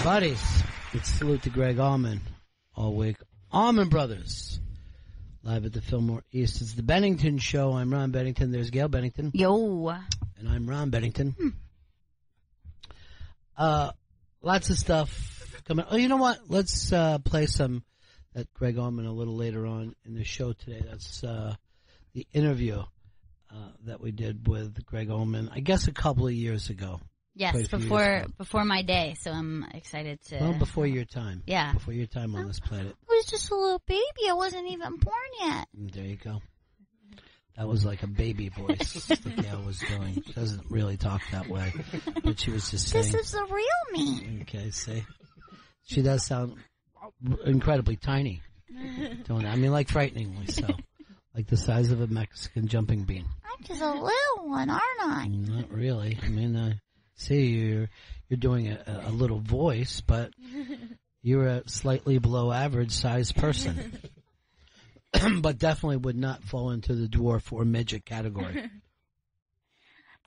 Buddies, it's salute to Greg Allman all week. Allman Brothers, live at the Fillmore East. It's the Bennington Show. I'm Ron Bennington. There's Gail Bennington. Yo. And I'm Ron Bennington. Lots of stuff coming. Oh, you know what? Let's play some that Greg Allman a little later on in the show today. That's the interview that we did with Greg Allman, I guess a couple of years ago. Yes, before my day, so I'm excited to... Well, before your time. Yeah. Before your time on this planet. I was just a little baby. I wasn't even born yet. There you go. That was like a baby voice that Gail was doing. She doesn't really talk that way, but she was just saying... This is the real me. Okay, see? She does sound incredibly tiny. Don't I mean, like frighteningly so. Like the size of a Mexican jumping bean. I'm just a little one, aren't I? Not really. I mean, see, you're doing a little voice, but you're a slightly below average sized person. But definitely would not fall into the dwarf or midget category.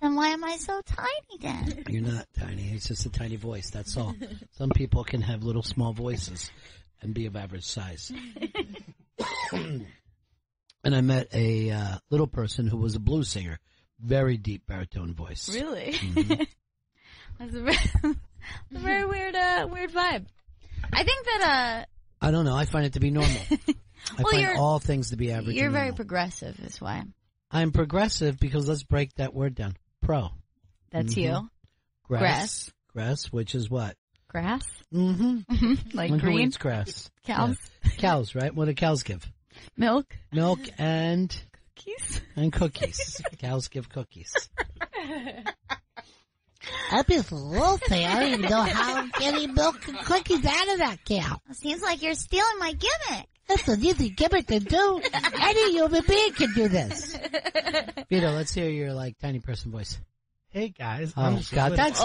Then why am I so tiny then? You're not tiny. It's just a tiny voice. That's all. Some people can have little small voices and be of average size. And I met a little person who was a blues singer. Very deep baritone voice. Really? Mm-hmm. That's a very weird vibe. I think that, I don't know. I find it to be normal. I find all things to be average. You're very progressive, is why. I'm progressive because let's break that word down. Pro. That's you. Grass. Grass, which is what? Grass? Mm-hmm. Like when green? Who eats grass? Cows? Yeah. Cows, right? What do cows give? Milk. Milk and... Cookies. And cookies. Cows give cookies. I'm just a little thing. I don't even know how I'm getting milk and cookies out of that cow. It seems like you're stealing my gimmick. That's an easy gimmick to do. Any human being can do this. Vito, let's hear your, tiny person voice. Hey, guys. Oh, God, that's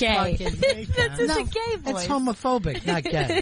gay. Fucking, that's just a gay voice. It's homophobic, not gay.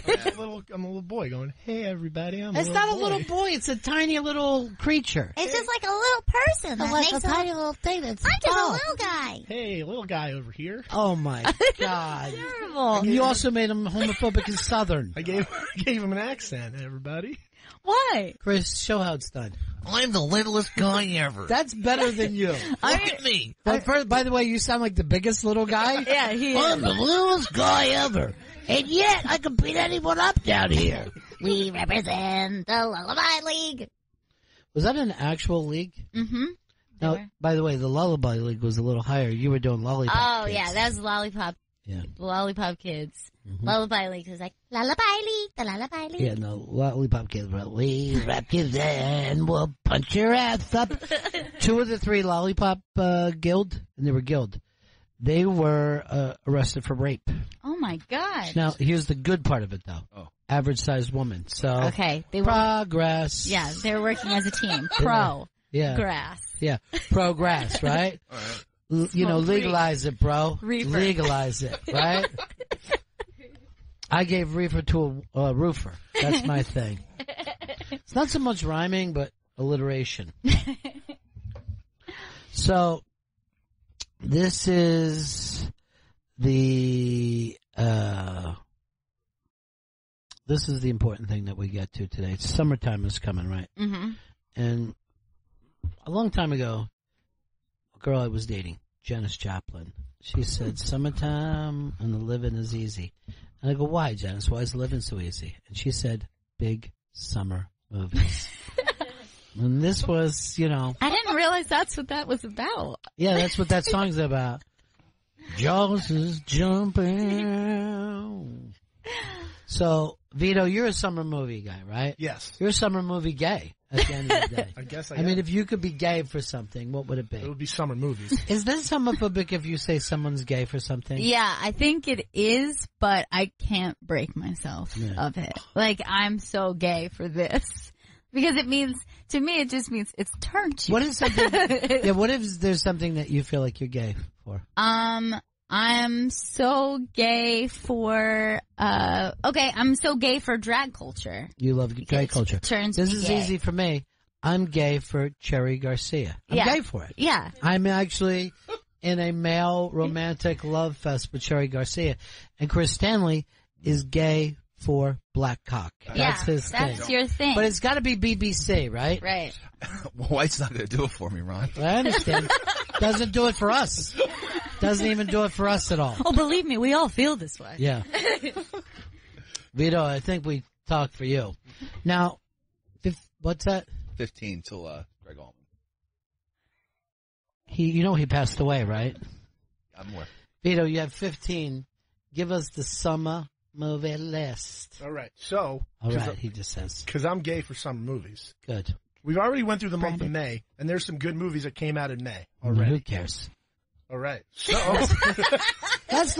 I'm a little boy going, hey, everybody, It's not a little boy. It's a tiny little creature. It's just like a little person. That like makes a tiny little thing that's I'm just a little guy. Hey, little guy over here. Oh, my God. Terrible. And you also made him homophobic and southern. I gave him an accent, everybody. Why? Chris, show how it's done. I'm the littlest guy ever. That's better than you. Look at me. But by the way, you sound like the biggest little guy. Yeah, he is. I'm the littlest guy ever. And yet, I can beat anyone up down here. We represent the Lullaby League. Was that an actual league? Mm-hmm. Now, by the way, the Lullaby League was a little higher. You were doing Lollipop Oh, Kids. yeah, that was Lollipop. Yeah. Lollipop Kids. Mm-hmm. Lullaby League was like, Lullaby League, the Lullaby League. Yeah, no, Lollipop Kids were, we represent, we'll punch your ass up. 2 of the 3 Lollipop Guild, and they were Guild, they were arrested for rape. Oh, my God. Now, here's the good part of it, though. Oh. Average-sized woman. So, okay, progress. Yeah, they were working as a team. Pro. Yeah. Grass. Yeah, pro-grass, right? All right. Legalize it, bro. Reefer. Legalize it, right? I gave reefer to a roofer. That's my thing. It's not so much rhyming, but alliteration. So, this is the important thing that we get to today. Summertime is coming, right? Mm-hmm. And a long time ago, a girl I was dating, Janis Joplin, she said, summertime and the living is easy. And I go, why, Janis? Why is living so easy? And she said, big summer movies. And this was, I didn't realize that's what that was about. Yeah, that's what that song's about. Jaws is jumping. So, Vito, you're a summer movie guy, right? Yes. You're a summer movie gay at the end of the day. I guess I mean, if you could be gay for something, what would it be? It would be summer movies. Is this homophobic if you say someone's gay for something? Yeah, I think it is, but I can't break myself of it. Like, I'm so gay for this. Because it means, to me, it just means it's turned you. What is something, what if there's something that you feel like you're gay for? I'm so gay for, I'm so gay for drag culture. You love drag culture. Turns this me is gay. easy for me. I'm gay for Cherry Garcia. I'm gay for it. Yeah. I'm actually in a male romantic love fest with Cherry Garcia. And Chris Stanley is gay for black cock. That's his thing. That's your thing. But it's got to be BBC, right? Right. Well, White's not going to do it for me, Ron. I understand. Doesn't do it for us. Doesn't even do it for us at all. Oh, believe me, we all feel this way. Yeah. Vito, I think we talked for you. Now, what's that? 15 till Greg Allman. He passed away, right? I'm more. Vito, you have 15. Give us the summer movie list. All right. So. All right, he just says. Because I'm gay for summer movies. Good. We've already went through the month of May, and there's some good movies that came out in May already. Who cares? All right. So. let's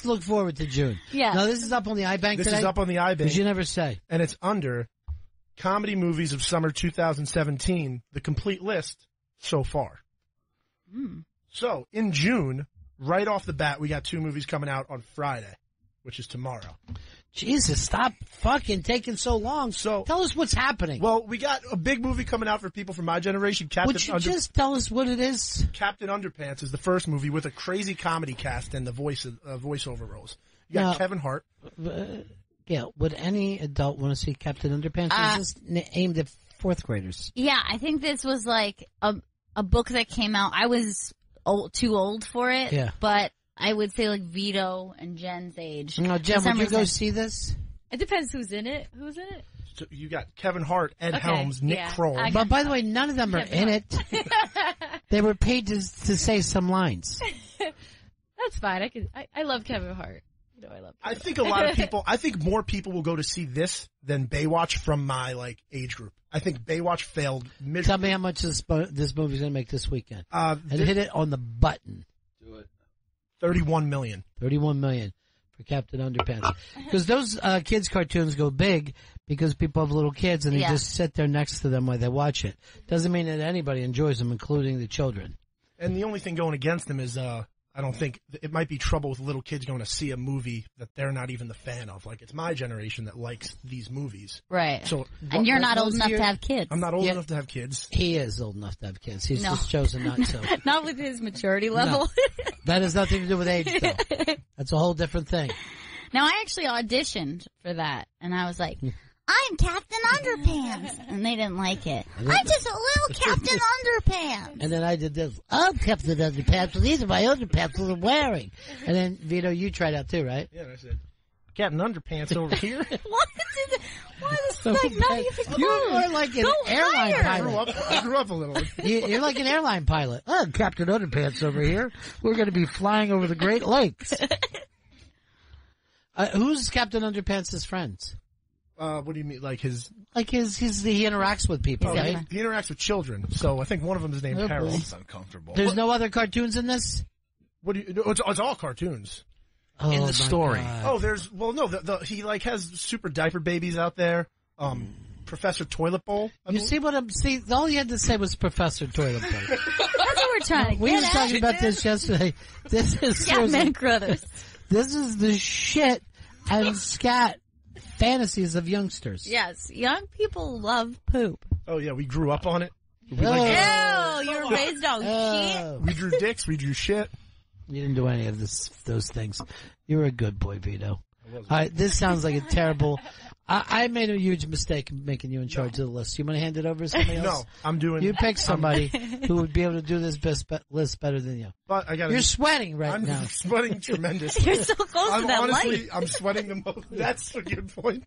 look forward to June. Yeah. Now, this is up on the iBank This today? is up on the iBank. Because you never say. And it's under comedy movies of summer 2017, the complete list so far. So, in June, right off the bat, we got 2 movies coming out on Friday, which is tomorrow. Jesus, stop fucking taking so long. So, tell us what's happening. Well, we got a big movie coming out for people from my generation. Would you just tell us what it is? Captain Underpants is the first movie with a crazy comedy cast and the voiceover roles. You got Kevin Hart. Gail, would any adult want to see Captain Underpants? Or is this aimed at 4th graders? Yeah, I think this was like a book that came out. I was too old for it. Yeah. But I would say like Vito and Jen's age. No, Jen, would you go see this? It depends who's in it. Who's in it? So you got Kevin Hart, Ed Helms, Nick Kroll. But by the way, none of them are in it. They were paid to say some lines. That's fine. I love Kevin Hart. You know, I love. I think a lot of people. I think more people will go to see this than Baywatch from my age group. I think Baywatch failed miserably. Tell me how much this movie's going to make this weekend. And hit it on the button. Do it. $31 million. $31 million for Captain Underpants. Because those kids' cartoons go big because people have little kids and they just sit there next to them while they watch it. Doesn't mean that anybody enjoys them, including the children. And the only thing going against them is I don't think it might be trouble with little kids going to see a movie that they're not even the fan of. Like, it's my generation that likes these movies. Right. So, and you're not old enough to have kids. I'm not old enough to have kids. He is old enough to have kids. He's just chosen not to. Not with his maturity level. No. That has nothing to do with age, though. That's a whole different thing. Now, I actually auditioned for that, and I was like, I'm Captain Underpants. And they didn't like it. I'm just a little Captain Underpants. And then I did this. I'm Captain Underpants. These are my underpants that I'm wearing. And then, Vito, you tried out too, right? Yeah, and I said, Captain Underpants over here. What is like not even close. You're more like an airline pilot. I grew up a little. You're like an airline pilot. I'm Captain Underpants over here. We're going to be flying over the Great Lakes. Who's Captain Underpants' friends? What do you mean? Like he interacts with people, right? He interacts with children. So I think one of them is named Harold. It's uncomfortable. There's no other cartoons in this? It's all cartoons. In the story. God. He has super diaper babies out there. Professor Toilet Bowl. All you had to say was Professor Toilet Bowl. That's what we're trying to get We were talking about this yesterday. This is Scatman Crothers. This is the shit and scat fantasies of youngsters. Yes, young people love poop. Oh yeah, we grew up on it. Ew, you were raised on shit. We drew dicks, we drew shit. You didn't do any of those things. You were a good boy, Vito. All right, this sounds like a terrible. I made a huge mistake in making you in charge of the list. You want to hand it over to somebody else? No, I'm doing. You pick somebody who would be able to do this list better than you. But You're sweating now. I'm sweating tremendously. You're so close to that light. I'm sweating the most. That's a good point.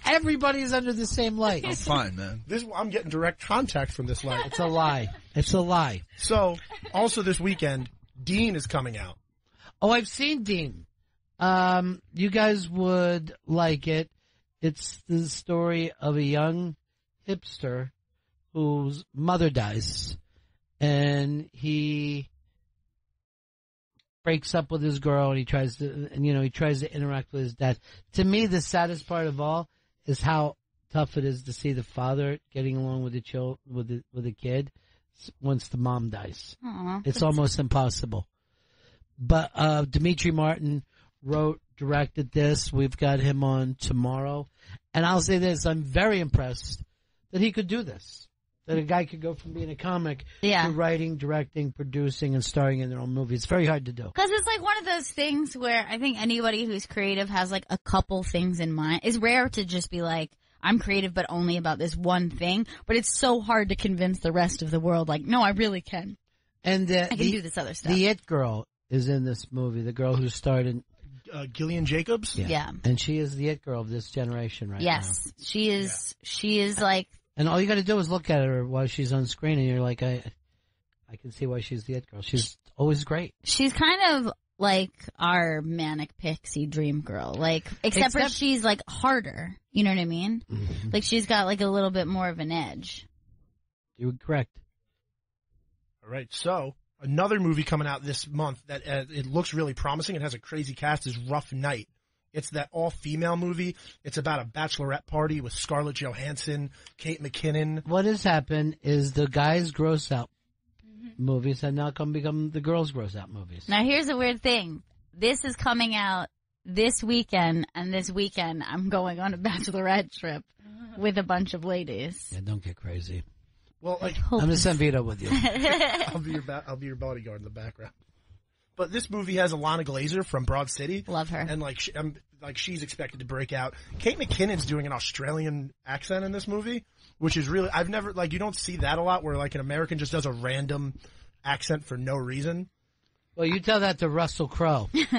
Everybody's under the same light. I'm fine, man. I'm getting direct contact from this light. It's a lie. It's a lie. So, also this weekend, Dean is coming out. Oh, I've seen Dean. You guys would like it. It's the story of a young hipster whose mother dies, and he breaks up with his girl, and he tries to interact with his dad. To me, the saddest part of all is how tough it is to see the father getting along with the kid once the mom dies. Aww, it's almost impossible. But Dimitri Martin directed this. We've got him on tomorrow. And I'll say this, I'm very impressed that he could do this. that a guy could go from being a comic Yeah. to writing, directing, producing, and starring in their own movie. It's very hard to do. Because it's like one of those things where I think anybody who's creative has like a couple things in mind. It's rare to just be like, I'm creative but only about this one thing. But it's so hard to convince the rest of the world, like, no, I really can. And I can do this other stuff. The It Girl is in this movie, the girl who starred in... Gillian Jacobs? Yeah. And she is the It Girl of this generation right now. Yes. She is, she is like... And all you got to do is look at her while she's on screen, and you're like, I can see why she's the It Girl. She's always great. She's kind of like our manic pixie dream girl. Like, except for she's like harder. You know what I mean? Mm-hmm. Like she's got like a little bit more of an edge. You're correct. All right, so another movie coming out this month that it looks really promising. It has a crazy cast. Is Rough Night. It's that all-female movie. It's about a bachelorette party with Scarlett Johansson, Kate McKinnon. What has happened is the guys' gross out movies have now become the girls' gross out movies. Now here's a weird thing. This is coming out this weekend, and this weekend I'm going on a bachelorette trip with a bunch of ladies. Yeah, don't get crazy. Well, like, I'm gonna send Vito with you. I'll be your bodyguard in the background. But this movie has Alana Glazer from Broad City. Love her. And she's expected to break out. Kate McKinnon's doing an Australian accent in this movie, which is really, I've never, like, you don't see that a lot where like an American just does a random accent for no reason. Well, you tell that to Russell Crowe. Because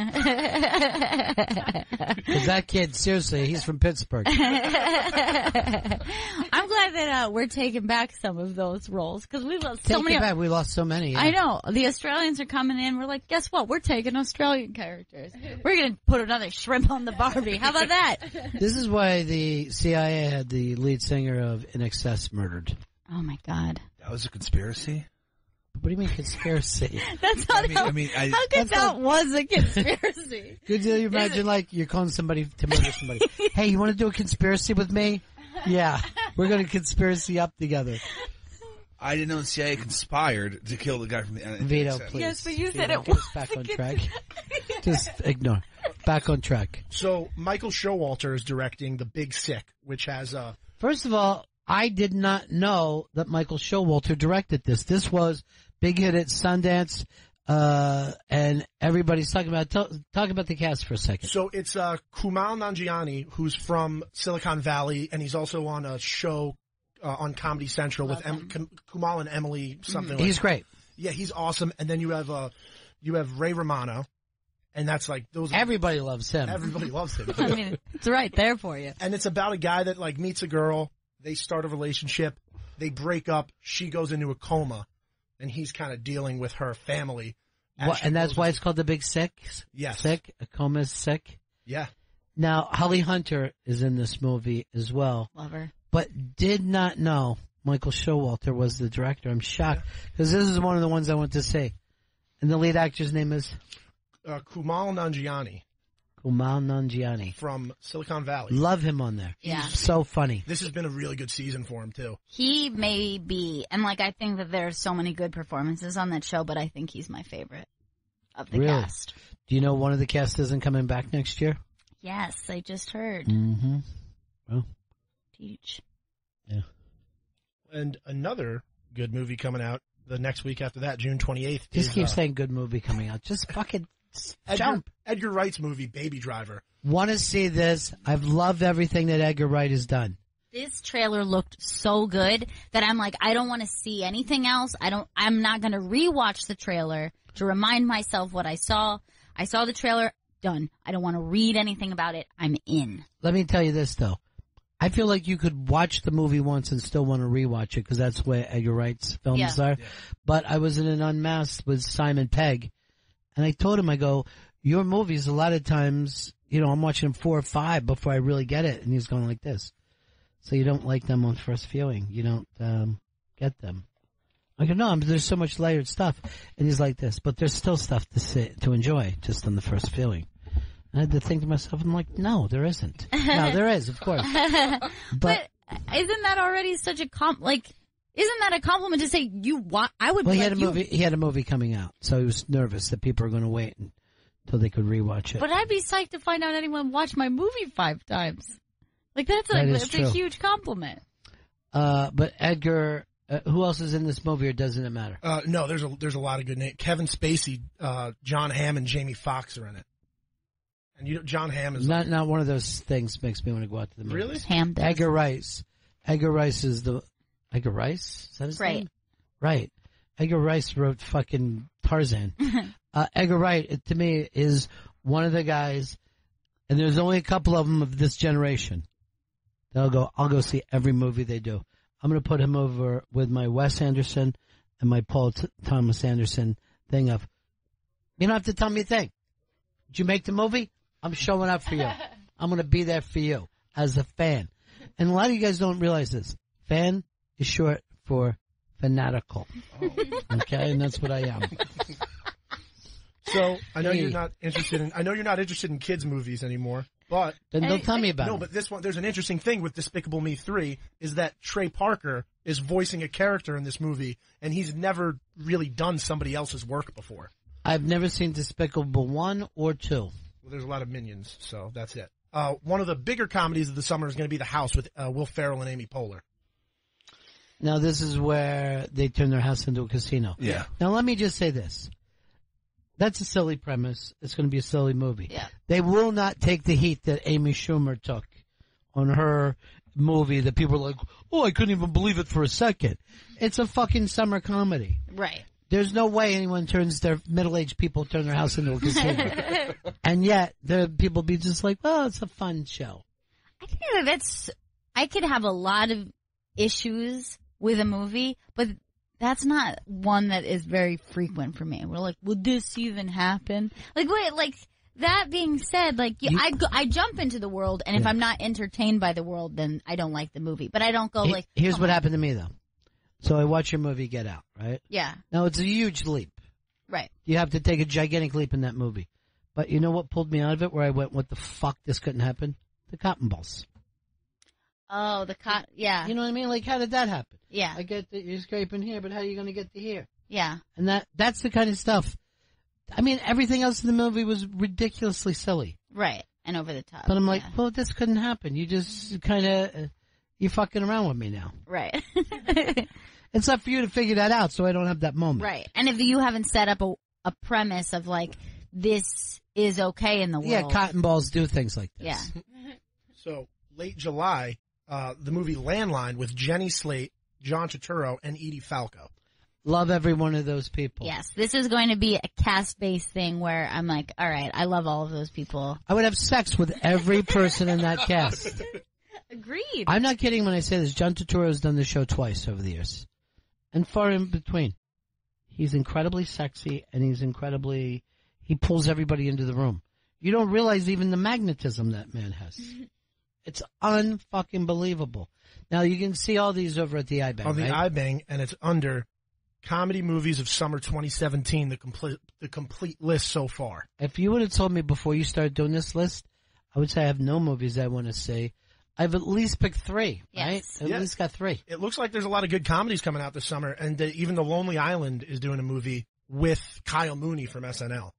that kid, seriously, he's from Pittsburgh. I'm glad that we're taking back some of those roles because we lost so many. Back. We lost so many. Yeah. I know. The Australians are coming in. We're like, guess what? We're taking Australian characters. We're going to put another shrimp on the Barbie. How about that? This is why the CIA had the lead singer of In Excess murdered. Oh, my God. That was a conspiracy? What do you mean conspiracy? That's not how could that was a conspiracy? Could you imagine, like, you're calling somebody to murder somebody? Hey, you want to do a conspiracy with me? Yeah. We're going to conspiracy up together. I didn't know the CIA conspired to kill the guy from the Vito, please. Yes, but you said Vito, it get was us back on track. Just ignore. Back on track. So Michael Showalter is directing The Big Sick, which has First of all, I did not know that Michael Showalter directed this. This was big hit at Sundance, and everybody's talking about. Talk about the cast for a second. So it's Kumail Nanjiani, who's from Silicon Valley, and he's also on a show on Comedy Central with Kumail and Emily something. Like He's that. great. Yeah, he's awesome. And then you have Ray Romano, and that's like those. Everybody loves him. Everybody loves him. I mean, it's right there for you. And it's about a guy that like meets a girl. They start a relationship. They break up. She goes into a coma, and he's kind of dealing with her family. And that's why it's called The Big Sick? Yes. Sick? A coma is sick? Yeah. Now, Holly Hunter is in this movie as well. Love her. But did not know Michael Showalter was the director. I'm shocked. Because this is one of the ones I want to see. And the lead actor's name is? Kumail Nanjiani. Kumail Nanjiani. From Silicon Valley. Love him on there. Yeah. He's so funny. This has been a really good season for him, too. He may be, and like I think that there's so many good performances on that show, but I think he's my favorite of the Really? cast. Do you know one of the cast isn't coming back next year? Yes, I just heard. Mm-hmm. Well. Teach. Yeah. And another good movie coming out the next week after that, June 28th. Just keep saying good movie coming out. Just fucking jump. Edgar Wright's movie, Baby Driver. Want to see this. I've loved everything that Edgar Wright has done. This trailer looked so good that I'm like, I don't want to see anything else. I'm not going to rewatch the trailer to remind myself what I saw. I saw the trailer, done. I don't want to read anything about it. I'm in. Let me tell you this, though. I feel like you could watch the movie once and still want to rewatch it because that's where Edgar Wright's films are. Yeah. But I was in an Unmasked with Simon Pegg, and I told him, I go, your movies, a lot of times, you know, I'm watching them 4 or 5 before I really get it. And he's going like this. So you don't like them on first viewing. You don't get them. I go, no, there's so much layered stuff. And he's like this. But there's still stuff to enjoy just on the first viewing. I had to think to myself, I'm like, no, there isn't. No, there is, of course. But isn't that already such a isn't that a compliment to say I would? Well, he had a movie coming out, so he was nervous that people are going to wait until they could rewatch it. But I'd be psyched to find out anyone watched my movie 5 times. Like that's a huge compliment. But Edgar Who else is in this movie, or doesn't it matter? No, there's a lot of good names. Kevin Spacey, John Hamm, and Jamie Foxx are in it. And John Hamm is not one of those things makes me want to go out to the movies. Really? Ham does. Edgar Rice. Edgar Rice is the Edgar Rice. Is that his Right. name? Right. Edgar Rice wrote fucking Tarzan. Edgar Wright, to me, is one of the guys, and there's only a couple of them of this generation. I'll go see every movie they do. I'm going to put him over with my Wes Anderson and my Paul Thomas Anderson thing of, you don't have to tell me a thing. Did you make the movie? I'm showing up for you. I'm going to be there for you as a fan. And a lot of you guys don't realize this. Fan is short for fanatical. Oh. Okay, and that's what I am. So I know you're not interested in kids movies anymore, but then don't tell me about it. No, but this one, there's an interesting thing with Despicable Me 3 is that Trey Parker is voicing a character in this movie, and he's never really done somebody else's work before. I've never seen Despicable 1 or 2. Well, there's a lot of Minions, so that's it. One of the bigger comedies of the summer is going to be The House with Will Ferrell and Amy Poehler. Now, this is where they turn their house into a casino. Yeah. Now, let me just say this. That's a silly premise. It's going to be a silly movie. Yeah. They will not take the heat that Amy Schumer took on her movie that people are like, oh, I couldn't even believe it for a second. It's a fucking summer comedy. Right. There's no way anyone middle-aged people turn their house into a casino. And yet, the people be just like, well, it's a fun show. I think I could have a lot of issues with a movie, but that's not one that is very frequent for me. We're like, would this even happen? Like, wait, like, that being said, like, I jump into the world, and if I'm not entertained by the world, then I don't like the movie. But I don't go like, here's what happened to me, though. So I watch your movie Get Out, right? Yeah. Now, it's a huge leap. Right. You have to take a gigantic leap in that movie. But you know what pulled me out of it, where I went, what the fuck, this couldn't happen? The cotton balls. Oh, yeah. You know what I mean? Like, how did that happen? Yeah. I get that you're scraping here, but how are you going to get to here? Yeah. And that's the kind of stuff. I mean, everything else in the movie was ridiculously silly. Right. And over the top. But I'm like, well, this couldn't happen. You just kind of, you're fucking around with me now. Right. It's up for you to figure that out, so I don't have that moment. Right. And if you haven't set up a premise of like, this is okay in the world. Yeah, cotton balls do things like this. Yeah. So, late July, the movie Landline with Jenny Slate, John Turturro, and Edie Falco. Love every one of those people. Yes, this is going to be a cast-based thing where I'm like, all right, I love all of those people. I would have sex with every person in that cast. Agreed. I'm not kidding when I say this. John Turturro has done the show twice over the years. And far in between. He's incredibly sexy, and he pulls everybody into the room. You don't realize even the magnetism that man has. It's unfucking believable. Now, you can see all these over at the iBang, On the right? iBang, and it's under Comedy Movies of Summer 2017, the complete list so far. If you would have told me before you started doing this list, I would say I have no movies I want to see. I've at least picked 3, right? Yes. At least got 3. It looks like there's a lot of good comedies coming out this summer, and even The Lonely Island is doing a movie with Kyle Mooney from SNL.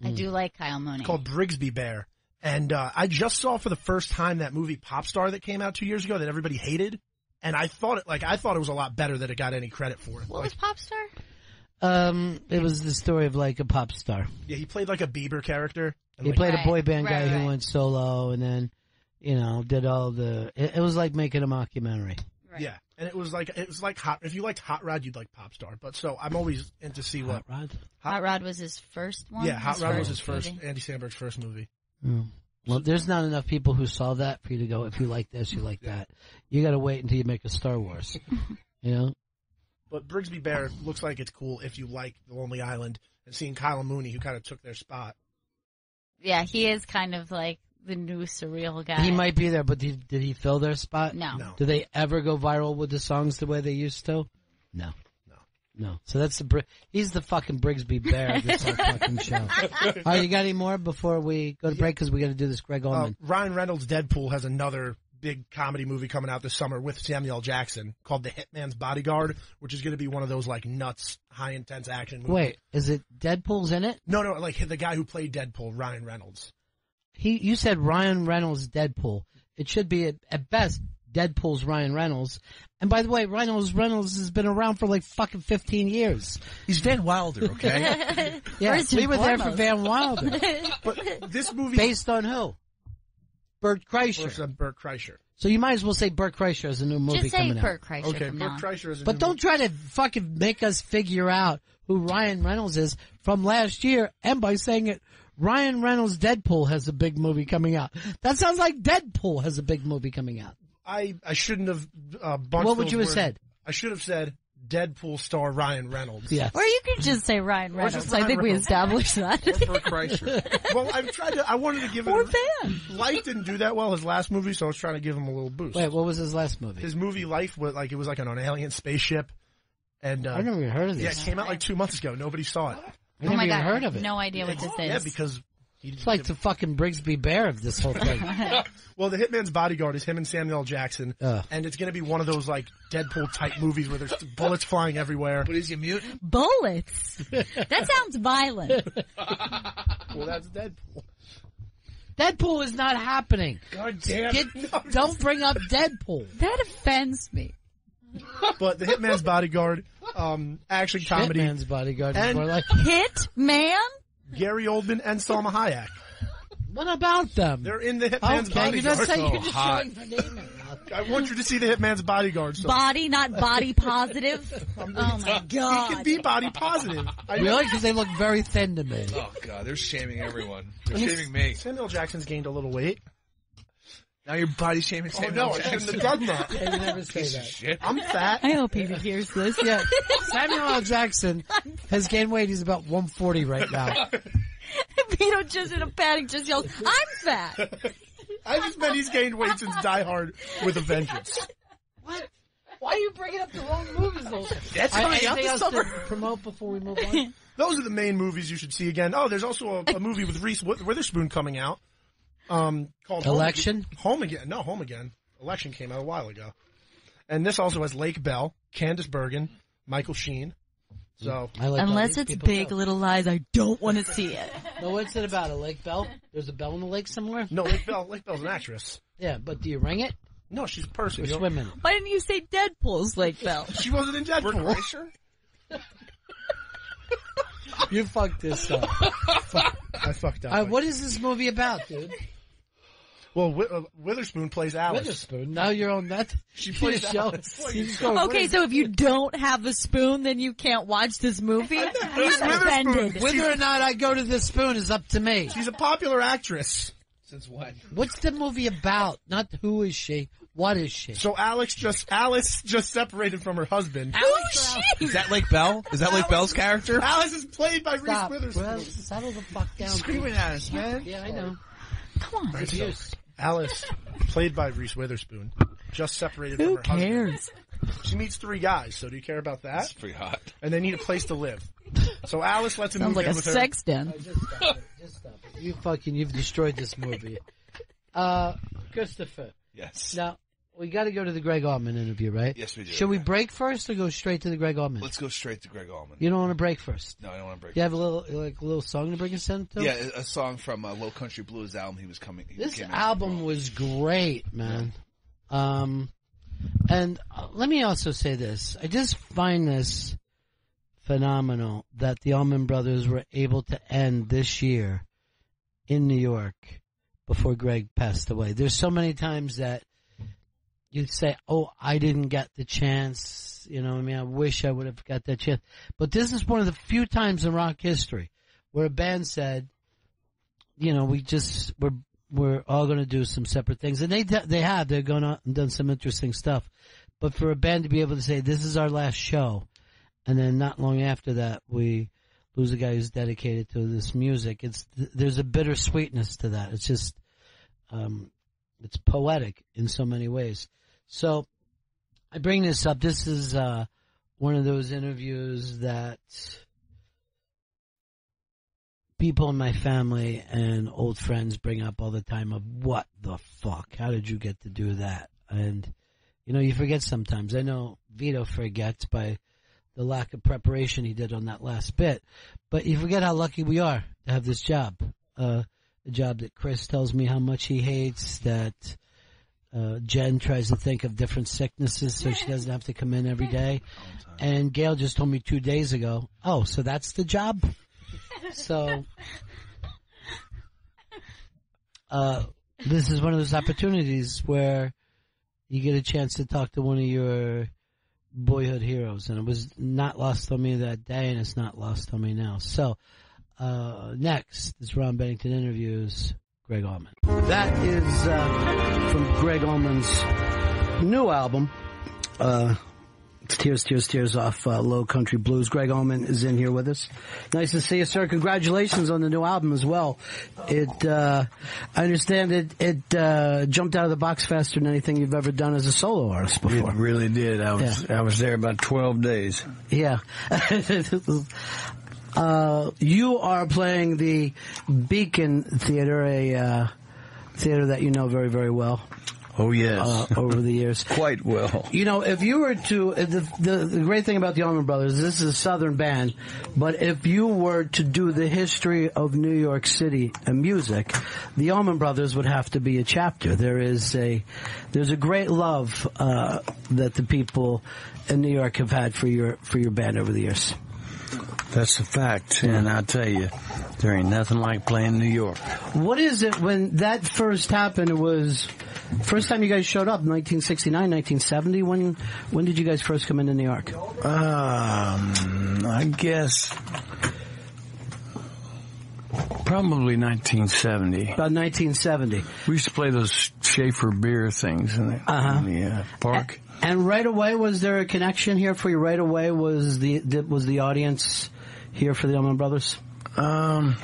I do like Kyle Mooney. It's called Brigsby Bear. And I just saw for the first time that movie Popstar that came out 2 years ago that everybody hated. And I thought it was a lot better than it got any credit for. What was Popstar? It was the story of like a pop star. Yeah, he played like a Bieber character. He played a boy band guy right. who went solo and then, did all the, it was like making a mockumentary. Right. Yeah. And it was like Hot, if you liked Hot Rod, you'd like Popstar. But so I'm always in to see what. Hot Rod? Hot Rod was his first one? Yeah, Hot Rod was his first, movie? Andy Samberg's first movie. Mm. Well, there's not enough people who saw that for you to go, if you like this, you like that. You gotta wait until you make a Star Wars. But Brigsby Bear looks like it's cool if you like The Lonely Island and seeing Kyle Mooney, who kind of took their spot. Yeah, he is kind of like the new surreal guy. He might be there, but did he fill their spot? No. Do they ever go viral with the songs the way they used to? No. So that's he's the fucking Brigsby Bear of this whole fucking show. All right, you got any more before we go to break? Because we got to do this Greg Allman. Ryan Reynolds' Deadpool has another big comedy movie coming out this summer with Samuel L. Jackson called The Hitman's Bodyguard, which is going to be one of those like nuts, high intense action movies. Wait, is it Deadpool's in it? No, like the guy who played Deadpool, Ryan Reynolds. You said Ryan Reynolds' Deadpool. It should be at best Deadpool's Ryan Reynolds. And by the way, Reynolds has been around for like fucking 15 years. He's Van Wilder, okay? Yeah, First we and were there for foremost. Van Wilder. But this movie Based on who? Bert Kreischer. versus Bert Kreischer. So you might as well say Bert Kreischer has a new movie Just say coming out. Bert Kreischer Okay, from Bert now on. Kreischer is a But new don't try to fucking make us figure out who Ryan Reynolds is from last year, and by saying it, Ryan Reynolds' Deadpool has a big movie coming out. That sounds like Deadpool has a big movie coming out. I shouldn't have bunched What would those you have words. said? I should have said Deadpool star Ryan Reynolds. Yes. Or you could just say Ryan Or Reynolds. just I Ryan think we Reynolds. established that. Or Bert Kreischer. Well, I wanted to give it. Or Van. Life didn't do that well his last movie, so I was trying to give him a little boost. Wait, what was his last movie? His movie Life was like on an alien spaceship, and I never even heard of yeah, this. it came out like 2 months ago. Nobody saw it. I Oh never my even god, heard I of have it. no idea what this is. Yeah, because It's like the fucking Brigsby Bear of this whole thing. well, the Hitman's Bodyguard is him and Samuel L. Jackson, Ugh. and it's going to be one of those like Deadpool type movies where there's bullets flying everywhere. But is he mutant? Bullets. That sounds violent. Well, that's Deadpool. Deadpool is not happening. God damn it! Don't bring up Deadpool. That offends me. But the Hitman's Bodyguard, action comedy, Hitman's Bodyguard is And- more like. Hit man? Gary Oldman and Salma Hayek. What about them? They're in the Hitman's Okay, you're Bodyguard. just saying so you're just hot. showing her name out. I want you to see the Hitman's Bodyguard. So Body, not body positive. Oh my he can god. be body positive. I know. Really? Because they look very thin to me. Oh god, they're shaming everyone. They're shaming me. Samuel Jackson's gained a little weight. Now you're body shaming Oh Samuel no, I Jackson. shouldn't have done that. Yeah, you never say Piece of that. shit. I'm fat. I hope he hears this. Yeah, Samuel L. Jackson has gained weight. He's about 140 right now. Vito just in a panic just yells, I'm fat. I just meant he's gained weight since Die Hard with a Vengeance. What? Why are you bringing up the wrong movies? That's I, coming out anything this else to summer. promote before we move on? Those are the main movies you should see again. Oh, there's also a movie with Reese Witherspoon coming out. Called Election? Home Again. No, Home Again. Election came out a while ago. And this also has Lake Bell, Candice Bergen, Michael Sheen. So, I like all Unless these it's people Big too. Little Lies, I don't want to see it. No, what's it about? A lake bell? There's a bell in the lake somewhere? no, Lake Bell's an actress. Yeah, but do you ring it? No, she's a person. Or You know? swimming? Why didn't you say Deadpool's Lake Bell? She wasn't in Bert Deadpool. Kreischer? You fucked this up. I fucked up. What is this movie about, dude? Well, Witherspoon plays Alice. Witherspoon. Now you're on that. She plays show. Alice. You just go, Okay, so if you don't have a spoon, then you can't watch this movie? He's Witherspoon. offended. whether or not I go to the spoon is up to me. She's a popular actress. Since when? What's the movie about? Not who is she? What is she? So Alice just separated from her husband. Who's she? Is that Lake Bell? Is that Lake Bell's character? Alice is played by Stop. Reese Witherspoon. Well, settle the fuck down. Screaming at us, man. Yeah, I know. Come on. Abuse. Alice, played by Reese Witherspoon, just separated Who from her cares? husband. She meets 3 guys, so do you care about that? That's pretty hot. And they need a place to live. So Alice lets him Sounds move like in a with her. sex den. Just stop it. Just stop it. You've destroyed this movie. Christopher. Yes. Now, we got to go to the Greg Allman interview, right? Yes, we do. Should we break first or go straight to the Greg Allman? Let's go straight to Greg Allman. You don't want to break first? No, I don't want to break. You have a little song to bring us into? Yeah, a song from Low Country Blues album he This came out album with. was great, man. And let me also say this. I just find this phenomenal that the Allman Brothers were able to end this year in New York before Greg passed away. There's so many times that you'd say, oh, I didn't get the chance. You know, I mean, I wish I would have got that chance. But this is one of the few times in rock history where a band said, you know, we're all going to do some separate things. And they've gone out and done some interesting stuff. But for a band to be able to say, this is our last show, and then not long after that, we lose a guy who's dedicated to this music, there's a bittersweetness to that. It's just, it's poetic in so many ways. So I bring this up. This is one of those interviews that people in my family and old friends bring up all the time of what the fuck? How did you get to do that? And, you know, you forget sometimes. I know Vito forgets by the lack of preparation he did on that last bit. But you forget how lucky we are to have this job. A job that Chris tells me how much he hates, that Jen tries to think of different sicknesses so she doesn't have to come in every day. And Gail just told me 2 days ago, oh, so that's the job? So, this is one of those opportunities where you get a chance to talk to one of your boyhood heroes. And it was not lost on me that day, and it's not lost on me now. So, next is Ron Bennington interviews Greg Allman. That is from Greg Allman's new album, Tears, Tears, Tears off Low Country Blues. Greg Allman is in here with us. Nice to see you, sir. Congratulations on the new album as well. I understand it jumped out of the box faster than anything you've ever done as a solo artist before. It really did. I was there about 12 days. Yeah. You are playing the Beacon Theater, a theater that you know very, very well. Oh, yes. Over the years. Quite well. You know, if you were to, the great thing about the Allman Brothers, this is a Southern band, but if you were to do the history of New York City and music, the Allman Brothers would have to be a chapter. There's a great love, that the people in New York have had for your band over the years. That's a fact, and I tell you, there ain't nothing like playing New York. What is it when that first happened? It was first time you guys showed up, 1969, 1970. When did you guys first come into New York? I guess probably 1970. About 1970. We used to play those Schaefer beer things in the park. And right away, was there a connection here for you? Right away, was the audience here for the Allman Brothers? Well,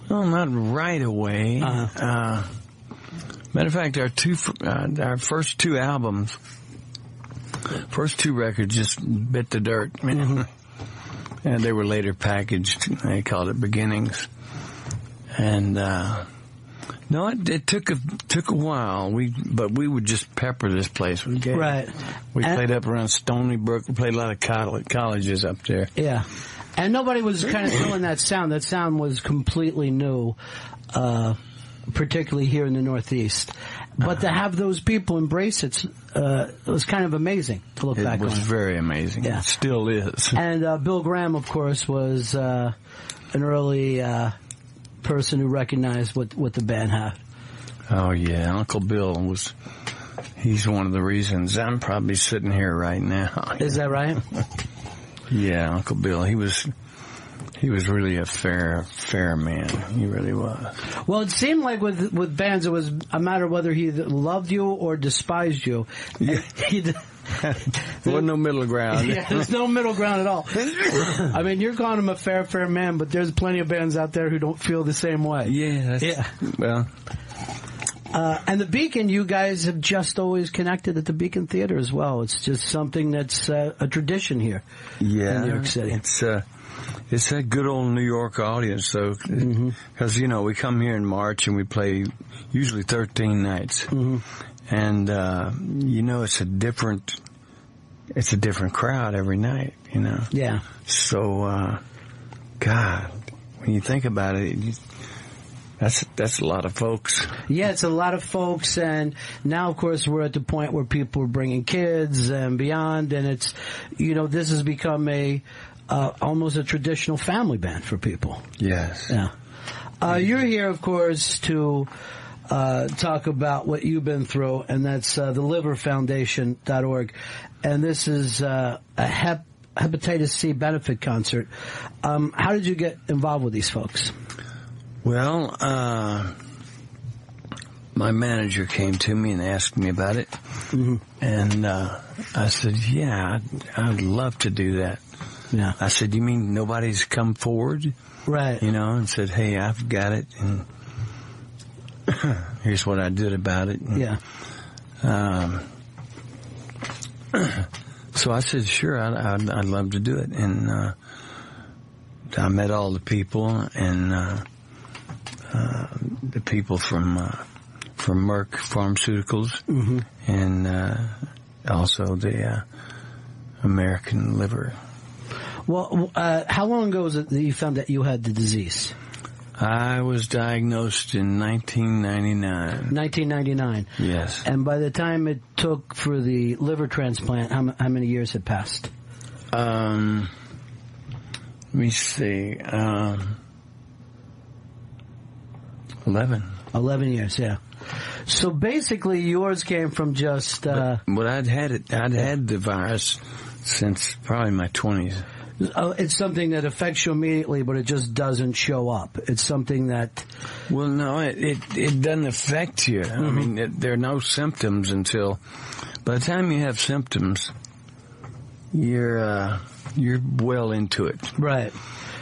not right away. Matter of fact, our first two albums, first two records just bit the dirt. Mm-hmm. And they were later packaged. They called it Beginnings. And, no, it took a while. But we would just pepper this place with games. Right. We played up around Stony Brook. We played a lot of colleges up there. Yeah. And nobody was kind of doing that sound. That sound was completely new, particularly here in the Northeast. But to have those people embrace it was kind of amazing to look back on. It was very amazing. Yeah. It still is. And Bill Graham, of course, was an early person who recognized what the band had. Oh, yeah. Uncle Bill he's one of the reasons I'm probably sitting here right now. Is that right? Yeah, Uncle Bill. He was really a fair man. He really was. Well, it seemed like with bands, it was a matter of whether he loved you or despised you. Yeah. There wasn't no middle ground. Yeah, there's no middle ground at all. I mean, you're calling him a fair man, but there's plenty of bands out there who don't feel the same way. Yeah. Well. And the Beacon, you guys have just always connected at the Beacon Theater as well. It's just something that's a tradition here in New York City. It's that good old New York audience, though, because, we come here in March and we play usually 13 nights. Mm-hmm. And, it's a different crowd every night, Yeah. So, God, when you think about it, that's a lot of folks. Yeah, it's a lot of folks, and now, of course, we're at the point where people are bringing kids and beyond, and it's, this has become almost a traditional family band for people. Yes. Yeah. You're here, of course, to talk about what you've been through, and that's the liverfoundation.org. And this is a hepatitis C benefit concert. How did you get involved with these folks? Well, my manager came to me and asked me about it. Mm-hmm. And I said, yeah, I'd love to do that. Yeah. I said, you mean nobody's come forward? Right. And said, hey, I've got it, and here's what I did about it. And, yeah. So I said, sure, I'd love to do it. And I met all the people, and the people from Merck Pharmaceuticals, mm-hmm. and also the American Liver. Well, how long ago was it that you found that you had the disease? I was diagnosed in 1999. 1999. Yes. And by the time it took for the liver transplant, how many years had passed? Let me see. 11. 11 years, yeah. So basically, yours came from just. But I'd had the virus since probably my 20s. It's something that affects you immediately, but it just doesn't show up. It's something that. Well, no, it doesn't affect you. I mean, there are no symptoms until. By the time you have symptoms, you're well into it. Right.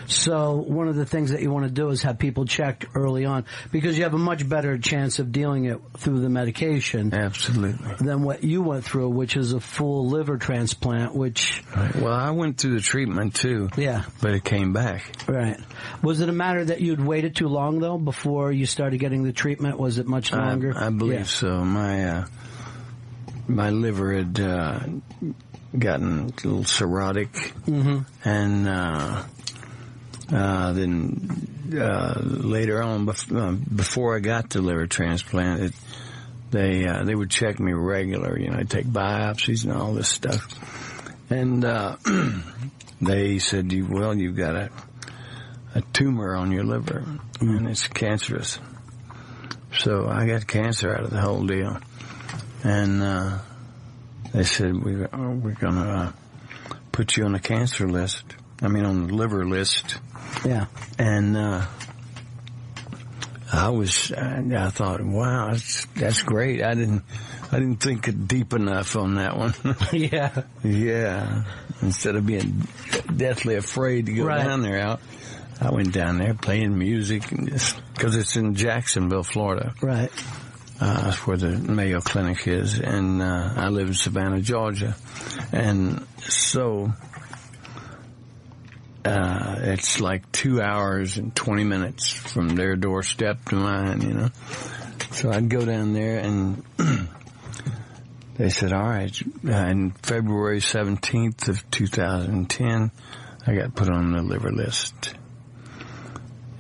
So one of the things that you want to do is have people checked early on, because you have a much better chance of dealing it through the medication. Absolutely. Than what you went through, which is a full liver transplant, which... Right. Well, I went through the treatment too. Yeah. But it came back. Right. Was it a matter that you'd waited too long, though, before you started getting the treatment? Was it much longer? I believe so. My liver had gotten a little cirrhotic. And... then later on, before I got the liver transplant, they would check me regular. You know, I'd take biopsies and all this stuff. And they said, you've got a tumor on your liver, and it's cancerous. So I got cancer out of the whole deal. And they said, we're going to put you on the cancer list. I mean, on the liver list. Yeah. And I thought, wow, that's great. I didn't think it deep enough on that one. Yeah. Yeah. Instead of being deathly afraid to go down there, I went down there playing music, and because it's in Jacksonville, Florida. Right. That's where the Mayo Clinic is, and I live in Savannah, Georgia. And so it's like 2 hours and 20 minutes from their doorstep to mine, you know. So I'd go down there, and they said, all right, on February 17th of 2010, I got put on the liver list.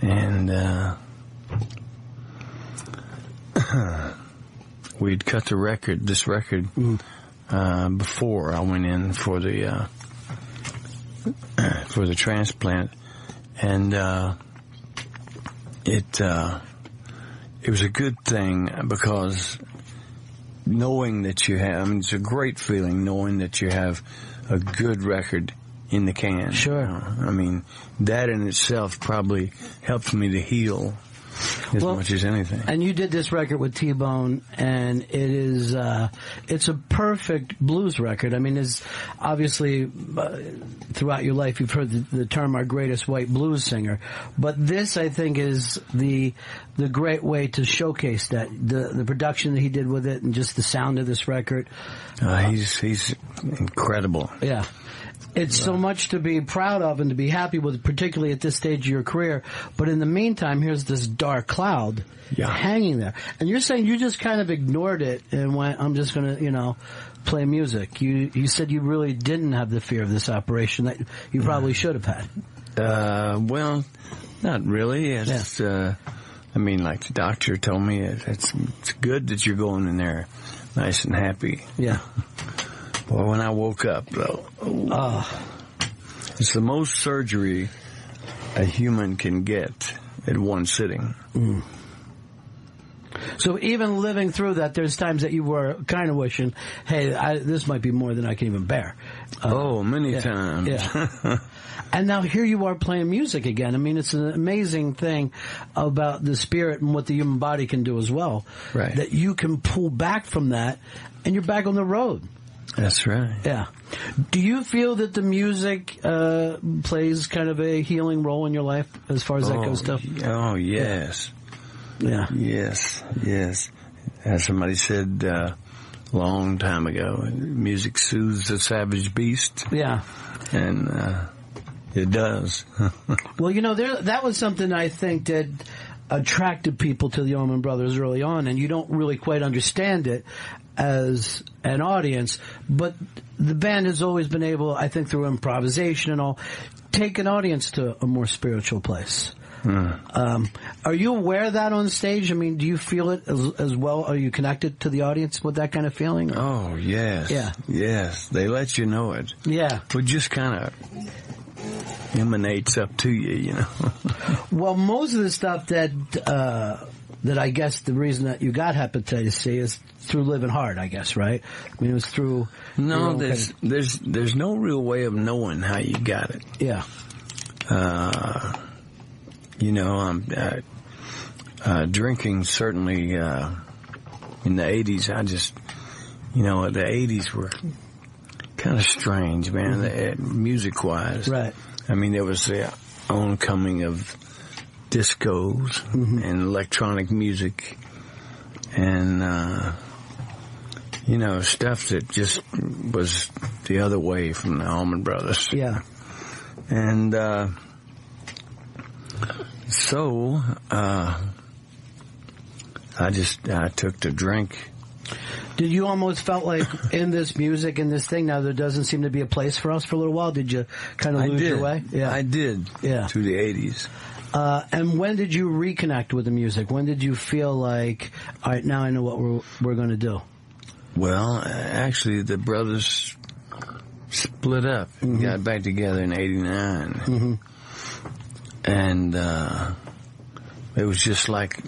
And we'd cut this record before I went in for the transplant, and it was a good thing, because knowing that you have, I mean, it's a great feeling knowing that you have a good record in the can. Sure. I mean, that in itself probably helped me to heal as much as anything. And you did this record with T-Bone, and it is it's a perfect blues record. I mean, it's obviously throughout your life you've heard the term "our greatest white blues singer," but this, I think, is the great way to showcase that, the production that he did with it, and just the sound of this record. He's incredible. Yeah. It's so much to be proud of and to be happy with, particularly at this stage of your career. But in the meantime, here's this dark cloud hanging there. And you're saying you just kind of ignored it and went, I'm just going to, play music. You said you really didn't have the fear of this operation that you probably should have had. Well, not really. It's, I mean, like the doctor told me, it's good that you're going in there nice and happy. Yeah. Well, when I woke up, though, it's the most surgery a human can get at one sitting. Mm. So even living through that, there's times that you were kind of wishing, hey, this might be more than I can even bear. Many times. Yeah. And now here you are playing music again. I mean, it's an amazing thing about the spirit and what the human body can do as well. Right. That you can pull back from that, and you're back on the road. That's right. Yeah. Do you feel that the music plays kind of a healing role in your life as far as that goes, stuff? Oh, yes. Yeah. Yes. As somebody said a long time ago, music soothes the savage beast. Yeah. And it does. Well, that was something I think that attracted people to the Allman Brothers early on, and you don't really quite understand it as an audience, but the band has always been able, I think through improvisation and all, take an audience to a more spiritual place. Are you aware of that on stage? I mean, do you feel it as well? Are you connected to the audience with that kind of feeling? Oh, yes. Yeah. Yes. They let you know it. Yeah. It just kind of emanates up to you, you know. Well, most of the stuff that I guess the reason that you got hepatitis C is through living hard, I guess, right? I mean, it was through... No, there's no real way of knowing how you got it. Yeah. You know, drinking certainly, in the 80s, the 80s were kind of strange, man, music-wise. Right. I mean, there was the oncoming of discos and electronic music and, stuff that just was the other way from the Allman Brothers. Yeah. And, so, I took to drink. Did you almost felt like in this music, in this thing, now there doesn't seem to be a place for us for a little while? Did you kind of lose your way? Yeah, I did. Yeah. Through the 80s. And when did you reconnect with the music? When did you feel like, all right, now I know what we're going to do? Well, actually, the brothers split up and got back together in 89. And it was just like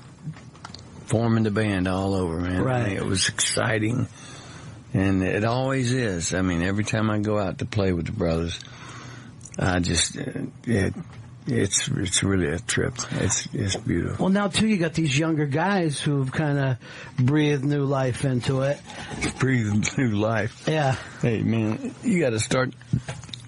forming the band all over, man. Right. I mean, it was exciting, and it always is. I mean, every time I go out to play with the brothers, I just it's really a trip. It's beautiful. Well, now too, you got these younger guys who've kind of breathed new life into it. Breathed new life. Yeah. Hey, man, you got to start.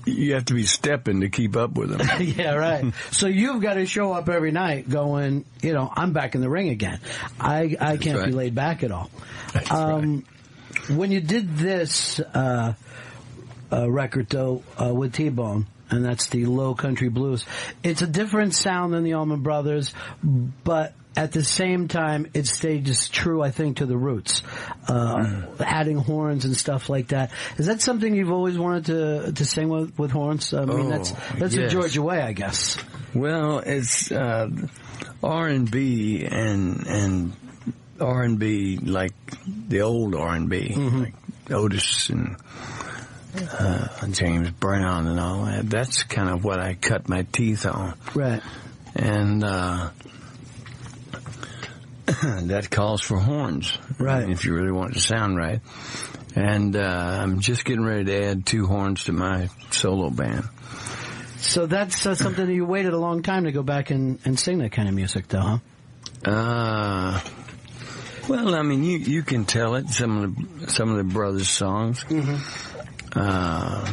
You have to be stepping to keep up with them. Yeah, right. So you've got to show up every night going, I'm back in the ring again. I can't be laid back at all. That's right. When you did this record, though, with T-Bone, and that's the Low Country Blues, it's a different sound than the Allman Brothers, but at the same time, it stays true, I think, to the roots. Adding horns and stuff like that. Is that something you've always wanted to sing with horns? I mean, that's yes. a Georgia way, I guess. Well, it's R&B and R&B like the old R&B, like Otis and James Brown and all that. That's kind of what I cut my teeth on. Right. And that calls for horns, right? If you really want it to sound right. And I'm just getting ready to add 2 horns to my solo band. So that's something that you waited a long time to go back and sing that kind of music, though, huh? Well, I mean, you can tell it. Some of the brothers' songs. I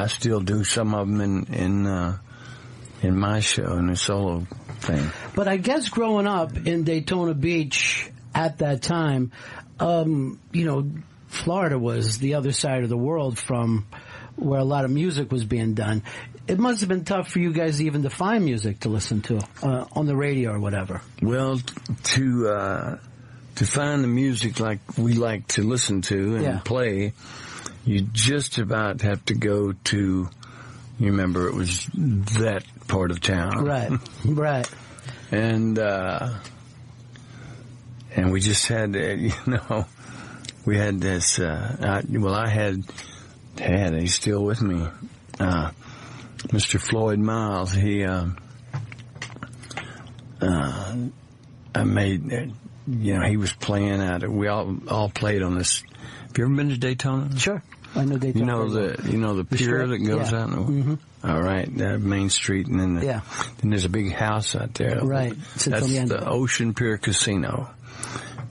still do some of them in my show, in the solo thing. But I guess growing up in Daytona Beach at that time, Florida was the other side of the world from where a lot of music was being done. It must have been tough for you guys even to find music to listen to on the radio or whatever. Well, to find the music like we like to listen to and play, you just about have to go to. You remember it was that part of town, right? Right. And we just had, we had this. I had. He's still with me. Mr. Floyd Miles. He. I made. He was playing at it. We all played on this. Have you ever been to Daytona? Sure. I know Daytona. The pier that goes out. All right, Main Street, and then then there's a big house out there. Right. That's the Ocean Pier Casino.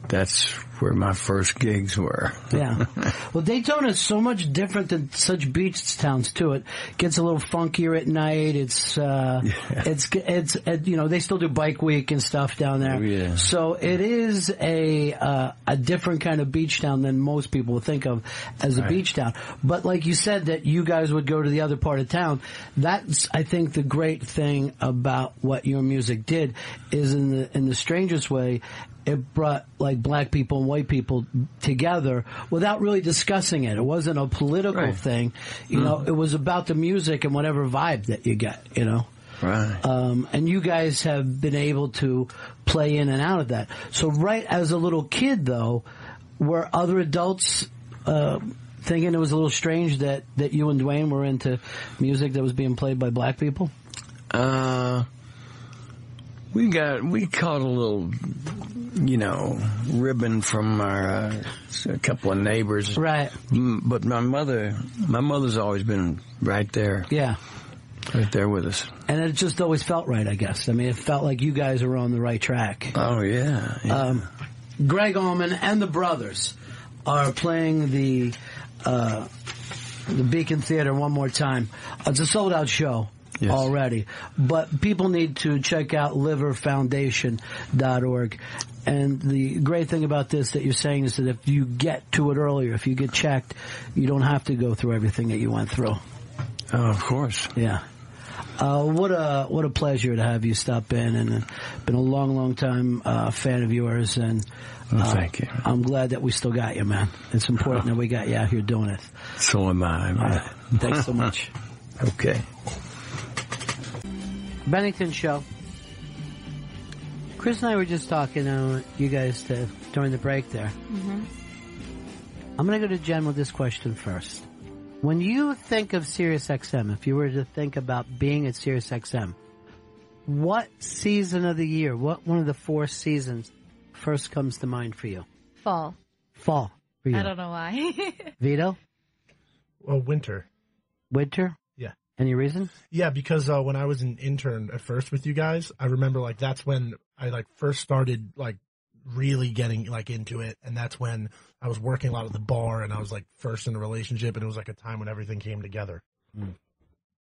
That's where my first gigs were. Yeah. Well, Daytona is so much different than such beach towns too. It gets a little funkier at night. It's they still do bike week and stuff down there. Yeah. So it is a different kind of beach town than most people would think of as a beach town. But like you said, that you guys would go to the other part of town. That's, I think, the great thing about what your music did is in the strangest way, it brought like black people and white people together without really discussing it. It wasn't a political thing. It was about the music and whatever vibe that you get, Right. And you guys have been able to play in and out of that. So right as a little kid, though, were other adults thinking it was a little strange that you and Dwayne were into music that was being played by black people? We caught a little, ribbon from a couple of neighbors. Right. But my mother's always been right there. Yeah. Right there with us. And it just always felt right, I guess. I mean, it felt like you guys were on the right track. Oh, yeah. Greg Allman and the Brothers are playing the Beacon Theater one more time. It's a sold-out show. Yes. Already. But people need to check out liverfoundation.org. And the great thing about this that you're saying is that if you get to it earlier, if you get checked, you don't have to go through everything that you went through. Oh, of course. Yeah. What a pleasure to have you stop in, and been a long time fan of yours, and thank you. I'm glad that we still got you, man. It's important that we got you out here doing it. So am I, man. Thanks so much. Okay. Bennington Show. Chris and I were just talking, you guys, during the break there. Mm-hmm. I'm going to go to Jen with this question first. When you think of Sirius XM, if you were to think about being at Sirius XM, what season of the year, what one of the 4 seasons first comes to mind for you? Fall. Fall for you. I don't know why. Vito? Well, winter. Winter? Yeah. Any reason? Yeah, because when I was an intern at first with you guys, I remember that's when I first started really getting into it, and that's when I was working a lot at the bar, and I was first in a relationship, and it was a time when everything came together.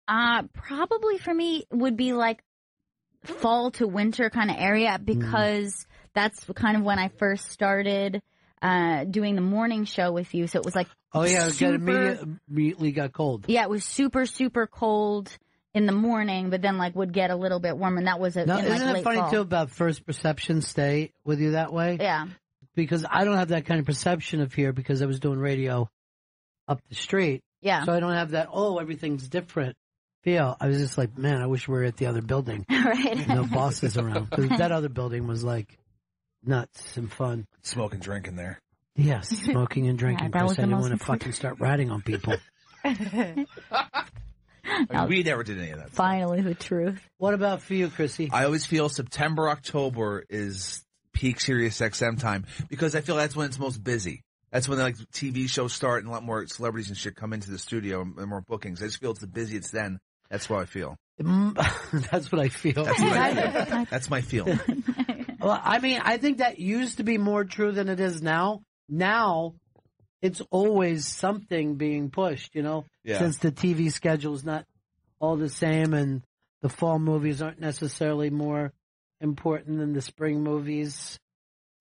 Probably for me would be fall to winter kind of area, because that's kind of when I first started doing the morning show with you. So it was immediately got cold. Yeah, it was super, super cold in the morning, but then would get a little bit warm, and that was isn't it funny fall. too about first perceptions stay with you that way? Yeah. Because I don't have that kind of perception of here because I was doing radio up the street. Yeah. So I don't have that, everything's different feel. I was just man, I wish we were at the other building. Right. No bosses around. Because that other building was nuts and fun. Smoke and drink in there. Yes, smoking and drinking. Yeah, that was Chris, I the didn't most want to fucking start ratting on people. We never did any of that. Finally, the truth. What about for you, Chrissy? I always feel September, October is peak Sirius XM time, because I feel that's when it's most busy. That's when TV shows start and a lot more celebrities and shit come into the studio and more bookings. I just feel it's the busiest then. That's how I feel. That's what I feel. That's my feeling. Well, I mean, I think that used to be more true than it is now. Now, it's always something being pushed, since the TV schedule is not all the same, and the fall movies aren't necessarily more important than the spring movies.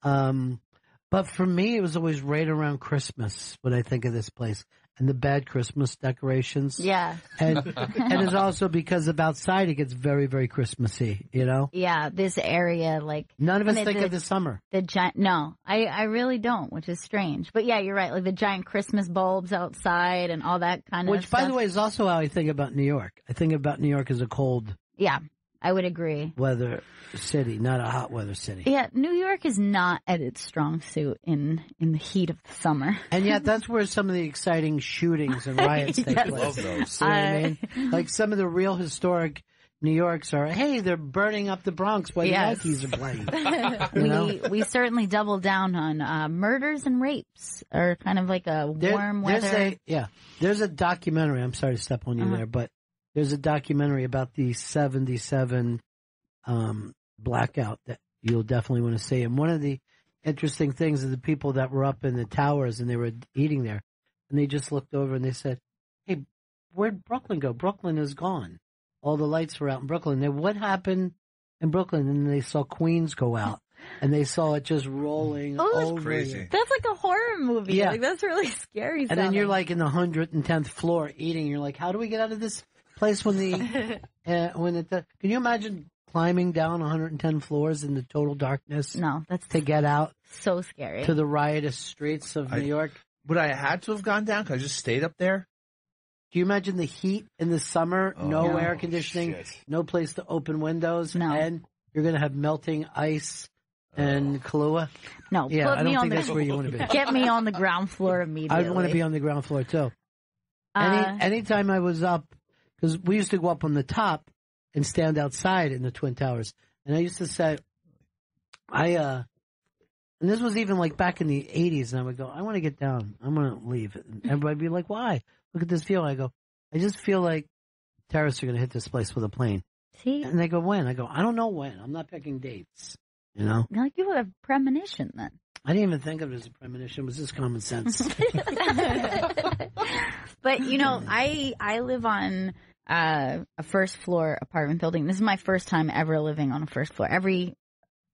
But for me, it was always right around Christmas when I think of this place. And the bad Christmas decorations. Yeah. And it's also because of outside it gets very, very Christmassy, Yeah, this area, None of us think of the summer. The giant, no, I really don't, which is strange. But yeah, you're right, the giant Christmas bulbs outside and all that kind of Which, stuff. by the way, is also how I think about New York. I think about New York as a cold Yeah, I would agree. weather city, not a hot weather city. Yeah, New York is not at its strong suit in the heat of the summer. And yet that's where some of the exciting shootings and riots take Yes. place. Love those. You know what I mean? Some of the real historic New Yorks are, hey, they're burning up the Bronx while Yes. the Yankees are playing. We certainly double down on murders and rapes, or kind of warm weather. There's a documentary. I'm sorry to step on you there, but there's a documentary about the 77 blackout that you'll definitely want to see. And one of the interesting things is the people that were up in the towers and they were eating there, and they just looked over and they said, hey, where'd Brooklyn go? Brooklyn is gone. All the lights were out in Brooklyn. What happened in Brooklyn? And they saw Queens go out, and they saw it just rolling over. Crazy. That's like a horror movie. Yeah. That's really scary. And then you're in the 110th floor eating. You're like, how do we get out of this place when can you imagine climbing down 110 floors in the total darkness? No, that's to get out so scary to the riotous streets of New York. Would I had to have gone down? Could I just stayed up there? Do you imagine the heat in the summer? No air conditioning, no place to open windows, and you're going to have melting ice and Kahlua? No, yeah, put I me don't on think that's where you want to be. Get me on the ground floor immediately. I'd want to be on the ground floor too. Anytime I was up, because we used to go up on the top and stand outside in the Twin Towers, and I used to say, and this was even like back in the 80s, and I would go, I want to get down. I'm going to leave. And everybody would be like, why? Look at this view. I go, I just feel like terrorists are going to hit this place with a plane. See? And they go, when? I go, I don't know when. I'm not picking dates. You know? Like you have premonition then. I didn't even think of it as a premonition. It was just common sense. But, you know, I live on a first floor apartment building. This is my first time ever living on a first floor. Every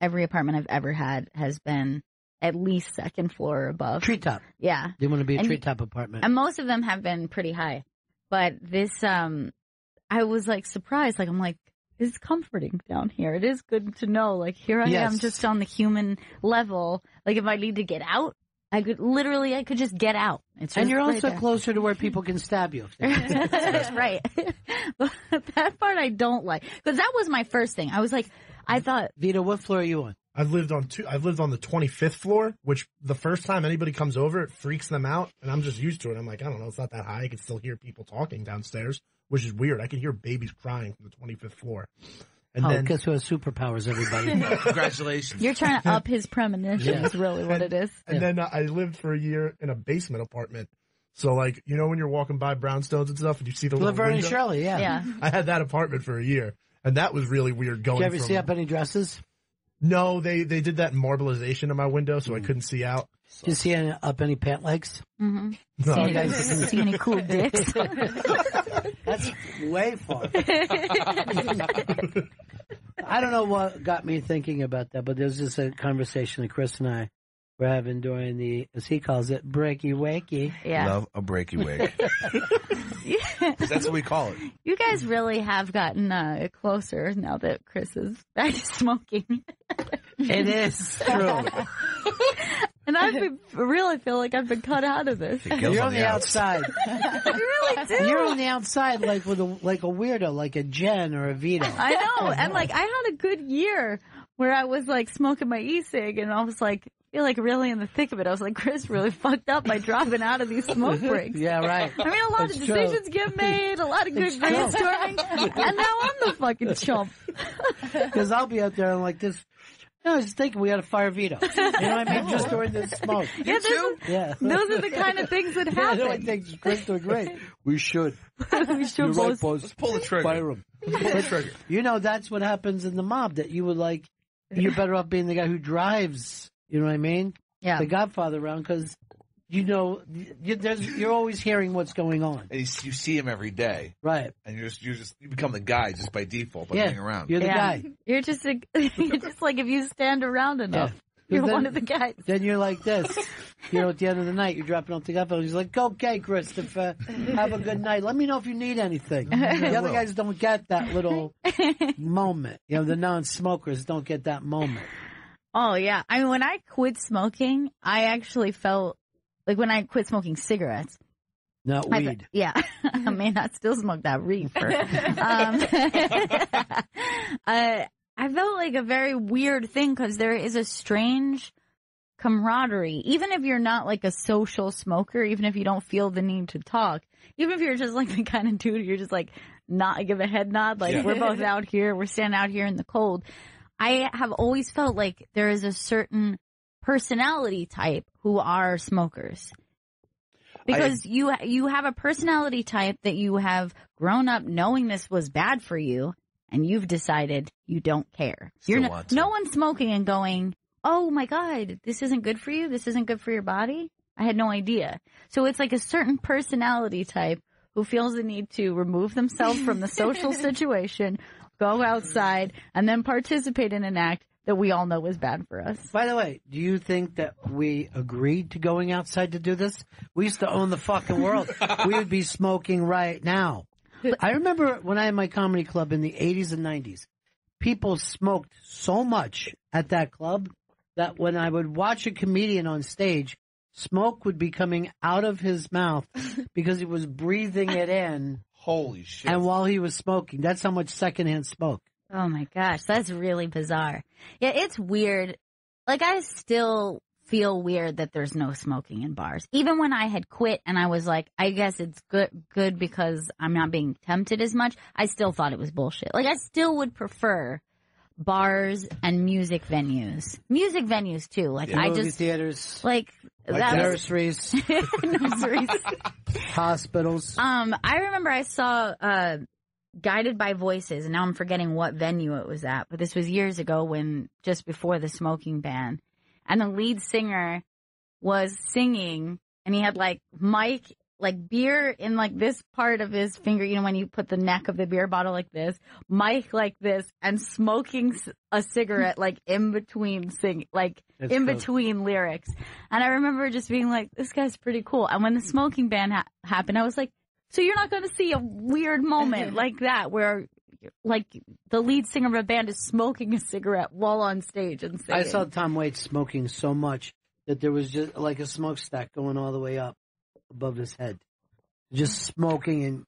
apartment I've ever had has been at least second floor or above. Treetop. Yeah. You want to be a treetop apartment. And most of them have been pretty high. But this, I was like surprised. Like, I'm like, it's comforting down here. It is good to know. Like, here I am just on the human level. Like, if I need to get out, I could just get out. And you're also closer to where people can stab you. That's right. But that part I don't like. Because that was my first thing. I was like, I thought. Vito, what floor are you on? I've lived on the 25th floor, which the first time anybody comes over, it freaks them out. And I'm just used to it. I'm like, I don't know. It's not that high. I can still hear people talking downstairs, which is weird. I can hear babies crying from the 25th floor. And then, guess who has superpowers, everybody? Congratulations. You're trying to up his premonition is really what it is. And then I lived for a year in a basement apartment. So, like, you know when you're walking by brownstones and stuff and you see the little Laverne window? Shirley, yeah. I had that apartment for a year. And that was really weird going. Did you ever see up any dresses? No, they did that marbleization of my window so I couldn't see out. Did you see up any pant legs? Mm-hmm. No. See any cool dicks? That's way far. I don't know what got me thinking about that, but there's just a conversation that Chris and I were having during the, as he calls it, breaky wakey. Yeah. Love a breaky wig. That's what we call it. You guys really have gotten closer now that Chris is back to smoking. It is true. And I really feel like I've been cut out of this. You're on the outside. You really do. You're on the outside like with like a weirdo, like a Jen or a Vito. I know. And like I had a good year where I was like smoking my e-cig and I was like, feel like really in the thick of it. I was like, Chris really fucked up by dropping out of these smoke breaks. Yeah, right. I mean, a lot of decisions get made, a lot of good brainstorming, and now I'm the fucking chump. Because I'll be out there and like this. I was just thinking we got to fire Vito. You know what I mean? Just during this smoke. Yeah, Yeah. Those are the kind of things that happen. I think Chris doing great. We should. We should You're both. right, boss. Let's pull the trigger. Fire him. Pull the trigger. You know, that's what happens in the mob, that you would like, you're better off being the guy who drives, you know what I mean? Yeah. The Godfather around, because, you know, you're always hearing what's going on. And you see him every day. Right. And you become the guy just by default by being around. You're the guy. You're just like if you stand around enough, you're one of the guys. Then you're like this. You know, at the end of the night, you're dropping off the Godfather. He's like, okay, Christopher, have a good night. Let me know if you need anything. The other guys don't get that little moment. You know, the non-smokers don't get that moment. Oh, yeah. I mean, when I quit smoking, I actually felt like when I quit smoking cigarettes. Not weed. I may not still smoke that reefer. I felt like a very weird thing because there is a strange camaraderie. Even if you're not like a social smoker, even if you don't feel the need to talk, even if you're just like the kind of dude you're just like not give a head nod, like we're both out here, we're standing out here in the cold. I have always felt like there is a certain personality type who are smokers. Because you have a personality type that you have grown up knowing this was bad for you, and you've decided you don't care. No one's smoking and going, oh my God, this isn't good for you? This isn't good for your body? I had no idea. So it's like a certain personality type who feels the need to remove themselves from the social situation, go outside, and then participate in an act that we all know is bad for us. By the way, do you think that we agreed to going outside to do this? We used to own the fucking world. We would be smoking right now. I remember when I had my comedy club in the 80s and 90s, people smoked so much at that club that when I would watch a comedian on stage, smoke would be coming out of his mouth because he was breathing it in. Holy shit. And while he was smoking, that's how much secondhand smoke. Oh my gosh, that's really bizarre. Yeah, it's weird. Like, I still feel weird that there's no smoking in bars. Even when I had quit and I was like, I guess it's good because I'm not being tempted as much, I still thought it was bullshit. Like, I still would prefer bars and music venues. Music venues too. Like, I movie just theaters, like that nurseries, nurseries, hospitals. I remember I saw Guided by Voices, and now I'm forgetting what venue it was at, but this was years ago just before the smoking ban. And the lead singer was singing, and he had like beer in like this part of his finger, you know, when you put the neck of the beer bottle like this, mic like this, and smoking a cigarette like in between between lyrics. And I remember just being like, this guy's pretty cool. And when the smoking ban happened, I was like, so you're not going to see a weird moment like that where like the lead singer of a band is smoking a cigarette while on stage and singing. I saw Tom Waits smoking so much that there was just like a smokestack going all the way up above his head. Just smoking, and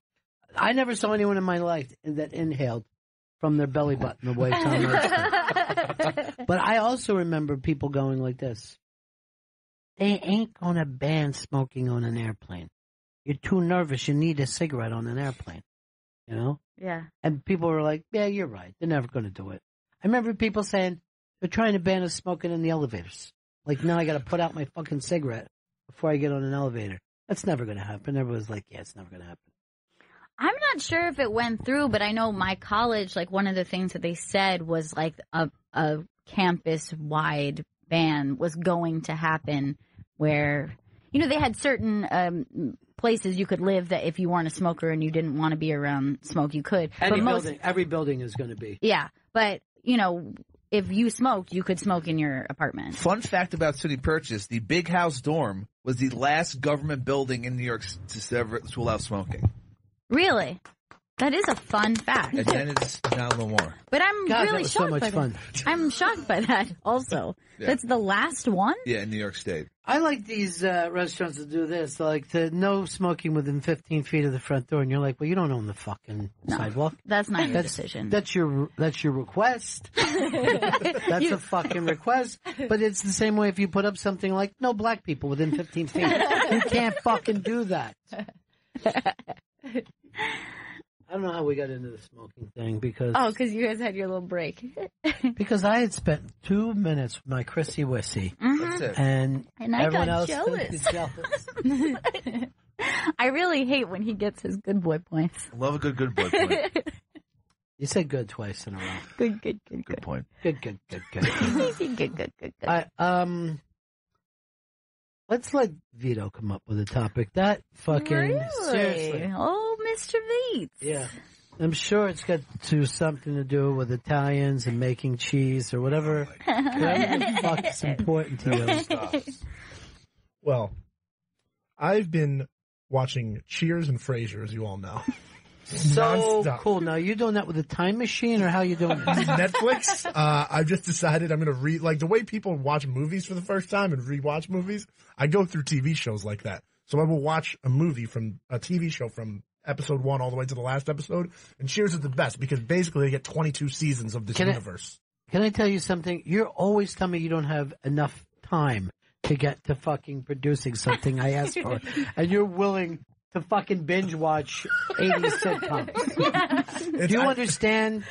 I never saw anyone in my life that inhaled from their belly button the way Tom Waits did. But I also remember people going like this. They ain't going to ban smoking on an airplane. You're too nervous. You need a cigarette on an airplane. You know? Yeah. And people were like, yeah, you're right. They're never going to do it. I remember people saying, they're trying to ban us smoking in the elevators. Like, now I got to put out my fucking cigarette before I get on an elevator. That's never going to happen. Everyone's like, yeah, it's never going to happen. I'm not sure if it went through, but I know my college, like, one of the things that they said was, like, a campus-wide ban was going to happen where, you know, they had certain places you could live that if you weren't a smoker and you didn't want to be around smoke, you could. Every building is going to be. Yeah, but, you know, if you smoked, you could smoke in your apartment. Fun fact about SUNY Purchase, the Big House Dorm was the last government building in New York to allow smoking. Really? That is a fun fact. And then it's now a little more. But I'm really shocked so much by fun. that. I'm shocked by that also. Yeah. That's the last one? Yeah, in New York State. I like these restaurants to do this, like no smoking within 15 feet of the front door, and you're like, well, you don't own the fucking sidewalk. That's not your decision. That's your request. That's a fucking request. But it's the same way if you put up something like no black people within 15 feet. You can't fucking do that. I don't know how we got into the smoking thing because you guys had your little break. because I had spent 2 minutes with my Chrissy Wissy, That's it. and I everyone got else jealous. jealous. I really hate when he gets his good boy points. Love a good boy point. You said good twice in a row. Good point. Good. good. Let's let Vito come up with a topic. That fucking Really? seriously. Oh, Mr. Beats. Yeah. I'm sure it's got something to do with Italians and making cheese or whatever. Whatever the fuck is important to you. Well, I've been watching Cheers and Frasier, as you all know. So Nonstop. cool. Now, you doing that with a time machine or how you doing this? Netflix, I've just decided I'm going to like the way people watch movies for the first time and rewatch movies, I go through TV shows like that. So I will watch a movie from a TV show from episode 1 all the way to the last episode. And Cheers is the best because basically they get 22 seasons of this universe. Can I tell you something? You're always telling me you don't have enough time to get to fucking producing something I asked for. And you're willing to fucking binge watch 80s sitcoms. Do you understand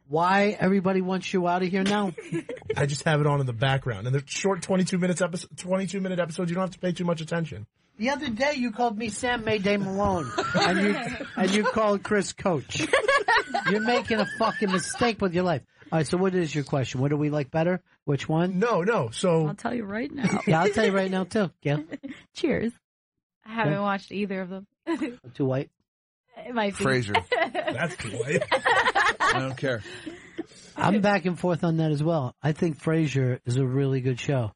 why everybody wants you out of here now? I just have it on in the background. And they're short 22-minute episodes. You don't have to pay too much attention. The other day you called me Sam Mayday Malone, and you called Chris Coach. You're making a fucking mistake with your life. All right, so what is your question? What do we like better? Which one? No. So I'll tell you right now. Yeah, I'll tell you right now too. Gail? Cheers. I haven't watched either of them. Too white? It might be. Frasier. that's too late. I don't care. I'm back and forth on that as well. I think Frasier is a really good show,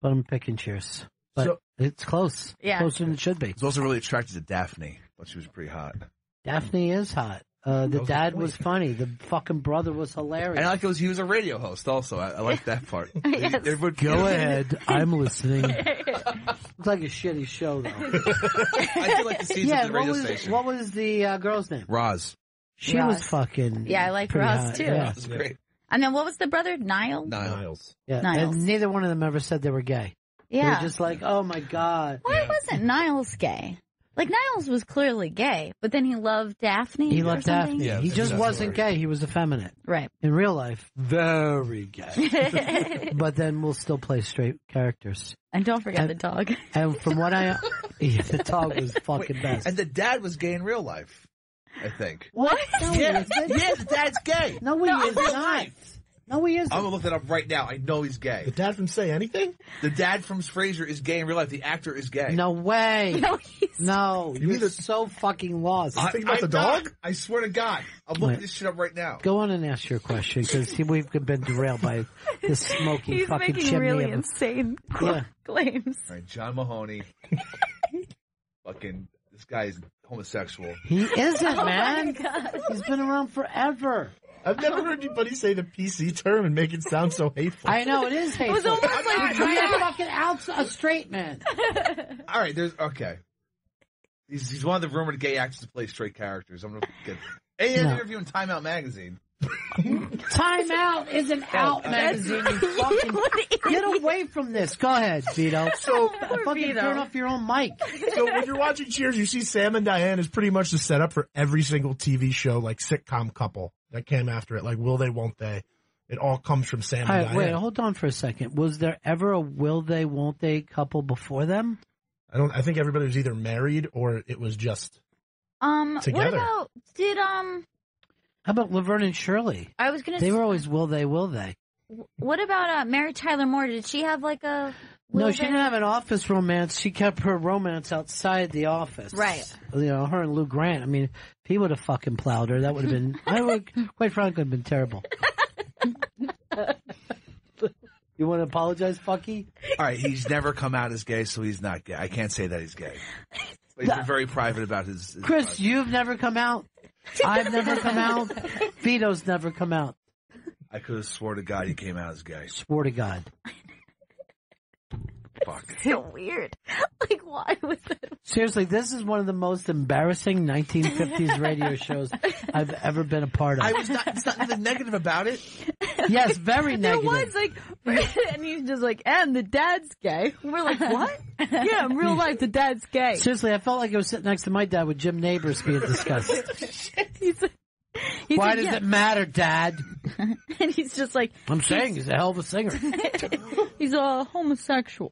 but I'm picking Cheers. But it's close. Yeah. Closer than it should be. I was also really attracted to Daphne, but she was pretty hot. Daphne is hot. The dad was funny. The fucking brother was hilarious. And I like he was a radio host also. I like that part. Yes. Go ahead. I'm listening. Looks like a shitty show, though. I do like the scenes at the radio station. What was the girl's name? Roz. She Roz. was fucking. Yeah, I like pretty Roz, hot. too. Yeah. That was great. And then what was the brother? Niles? Niles. Yeah. Niles. And neither one of them ever said they were gay. They Yeah. were just like, oh my God. Why wasn't Niles gay? Like, Niles was clearly gay, but then he loved Daphne. He or loved something? Daphne. Yeah, He just that's wasn't right. gay. He was effeminate. Right. In real life, very gay. But then we'll still play straight characters. And don't forget the dog. And from what I, the dog was fucking best. And the dad was gay in real life, I think. What? Yeah, the dad's gay. No, he is not. No, he isn't. I'm gonna look that up right now. I know he's gay. The dad from Say Anything? The dad from Frasier is gay in real life. The actor is gay. No way. No, he's... No, You mean you're the- so fucking lost. Think about the not. dog? I swear to God. I'm looking this shit up right now. Go on and ask your question, because we've been derailed by this smoking He's fucking making chimney. really of a- insane Yeah. claims. All right, John Mahoney. Fucking, this guy is homosexual. He isn't, man. God. He's been around forever. I've never heard anybody say the PC term and make it sound so hateful. I know, it is hateful. It was almost like You're trying to fucking out a straight man. All right, okay. He's one of the rumored gay actors to play straight characters. I'm gonna get. Hey, he had an interview in Time Out magazine. Time Out is an out magazine. You fucking get away from this. Go ahead, Vito. So, Fucking Vito. turn off your own mic. so when you're watching Cheers, you see Sam and Diane is pretty much the setup for every single TV show, like sitcom couple that came after it. Like, will they, won't they? It all comes from Sam All and right, Diane. wait, hold on for a second. Was there ever a will they, won't they couple before them? I think everybody was either married or it was just What together. about, How about Laverne and Shirley? I was going to They say, were always will they, will they? what about Mary Tyler Moore? Did she have like a... No, will she they? didn't have an office romance. She kept her romance outside the office. Right. You know, her and Lou Grant. I mean, if he would have fucking plowed her, that would have been, quite frankly, have been terrible. You want to apologize, Fucky? All right, he's never come out as gay, so he's not gay. I can't say that he's gay. But he's been very private about his Chris, you've never come out. I've never come out. Vito's never come out. I could have swore to God he came out as gay. Swear to God. Fuck. So weird. Like, why was it? Seriously, this is one of the most embarrassing 1950s radio shows I've ever been a part of. There's nothing negative about it. Yes, very There negative. was like, and he's just like, and the dad's gay. We're like, what? Yeah, in real life, the dad's gay. Seriously, I felt like I was sitting next to my dad with Jim Neighbors being discussed. He's Why like, does yeah. it matter, Dad? And he's just like, I'm saying he's a hell of a singer. he's a homosexual.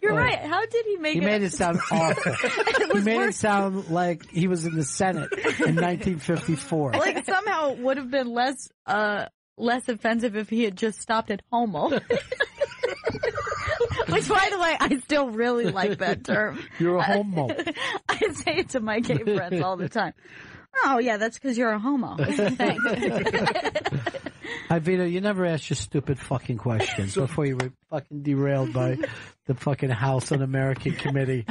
You're right. How did he make He it? made it sound awful. He was made it worse. sound like he was in the Senate in 1954. Like somehow it would have been less offensive if he had just stopped at homo. Which, by the way, I still really like that term. You're a homo. I say it to my gay friends all the time. Oh yeah, that's because you're a homo. It's a thing. Hi, Vito, you never asked your stupid fucking questions before you were fucking derailed by the fucking House Un-American Committee.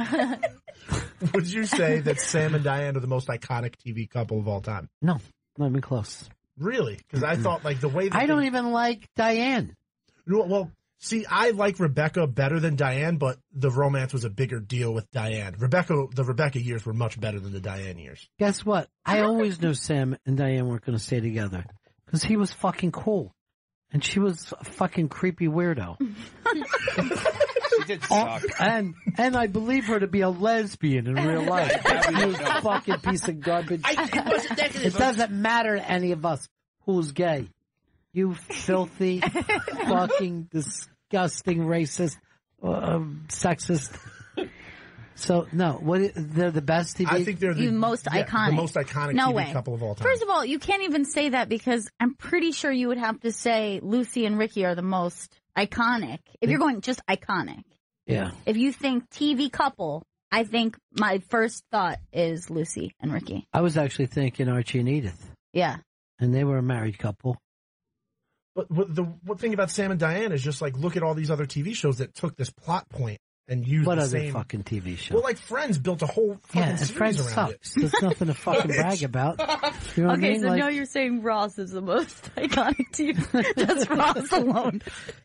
Would you say that Sam and Diane are the most iconic TV couple of all time? No, not even close. Really? Because I thought like the way that I don't even like Diane. Well, see, I like Rebecca better than Diane, but the romance was a bigger deal with Diane. The Rebecca years were much better than the Diane years. Guess what? I always knew Sam and Diane weren't going to stay together because he was fucking cool. And she was a fucking creepy weirdo. She did suck. And I believe her to be a lesbian in real life. You fucking piece of garbage. It wasn't negative. It doesn't matter to any of us who's gay. You filthy, fucking disgusting racist, sexist. So no, they're the best TV. I think they're The most iconic. the most iconic No TV way. couple of all time. First of all, you can't even say that because I'm pretty sure you would have to say Lucy and Ricky are the most iconic. If you're going just iconic. Yeah. If you think TV couple, I think my first thought is Lucy and Ricky. I was actually thinking Archie and Edith, Yeah. and they were a married couple. But the thing about Sam and Diane is just like look at all these other TV shows that took this plot point and use What the other same fucking TV show? Well, like Friends built a whole fucking yeah, and series Friends around sucks. it. There's nothing to fucking brag about. You know what I Okay, mean? so Like, now you're saying Ross is the most iconic TV. Just Ross alone.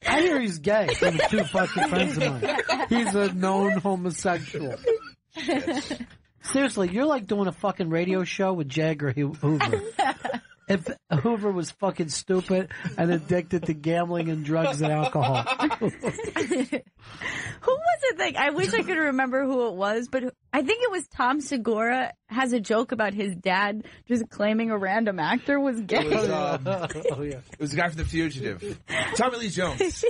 I hear he's gay from 2 fucking friends of mine. He's a known homosexual. Seriously, you're like doing a fucking radio show with Jagger Hoover. If Hoover was fucking stupid and addicted to gambling and drugs and alcohol. Who was it that, I wish I could remember who it was, but I think it was Tom Segura has a joke about his dad just claiming a random actor was gay. It was, Oh, yeah. it was the guy from The Fugitive. Tommy Lee Jones. He said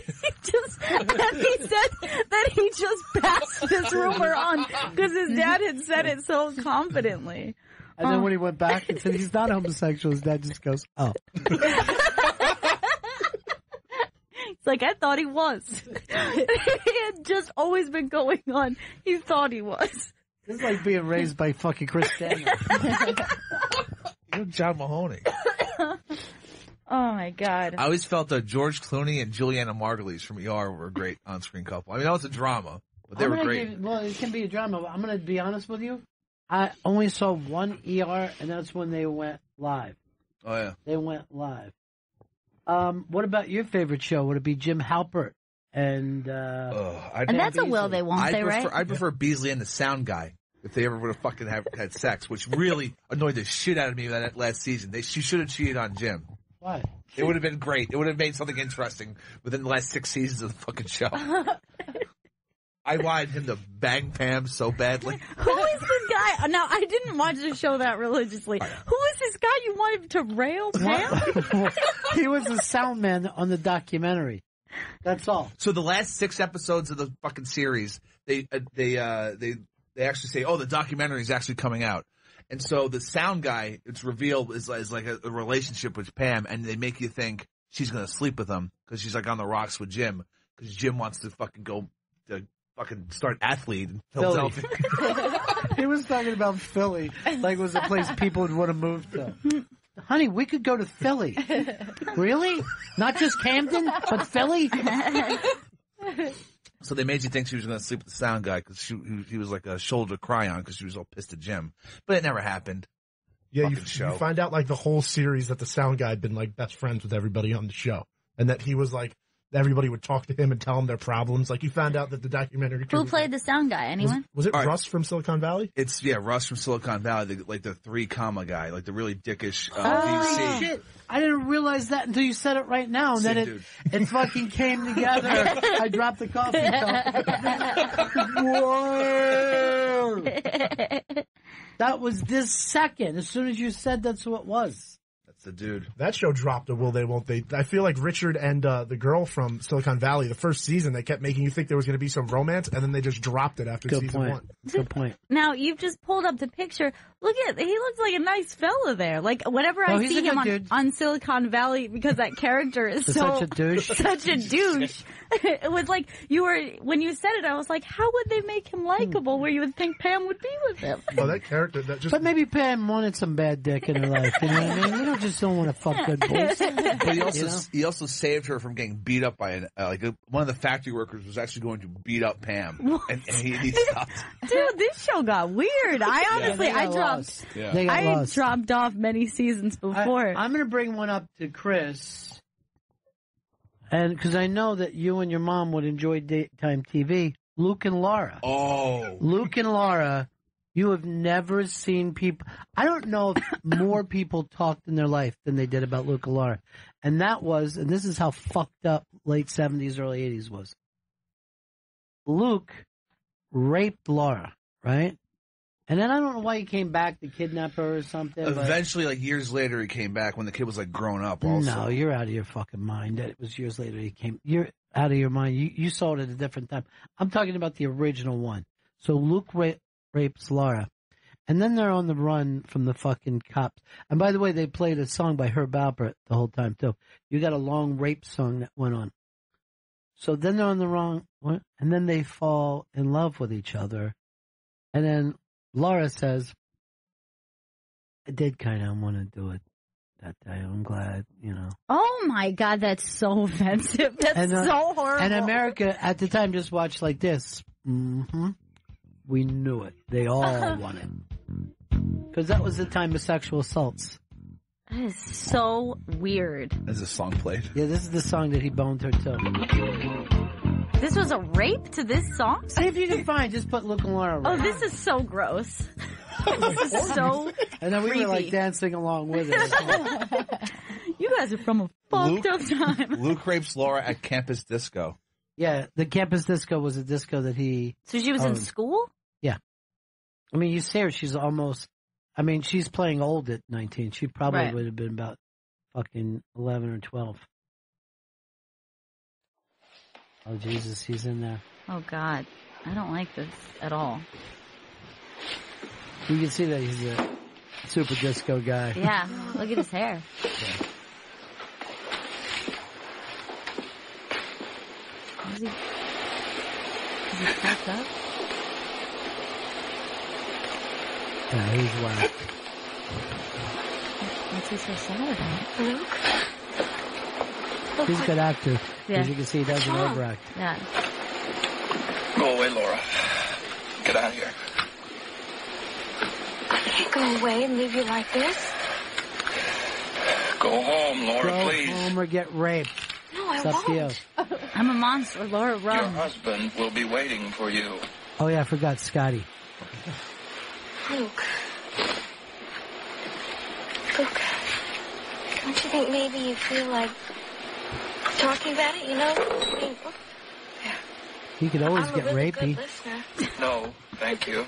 that he just passed this rumor on because his dad had said it so confidently. And then when he went back and said he's not homosexual, his dad just goes, oh. It's like, I thought he was. He had just always been going on. He thought he was. This is like being raised by fucking Chris Daniel. You're John Mahoney. Oh my God. I always felt that George Clooney and Juliana Margulies from ER were a great on-screen couple. I mean, that was a drama, but they were great. Well, it can be a drama, but I'm going to be honest with you. I only saw one ER, and that's when they went live. Oh, yeah. They went live. What about your favorite show? Would it be Jim Halpert? And that's a will they won't they, right? I prefer Beasley and the sound guy if they ever would have fucking had sex, which really annoyed the shit out of me that last season. She should have cheated on Jim. Why? It would have been great. It would have made something interesting within the last 6 seasons of the fucking show. I wanted him to bang Pam so badly. Who is this guy? Now, I didn't watch the show that religiously. Who is this guy you wanted to rail, Pam? He was a sound man on the documentary. That's all. So the last 6 episodes of the fucking series, they actually say, oh, the documentary is actually coming out. And so the sound guy, it's revealed, is like a relationship with Pam, and they make you think she's going to sleep with him because she's like on the rocks with Jim because Jim wants to fucking go to fucking start athlete in Philadelphia. He was talking about Philly, like it was a place people would want to move to. Honey, we could go to Philly. Really? Not just Camden, but Philly? So they made you think she was going to sleep with the sound guy because he was like a shoulder to cry on because she was all pissed at Jim. But it never happened. Yeah, you find out like the whole series that the sound guy had been like best friends with everybody on the show. And that he was like, everybody would talk to him and tell him their problems. Like you found out that the documentary. Who played the sound guy? Anyone? Was it Russ from Silicon Valley? It's, Russ from Silicon Valley, the 3 comma guy, like the really dickish Oh, VC. shit. I didn't realize that until you said it right now. And then it fucking came together. I dropped the coffee cup. Whoa. That was this second. As soon as you said that's who it was. That's the dude. That show dropped a will they won't they. I feel like Richard and the girl from Silicon Valley, the first season, they kept making you think there was going to be some romance, and then they just dropped it after season 1. Good point. Now, you've just pulled up the picture. Look at, he looks like a nice fella there. Like, whenever I he's see a him good dude. on Silicon Valley, because that character is Such a douche. Such a douche. It was like, when you said it, I was like, how would they make him likable where you would think Pam would be with him? Oh, that character, that just. But maybe Pam wanted some bad dick in her life. You know what I mean? You don't want to fuck good boys. But he also saved her from getting beat up by one of the factory workers was actually going to beat up Pam, and he stopped. Dude, this show got weird. I honestly, I dropped off many seasons before. I'm going to bring one up to Chris. And because I know that you and your mom would enjoy daytime TV, Luke and Laura. Oh. Luke and Laura, you have never seen people. I don't know if more people talked in their life than they did about Luke and Laura. And this is how fucked up late 70s, early 80s was. Luke raped Laura, right? And then I don't know why he came back to kidnap her or something. Eventually, like years later, he came back when the kid was like grown up. Also, no, you're out of your fucking mind. It was years later he came. You're out of your mind. You saw it at a different time. I'm talking about the original one. So Luke rapes Laura, and then they're on the run from the fucking cops. And by the way, they played a song by Herb Alpert the whole time too. You got a long rape song that went on. So then they're on the wrong one, and then they fall in love with each other, and then Laura says, I did kind of want to do it that day. I'm glad, Oh my God, that's so offensive. That's so horrible. And America at the time just watched like this. We knew it. They all wanted it. Because that was the time of sexual assaults. That is so weird. As a song played. Yeah, this is the song that he boned her to. This was a rape to this song? See if you can find. Just put Luke and Laura. Oh, this is so gross. This is so And then we creepy. were like dancing along with it. You guys are from a fucked up time. Luke rapes Laura at campus disco. Yeah, the campus disco was a disco that he... So she was in school? Yeah. I mean, you see her, she's almost... I mean, she's playing old at 19. She probably would have been about fucking 11 or 12. Oh, Jesus, he's in there. Oh, God. I don't like this at all. You can see that he's a super disco guy. Yeah, look at his hair. Yeah. Is he fucked up? Yeah, he's whack. What's he so sad about? Luke? He's a good actor. Yeah. As you can see, he doesn't overact. Yeah. Go away, Laura. Get out of here. I can't go away and leave you like this. Go home, Laura, Go please. home or get raped. No, I It's up to you. won't. I'm a monster. Laura, Your run. husband will be waiting for you. Oh, yeah, I forgot Scotty. Luke. Luke. Don't you think maybe you feel like talking about it, you know? I mean, He could always I'm get a really rapey. good listener. No, thank you.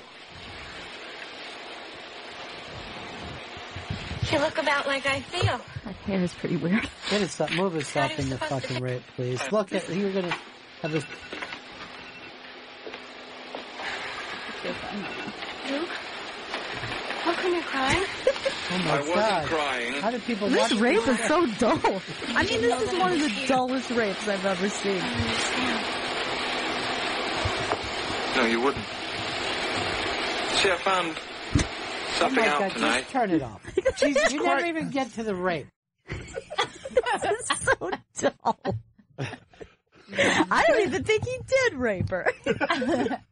You look about like I feel. That hair is pretty weird. Get it, stop, move it, stop in the fucking rape, please. Look, you're gonna have this. Luke? How come you're crying? Oh my I wasn't God. crying. How did people This watch rape is so dull. I mean, this is one of the dullest rapes I've ever seen. I understand. No, you wouldn't. See, I found Oh something my out God, tonight. just turn it off. You never even get to the rape. This is so dull. I don't even think he did rape her.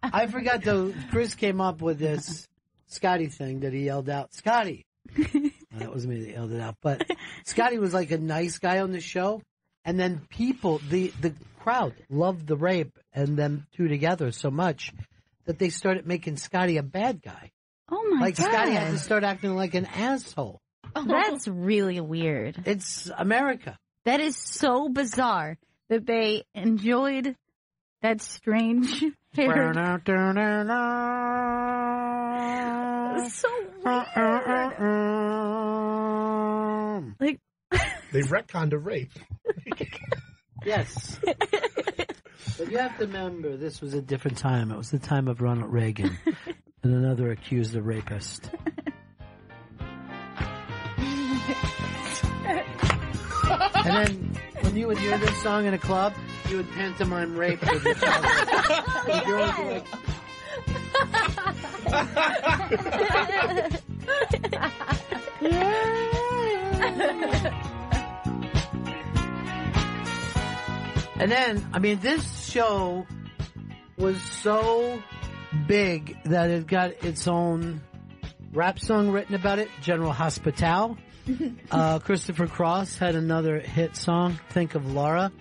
I forgot though, Chris came up with this Scotty thing that he yelled out, Scotty. That was me that yelled it out. But Scotty was like a nice guy on the show. And then people, the crowd loved the rape and them two together so much that they started making Scotty a bad guy. Oh my Like God. Scotty had to start acting like an asshole. That's really weird. It's America. That is so bizarre that they enjoyed that strange hair. It's so weird. Like, They retconned a rape. Yes. But you have to remember, this was a different time. It was the time of Ronald Reagan and another accused of rapist. And then when you would hear this song in a club, you would pantomime rape with each other. The girls were like, and then, I mean, this show was so big that it got its own rap song written about it, General Hospital. Christopher Cross had another hit song, Think of Laura,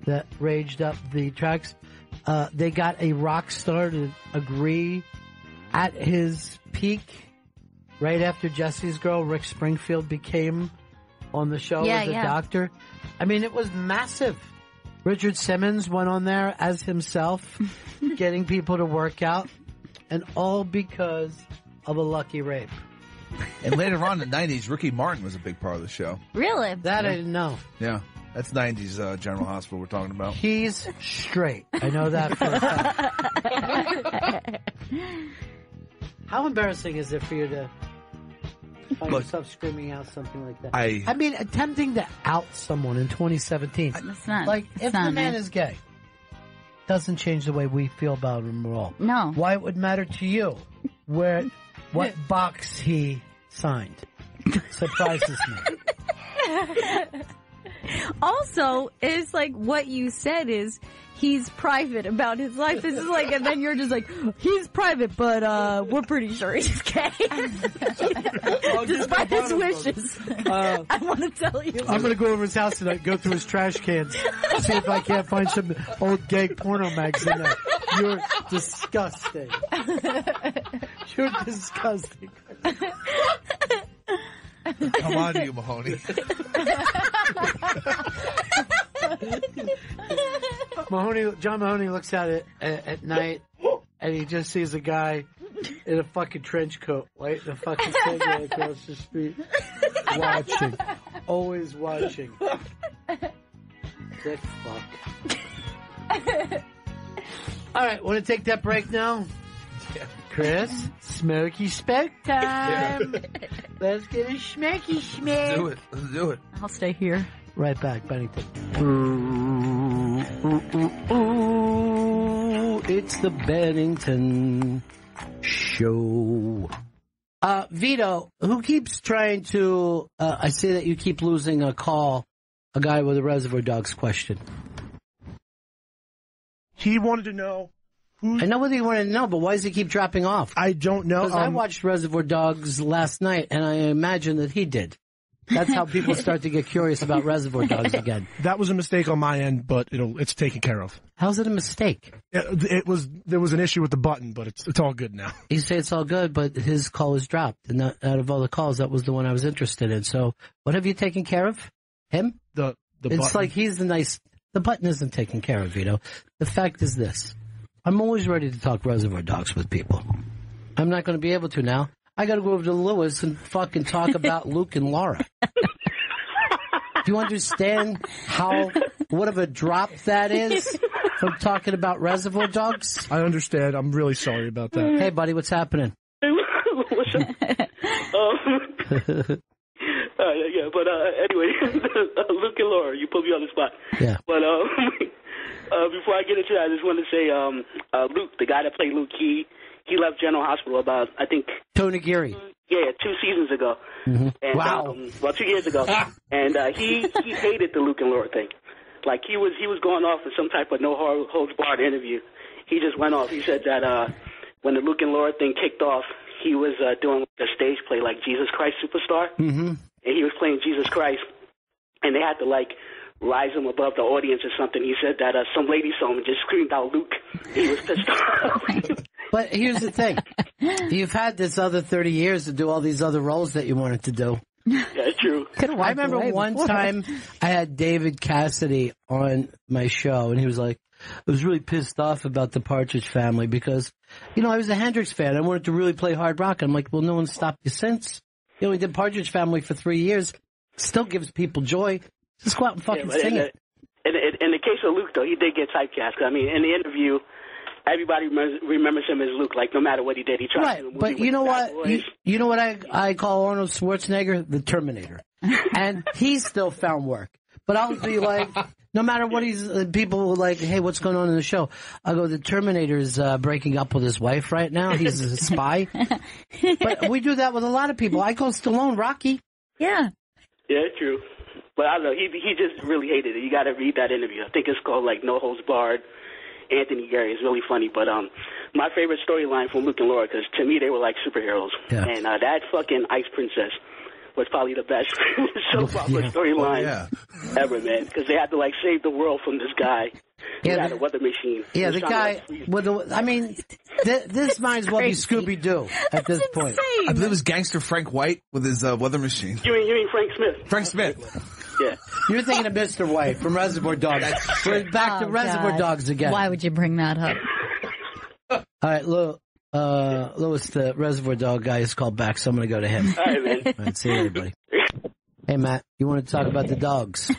that raged up the tracks. They got a rock star to agree at his peak right after Jesse's Girl, Rick Springfield became on the show as a doctor. I mean, it was massive. Richard Simmons went on there as himself, getting people to work out, and all because of a lucky rape. And later on in the 90s, Ricky Martin was a big part of the show. really? That I didn't know. Yeah. That's 90s General Hospital we're talking about. He's straight. I know that for a fact. How embarrassing is it for you to find Look, yourself screaming out something like that? I mean, attempting to out someone in 2017. It's not. Like, it's if not the man nice. is gay, doesn't change the way we feel about him at all. No. Why it would matter to you what box he signed surprises me. Also, it's like what you said is he's private about his life. This is like, and then you're just like, he's private, but we're pretty sure he's gay. Despite his wishes. I want to tell you. I'm going to go over his house tonight, go through his trash cans, see if I can't find some old gay porno mags in there. You're disgusting. You're disgusting. Come on to you, Mahoney. John Mahoney looks at it at night, and he just sees a guy in a fucking trench coat, right? The fucking cigarette across the street, watching, always watching. Dick fuck. All right, want to take that break now? Yeah. Chris, smoky spoke time. Let's get a schmecky schmeck. Let's do it. I'll stay here. Right back, Bennington. Ooh, it's the Bennington Show. Vito, who keeps trying to, I see that you keep losing a guy with a Reservoir Dogs question. He wanted to know I know what he wanted to know, but why does he keep dropping off? I don't know. Because I watched Reservoir Dogs last night, and I imagine that he did. That's how people start to get curious about Reservoir Dogs again. That was a mistake on my end, but it's taken care of. How's it a mistake? There was an issue with the button, but it's all good now. You say it's all good, but his call was dropped, and out of all the calls, that was the one I was interested in. So, what have you taken care of? Him? The it's button. like he's the nice. The button isn't taken care of, Vito. The fact is this. I'm always ready to talk Reservoir Dogs with people. I'm not going to be able to now. I got to go over to Lewis and fucking talk about Luke and Laura. Do you understand what of a drop that is from talking about Reservoir Dogs? I understand. I'm really sorry about that. Hey, buddy, what's happening? What's up? Yeah, but anyway, Luke and Laura, you put me on the spot. Yeah. But before I get into that, I just want to say Luke, the guy that played Luke, he left General Hospital about, I think... Tony Geary. Yeah, 2 seasons ago. Mm-hmm. And, wow. 2 years ago. And he hated the Luke and Laura thing. Like, he was going off with some type of no-holds-barred interview. He just went off. He said that when the Luke and Laura thing kicked off, he was doing a stage play like Jesus Christ Superstar. Mm-hmm. And he was playing Jesus Christ. And they had to, like, rise him above the audience or something. He said that some lady saw him and just screamed out Luke. He was pissed off. But here's the thing. You've had this other 30 years to do all these other roles that you wanted to do. Yeah, true. I remember one time I had David Cassidy on my show, and he was like, I was really pissed off about the Partridge Family because, I was a Hendrix fan. I wanted to really play hard rock. I'm like, well, no one stopped you since. We did Partridge Family for 3 years. Still gives people joy. Just go out and fucking sing it. In the case of Luke, though, he did get typecast. I mean, in the interview, everybody remembers him as Luke. Like, no matter what he did, he tried to do a movie but you with know the what? Bad Boys. You know what I call Arnold Schwarzenegger? The Terminator. And he's still found work. But I'll be like, no matter what people will like, hey, what's going on in the show? I'll go, the Terminator's breaking up with his wife right now. He's a spy. But we do that with a lot of people. I call Stallone Rocky. Yeah. Yeah, true. But I don't know. He just really hated it. You got to read that interview. I think it's called, like, No Holds Barred. Anthony Gary is really funny. But my favorite storyline from Luke and Laura, because to me they were like superheroes. Yeah. And that fucking Ice Princess was probably the best soap opera storyline ever, man. Because they had to, like, save the world from this guy. He had a weather machine. Yeah, the guy with this might as well be Scooby-Doo at this point. I believe it was Gangster Frank White with his weather machine. You mean Frank Smith? Frank Smith. Yeah. You're thinking of Mr. White from Reservoir Dogs. We're back to Reservoir Dogs again. Why would you bring that up? All right, Lewis, the Reservoir Dog guy, is called back, so I'm going to go to him. All right, man. All right, see you later, buddy. Hey, Matt, you want to talk about the dogs?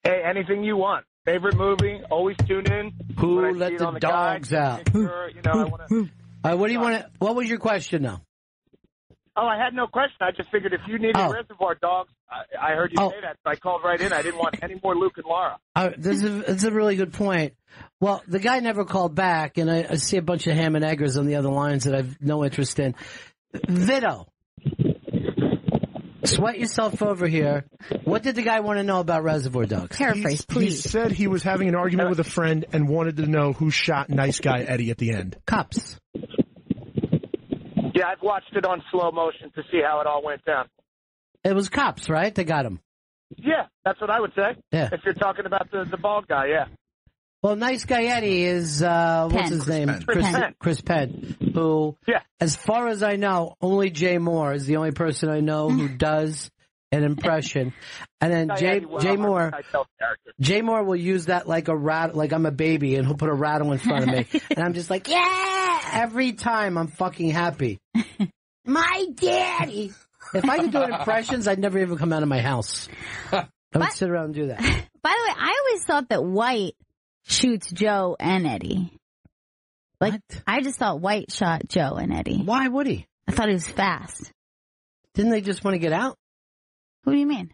Hey, anything you want. Favorite movie? Always tune in. Who let the dogs out? Sure, I want to. What do you want to? What was your question, now? Oh, I had no question. I just figured if you needed Reservoir Dogs, I heard you say that, so I called right in. I didn't want any more Luke and Laura. This is a really good point. Well, the guy never called back, and I see a bunch of ham and eggers on the other lines that I've no interest in. Vito. Sweat yourself over here. What did the guy want to know about Reservoir Dogs? Paraphrase, He please. said he was having an argument with a friend and wanted to know who shot Nice Guy Eddie at the end. Cops. Yeah, I've watched it on slow motion to see how it all went down. It was cops, right? They got him. Yeah, that's what I would say. Yeah. If you're talking about the bald guy, yeah. Well, Nice Guy Eddie is, what's his name? Chris Penn. Who, as far as I know, only Jay Moore is the only person I know who does an impression. And then Jay Moore will use that like a rat, like I'm a baby, and he'll put a rattle in front of me. And I'm just like, yeah! Every time I'm fucking happy. My daddy! If I could do impressions, I'd never even come out of my house. I would sit around and do that. By the way, I always thought that White shoots Joe and Eddie. Like, what? I just thought White shot Joe and Eddie. Why would he? I thought he was fast. Didn't they just want to get out? What do you mean?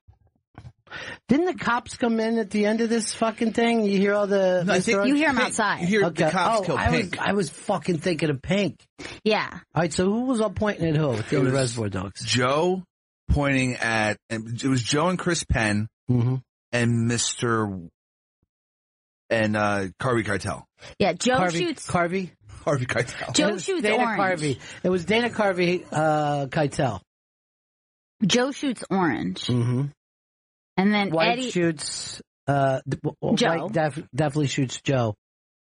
Didn't the cops come in at the end of this fucking thing? You hear all the... No, you hear them outside. You hear the cops kill Pink. I was fucking thinking of Pink. Yeah. All right, so who was all pointing at who at the end of Reservoir Dogs? Joe pointing at... And it was Joe and Chris Penn and Mr... and Carvey Keitel. Yeah, Joe shoots... Harvey Keitel. Joe shoots Dana orange. Carvey. It was Dana Carvey, Keitel. Joe shoots orange. Mm-hmm. And then White Eddie shoots... Joe. White definitely shoots Joe.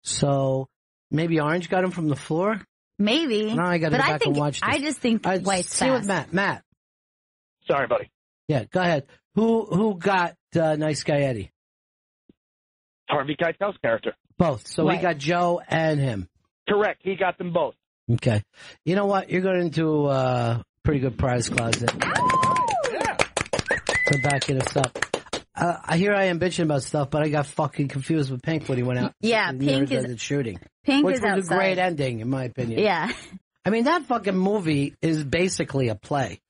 So maybe Orange got him from the floor? Maybe. No, I got to go back and watch this. I just think White's see fast. with Matt. Sorry, buddy. Yeah, go ahead. Who got Nice Guy Eddie? Harvey Keitel's character. Both. So he got Joe and him. Correct. He got them both. Okay. You know what? You're going into a pretty good prize closet. For backing us up. Here I am bitching about stuff, but I got fucking confused with Pink when he went out. Yeah, Pink is shooting. Pink which is was outside. a great ending, in my opinion. Yeah. I mean, that fucking movie is basically a play.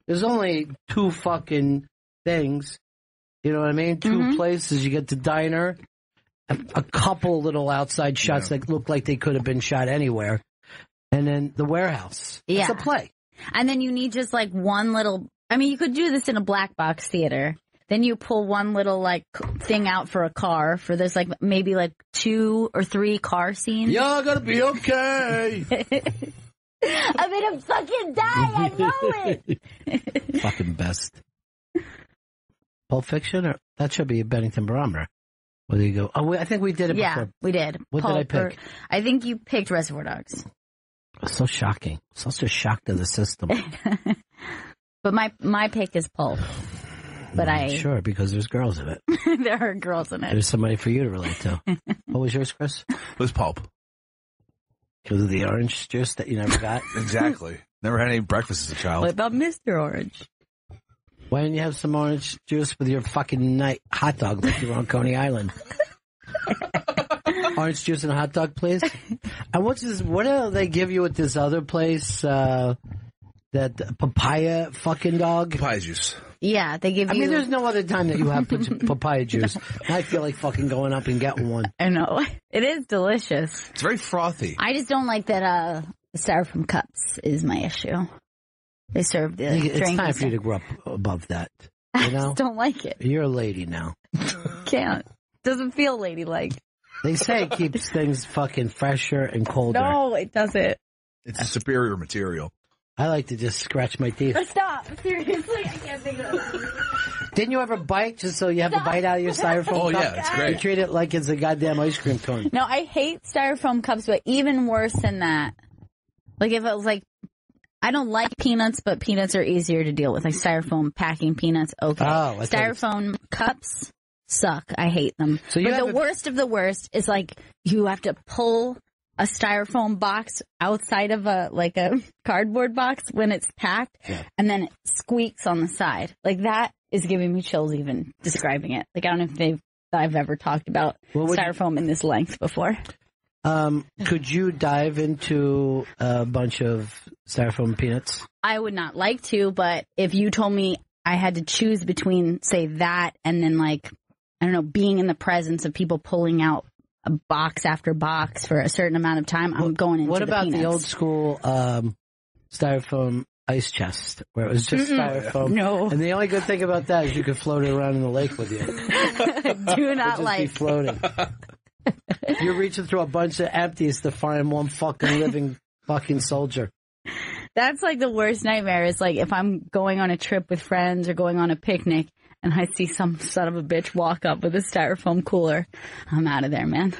There's only two fucking things. You know what I mean? Two places. You get the diner, a couple little outside shots that look like they could have been shot anywhere, and then the warehouse. Yeah. It's a play. And then you need just like one little... I mean, you could do this in a black box theater. Then you pull one little like thing out for a car for this like maybe like 2 or 3 car scenes. You're gonna be okay. I'm gonna fucking die. I know it. Fucking best. Pulp Fiction, or that should be a Bennington Barometer. Where do you go? Oh, I think we did it before. Yeah, we did. What did I pick? I think you picked Reservoir Dogs. So shocking. Such a shock to the system. But my pick is Pulp. But Sure, because there's girls in it. There are girls in it. There's somebody for you to relate to. What was yours, Chris? It was Pulp. Because of the orange juice that you never got? Exactly. Never had any breakfast as a child. What about Mr. Orange? Why didn't you have some orange juice with your fucking night hot dog like you were on Coney Island? Orange juice and a hot dog, please. And what's this? What do they give you at this other place? That papaya fucking dog? Papaya juice. Yeah, they give you... I mean, there's no other time that you have papaya juice. I feel like fucking going up and getting one. I know. It is delicious. It's very frothy. I just don't like that the styrofoam cups is my issue. They serve the It's drink. time for you to grow up above that. You know? I just don't like it. You're a lady now. Can't. Doesn't feel ladylike. They say it keeps things fucking fresher and colder. No, it doesn't. It's a superior material. I like to just scratch my teeth. Stop. Seriously, I can't think of it. Didn't you ever bite just so you have a bite out of your styrofoam Oh, cup? yeah, it's great. You treat it like it's a goddamn ice cream cone. No, I hate styrofoam cups, but even worse than that. Like if it was like, I don't like peanuts, but peanuts are easier to deal with. Like styrofoam packing peanuts, okay. Oh, styrofoam cups suck. I hate them. So but the worst of the worst is like you have to pull a styrofoam box outside of a cardboard box when it's packed, and then it squeaks on the side. Like that is giving me chills even describing it. Like I don't know if I've ever talked about styrofoam in this length before. Could you dive into a bunch of styrofoam peanuts? I would not like to, but if you told me I had to choose between, say, that and then like, I don't know, being in the presence of people pulling out a box after box for a certain amount of time, I'm going into What about the peanuts. the old school styrofoam ice chest where it was just styrofoam. No. And the only good thing about that is you could float it around in the lake with you. Do not like. Be floating. You're reaching through a bunch of empties to find one fucking living fucking soldier. That's like the worst nightmare is like if I'm going on a trip with friends or going on a picnic and I see some son of a bitch walk up with a styrofoam cooler. I'm out of there, man.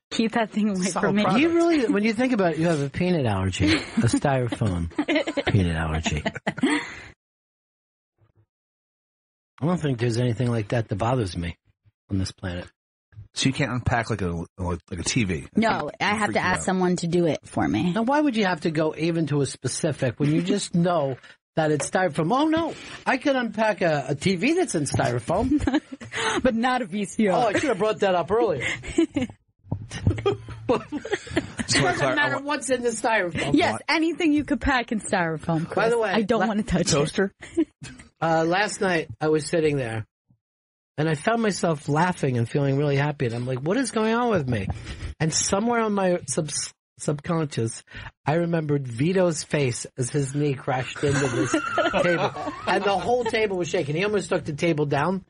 Keep that thing away from me. You really, when you think about it, you have a peanut allergy. A styrofoam peanut allergy. I don't think there's anything like that bothers me on this planet. So you can't unpack like a TV? No, I have to ask someone to do it for me. Now, why would you have to go even to a specific when you just know that it's styrofoam? Oh, no, I can unpack a TV that's in styrofoam. But not a VCR. Oh, I should have brought that up earlier. Doesn't matter what's in the styrofoam. Yes, anything you could pack in styrofoam, Chris. By the way, I don't want to touch toaster? Last night, I was sitting there. And I found myself laughing and feeling really happy. And I'm like, what is going on with me? And somewhere on my subconscious, I remembered Vito's face as his knee crashed into this table. And the whole table was shaking. He almost took the table down,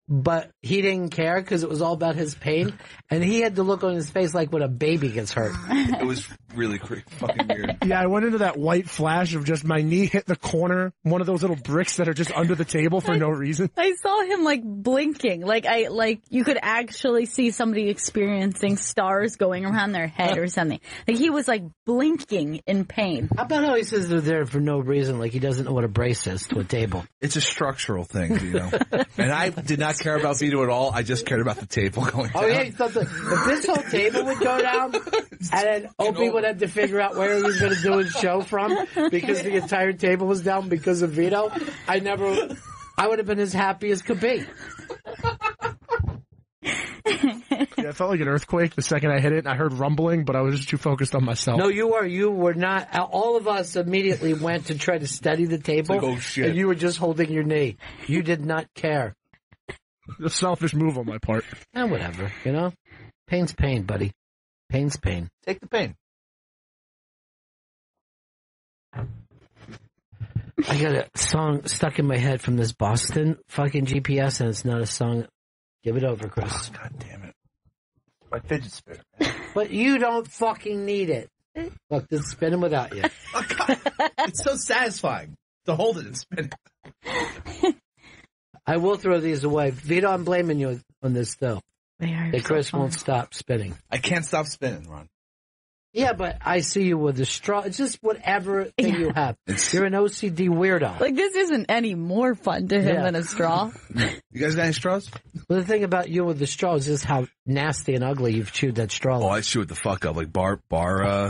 but he didn't care because it was all about his pain. And he had the look on his face like when a baby gets hurt. It was really fucking weird. Yeah, I went into that white flash of just my knee hit the corner, one of those little bricks that are just under the table for no reason. I saw him like blinking, like you could actually see somebody experiencing stars going around their head or something. Like he was like blinking in pain. How about how he says they're there for no reason, like he doesn't know what a brace is to a table? It's a structural thing, you know. And I did not care about Vito at all. I just cared about the table going down. Oh yeah, he thought that if this whole table would go down, and then Opie would have to figure out where he was going to do his show from because the entire table was down because of Vito, I would have been as happy as could be. Yeah, it felt like an earthquake the second I hit it. I heard rumbling, but I was just too focused on myself. No, you were not. All of us immediately went to try to steady the table. Like, oh shit. And you were just holding your knee. You did not care. A selfish move on my part. And whatever, you know? Pain's pain, buddy. Pain's pain. Take the pain. I got a song stuck in my head from this Boston fucking GPS, and it's not a song. Give it over, Chris. Oh, God damn it. My fidget spinner. But you don't fucking need it. Look, this is spinning without you. Oh, God. It's so satisfying to hold it and spin it. I will throw these away. Vito, I'm blaming you on this, though. That Chris won't stop spinning. I can't stop spinning, Ron. Yeah, but I see you with the straw. It's just whatever thing you have. You're an OCD weirdo. Like, this isn't any more fun to him than a straw. You guys got any straws? Well, the thing about you with the straw is just how nasty and ugly you've chewed that straw. Oh, I chew it the fuck up. Like bar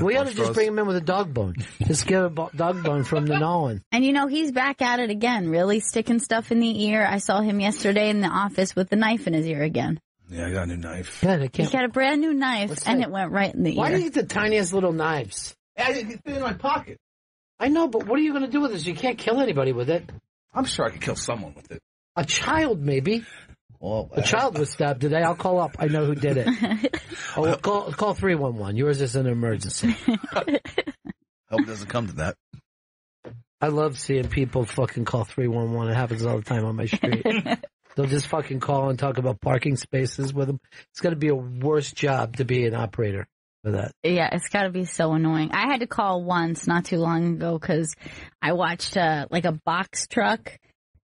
we ought to just bring him in with a dog bone. Just get a dog bone from the Nolan. And you know, he's back at it again, really sticking stuff in the ear. I saw him yesterday in the office with the knife in his ear again. Yeah, I got a new knife. Yeah, he got a brand new knife, and it went right in the ear. Why do you get the tiniest little knives? I didn't fit in my pocket. I know, but what are you going to do with this? You can't kill anybody with it. I'm sure I could kill someone with it. A child, maybe. Well, a child was stabbed today. I'll call up. I know who did it. Oh, call 311. Yours is an emergency. Hope it doesn't come to that. I love seeing people fucking call 311. It happens all the time on my street. They'll just fucking call and talk about parking spaces with them. It's got to be a worse job to be an operator for that. Yeah, it's got to be so annoying. I had to call once not too long ago because I watched like a box truck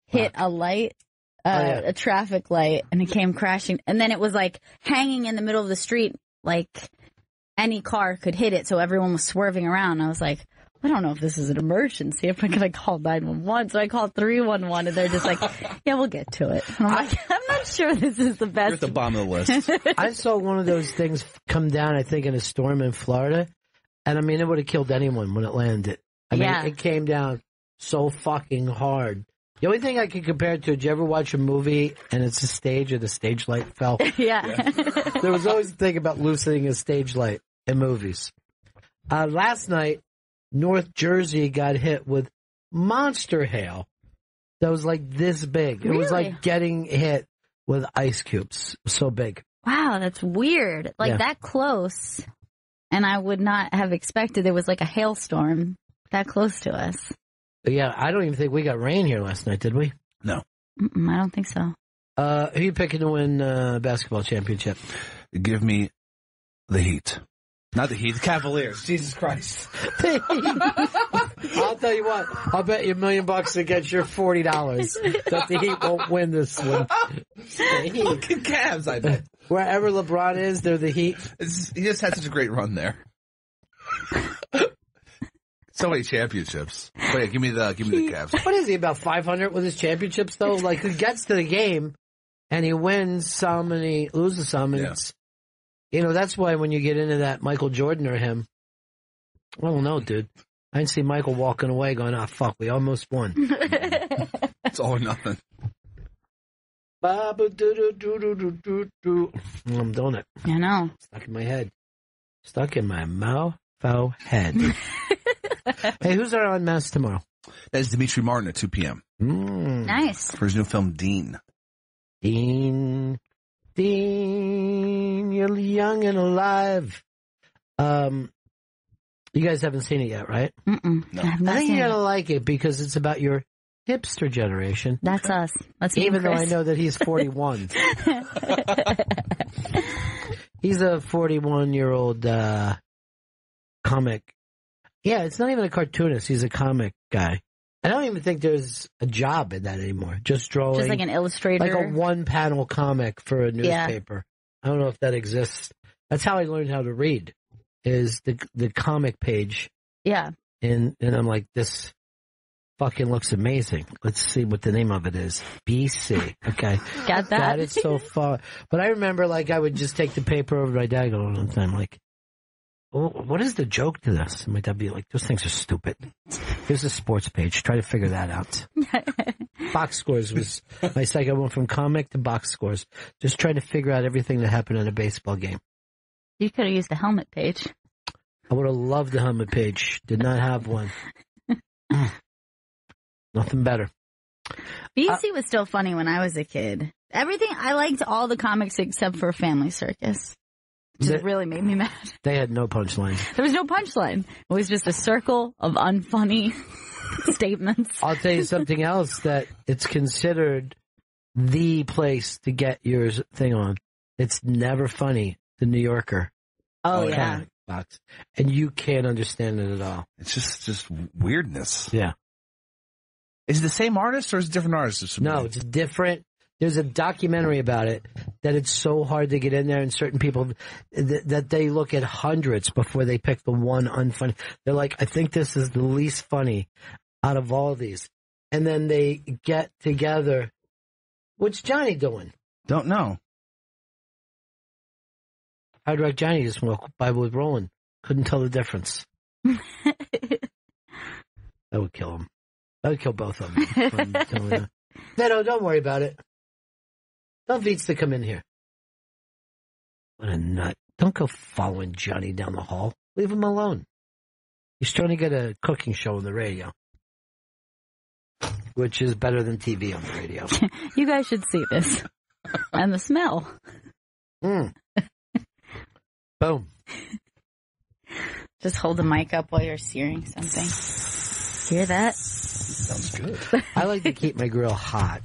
hit a light, a traffic light, and it came crashing. And then it was like hanging in the middle of the street, like any car could hit it. So everyone was swerving around. I was like, I don't know if this is an emergency. If I'm going to call 911. So I called 311 and they're just like, yeah, we'll get to it. And I'm like, I'm not sure this is the best. You're at the bottom of the list. I saw one of those things come down, I think, in a storm in Florida. And I mean, it would have killed anyone when it landed. I mean, it came down so fucking hard. The only thing I can compare it to, did you ever watch a movie and it's a stage and the stage light fell? Yeah. There was always a thing about loosening a stage light in movies. Last night, North Jersey got hit with monster hail that was like this big. Really? It was like getting hit with ice cubes. So big. Wow, that's weird. Like that close. And I would not have expected there was like a hailstorm that close to us. Yeah, I don't even think we got rain here last night, did we? No. I don't think so. Who are you picking to win basketball championship? Give me the Heat. Not the Heat, the Cavaliers. Jesus Christ. I'll tell you what. I'll bet you $1 million against your $40 that the Heat won't win this one. Fucking Cavs, I bet. Wherever LeBron is, they're the Heat. He just had such a great run there. So many championships. But yeah, give me the Cavs. What is he, about 500 with his championships, though? Like, he gets to the game, and he wins some, and he loses some, and it's, you know, that's why when you get into that Michael Jordan or him, I don't know, dude. I didn't see Michael walking away going, fuck, we almost won. It's all or nothing. I'm doing it. I know. Stuck in my head. Stuck in my mouth-foul head. Hey, who's our on mass tomorrow? That is Dimitri Martin at 2 p.m. Nice. For his new film, Dean. Dean, you're young and alive. You guys haven't seen it yet, right? Mm-mm. No. I think you're going to like it because it's about your hipster generation. That's us. That's even though I know that he's 41. He's a 41-year-old comic. Yeah, it's not even a cartoonist. He's a comic guy. I don't even think there's a job in that anymore. Just drawing. Just like an illustrator. Like a one-panel comic for a newspaper. I don't know if that exists. That's how I learned how to read, is the comic page. Yeah. And I'm like, this fucking looks amazing. Let's see what the name of it is. BC. Okay. Got that? God, it's so far. But I remember, like, I would just take the paper over to my dad all the time, like, oh, what is the joke to this? And my dad would be like, those things are stupid. Here's a sports page. Try to figure that out. Box scores was my second. I went from comic to box scores. Just trying to figure out everything that happened in a baseball game. You could have used the helmet page. I would have loved the helmet page. Did not have one. Nothing better. BC was still funny when I was a kid. I liked all the comics except for Family Circus. Just really made me mad. They had no punchline. There was no punchline. It was just a circle of unfunny statements. I'll tell you something else that it's considered the place to get your thing on. It's never funny. The New Yorker. Oh, yeah. Box. And you can't understand it at all. It's just weirdness. Yeah. Is it the same artist or is it different artists? No, it's different. There's a documentary about it that it's so hard to get in there, and certain people that they look at hundreds before they pick the one unfunny. They're like, I think this is the least funny out of all these. And then they get together. What's Johnny doing? Don't know. Hard Rock Johnny just walked by with Roland. Couldn't tell the difference. That would kill him. That would kill both of them. No, don't worry about it. Tell Veets to come in here. What a nut. Don't go following Johnny down the hall. Leave him alone. He's trying to get a cooking show on the radio, which is better than TV on the radio. You guys should see this. And the smell. Boom. Just hold the mic up while you're searing something. Hear that? Sounds good. I like to keep my grill hot.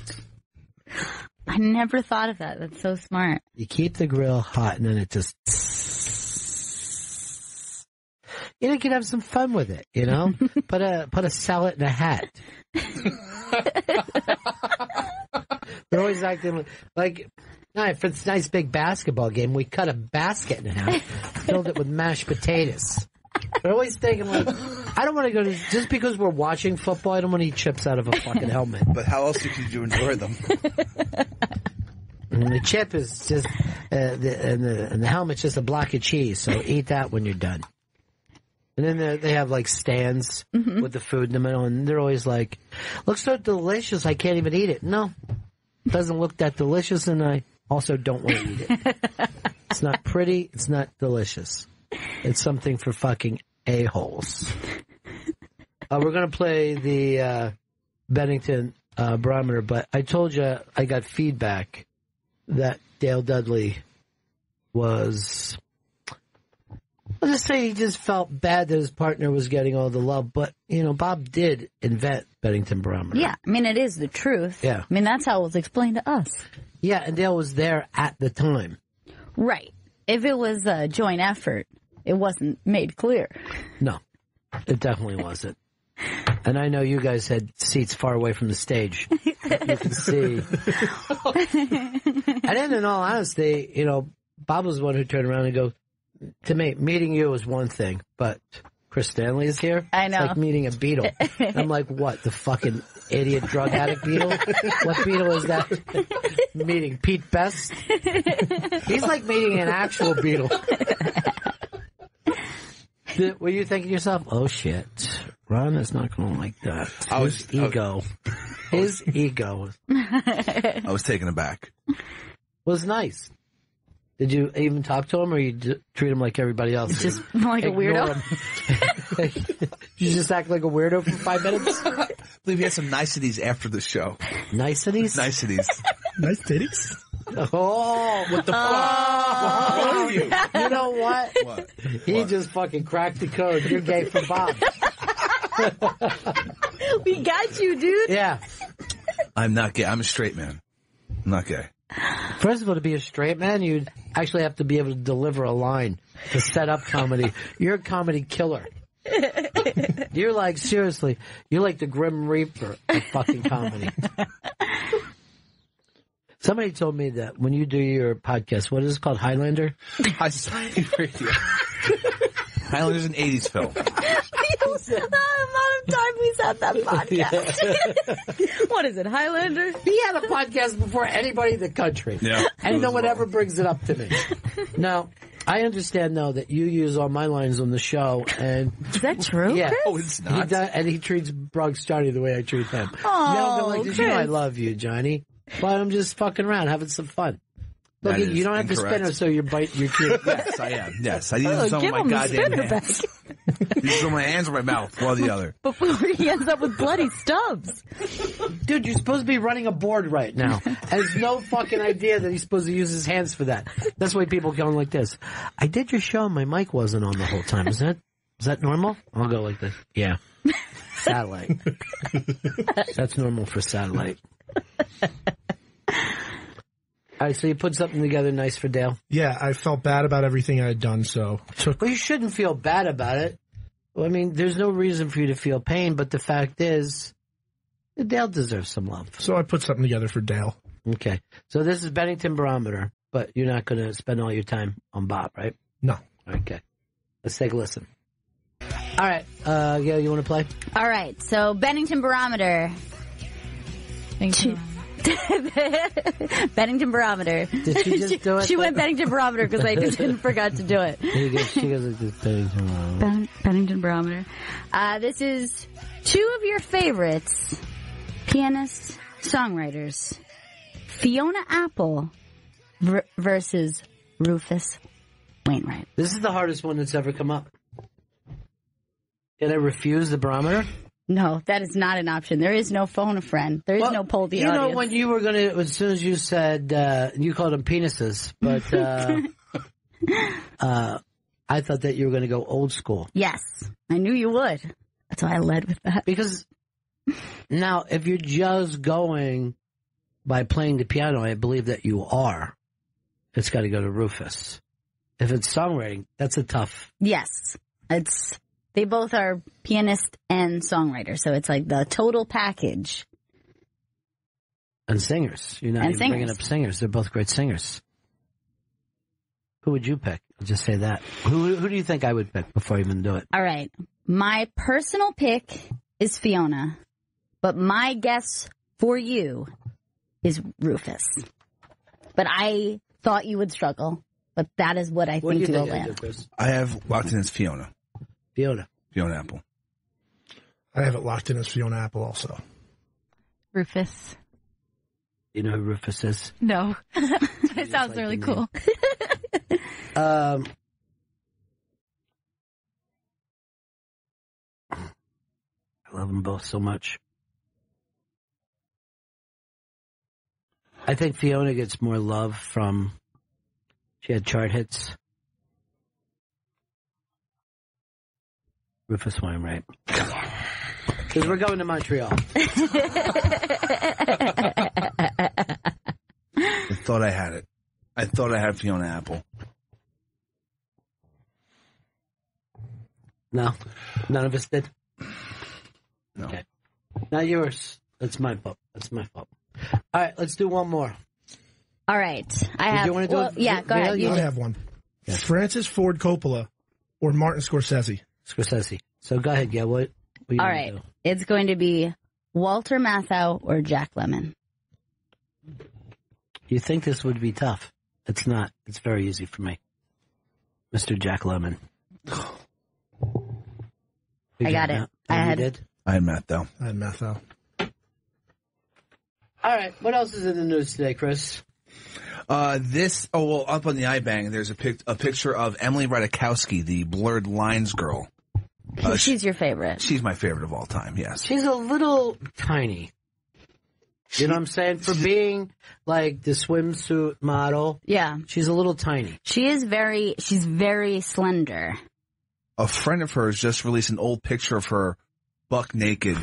I never thought of that. That's so smart. You keep the grill hot, and then it just... You can have some fun with it, you know? Put a salad in a hat. They're always acting like... For this nice big basketball game, we cut a basket in half, filled it with mashed potatoes. They're always thinking, like, I don't want to go to, just because we're watching football, I don't want to eat chips out of a fucking helmet. But how else could you enjoy them? And the chip is just, and the helmet's just a block of cheese, so eat that when you're done. And then they have, like, stands with the food in the middle, and they're always like, looks so delicious, I can't even eat it. No, it doesn't look that delicious, and I also don't want to eat it. It's not pretty, it's not delicious. It's something for fucking a-holes. We're going to play the Bennington barometer, but I told you I got feedback that Dale Dudley was I'll just say he just felt bad that his partner was getting all the love. But, Bob did invent Bennington Barometer. Yeah, I mean, it is the truth. Yeah. I mean, that's how it was explained to us. Yeah, and Dale was there at the time. Right. If it was a joint effort, it wasn't made clear. No, it definitely wasn't. And I know you guys had seats far away from the stage. You can see. And then, in all honesty, Bob was the one who turned around and go, to me, meeting you is one thing, but Chris Stanley is here? I know. It's like meeting a Beatle. I'm like, what, the fucking idiot drug addict Beatle? What Beatle is that? Meeting Pete Best? He's like meeting an actual Beatle. Were you thinking to yourself, oh shit, Ron is not going to like that. His ego. I was taken aback. Was nice. Did you even talk to him, or you treat him like everybody else? Just like a weirdo? You just act like a weirdo for 5 minutes? I believe he had some niceties after the show. Niceties? Niceties. Nice titties? Oh, what the fuck? What are you? You know what? What? He just fucking cracked the code. You're gay for Bob. We got you, dude. Yeah. I'm not gay. I'm a straight man. I'm not gay. First of all, to be a straight man, you'd actually have to be able to deliver a line to set up comedy. You're a comedy killer. You're like, seriously, you're like the Grim Reaper of fucking comedy. Somebody told me that when you do your podcast, what is it called, Highlander? High Society Radio. Highlander's an 80s film. The amount of time we said that podcast. Yeah. What is it, Highlander? He had a podcast before anybody in the country. Yeah. And no one ever brings it up to me. Now, I understand, though, that you use all my lines on the show. And is that true, yeah. Chris? Oh, it's not. He does, and he treats Bronx Johnny the way I treat him. Oh, like, Chris. you know I love you, Johnny. But I'm just fucking around, having some fun. Look, you don't have to spin her so you're biting your teeth. Yes, I am. Yes, I use some of my goddamn hands. These are my hands or my mouth, one or the other. Before he ends up with bloody stubs. Dude, you're supposed to be running a board right now. And there's no fucking idea that he's supposed to use his hands for that. That's why people going like this. I did your show, my mic wasn't on the whole time. Is that normal? I'll go like this. Yeah. Satellite. That's normal for satellite. All right, so you put something together nice for Dale? Yeah, I felt bad about everything I had done, so Well, you shouldn't feel bad about it. Well, I mean, there's no reason for you to feel pain, but the fact is, Dale deserves some love. So I put something together for Dale. Okay. So this is Bennington Barometer, but you're not going to spend all your time on Bob, right? No. Okay. Let's take a listen. All right. Gail, you want to play? All right. So Bennington Barometer. Bennington Barometer. Did she just do it? She went Bennington Barometer because I just forgot to do it. She goes like this, Bennington Barometer. Bennington Barometer. This is two of your favorites, pianists, songwriters. Fiona Apple versus Rufus Wainwright. This is the hardest one that's ever come up. Can I refuse the barometer? No, that is not an option. There is no phone a friend. There is no poll the audience. You know, when you were going to, as soon as you said, you called them penises, but I thought that you were going to go old school. Yes, I knew you would. That's why I led with that. Because now, if you're just going by playing the piano, I believe that you are. It's got to go to Rufus. If it's songwriting, that's a tough. Yes, they both are pianist and songwriter, so it's like the total package. And singers. You're not even bringing up singers. They're both great singers. Who would you pick? I'll just say that. Who do you think I would pick before I even do it? All right. My personal pick is Fiona, but my guess for you is Rufus. But I thought you would struggle, but that is what I think you will land. I have locked in as Fiona. Fiona Apple. I have it locked in as Fiona Apple also. Rufus. You know who Rufus is? No. It sounds like really cool. I love them both so much. I think Fiona gets more love from, she had chart hits. Rufus Wainwright. Because we're going to Montreal. I thought I had it. I thought I had Fiona Apple. No, none of us did. No. Okay. Not yours. That's my fault. All right, let's do one more. All right. You want to do it? Yeah, go ahead. I have one. Yeah. Francis Ford Coppola or Martin Scorsese? Scorsese. So go ahead, Gail. What you All want right. to do? It's going to be Walter Matthau or Jack Lemmon. You think this would be tough. It's not. It's very easy for me. Mr. Jack Lemmon. I got it. You did? I had Matthau. All right. What else is in the news today, Chris? Up on the iBang, there's a picture of Emily Ratajkowski, the Blurred Lines girl. She's your favorite. She's my favorite of all time, yes. She's a little tiny. You know what I'm saying? For being like the swimsuit model. Yeah. She's a little tiny. She's very slender. A friend of hers just released an old picture of her buck naked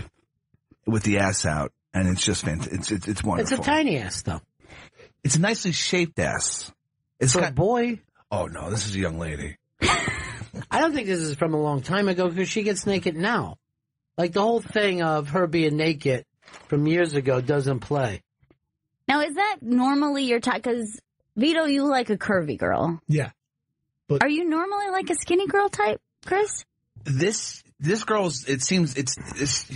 with the ass out, and it's just fantastic. It's wonderful. It's a tiny ass, though. It's a nicely shaped ass. It's a boy. Oh, no, this is a young lady. I don't think this is from a long time ago because she gets naked now. Like the whole thing of her being naked from years ago doesn't play. Now, is that normally your type? Because, Vito, you like a curvy girl. Yeah. Are you normally like a skinny girl type, Chris? This girl's, it seems,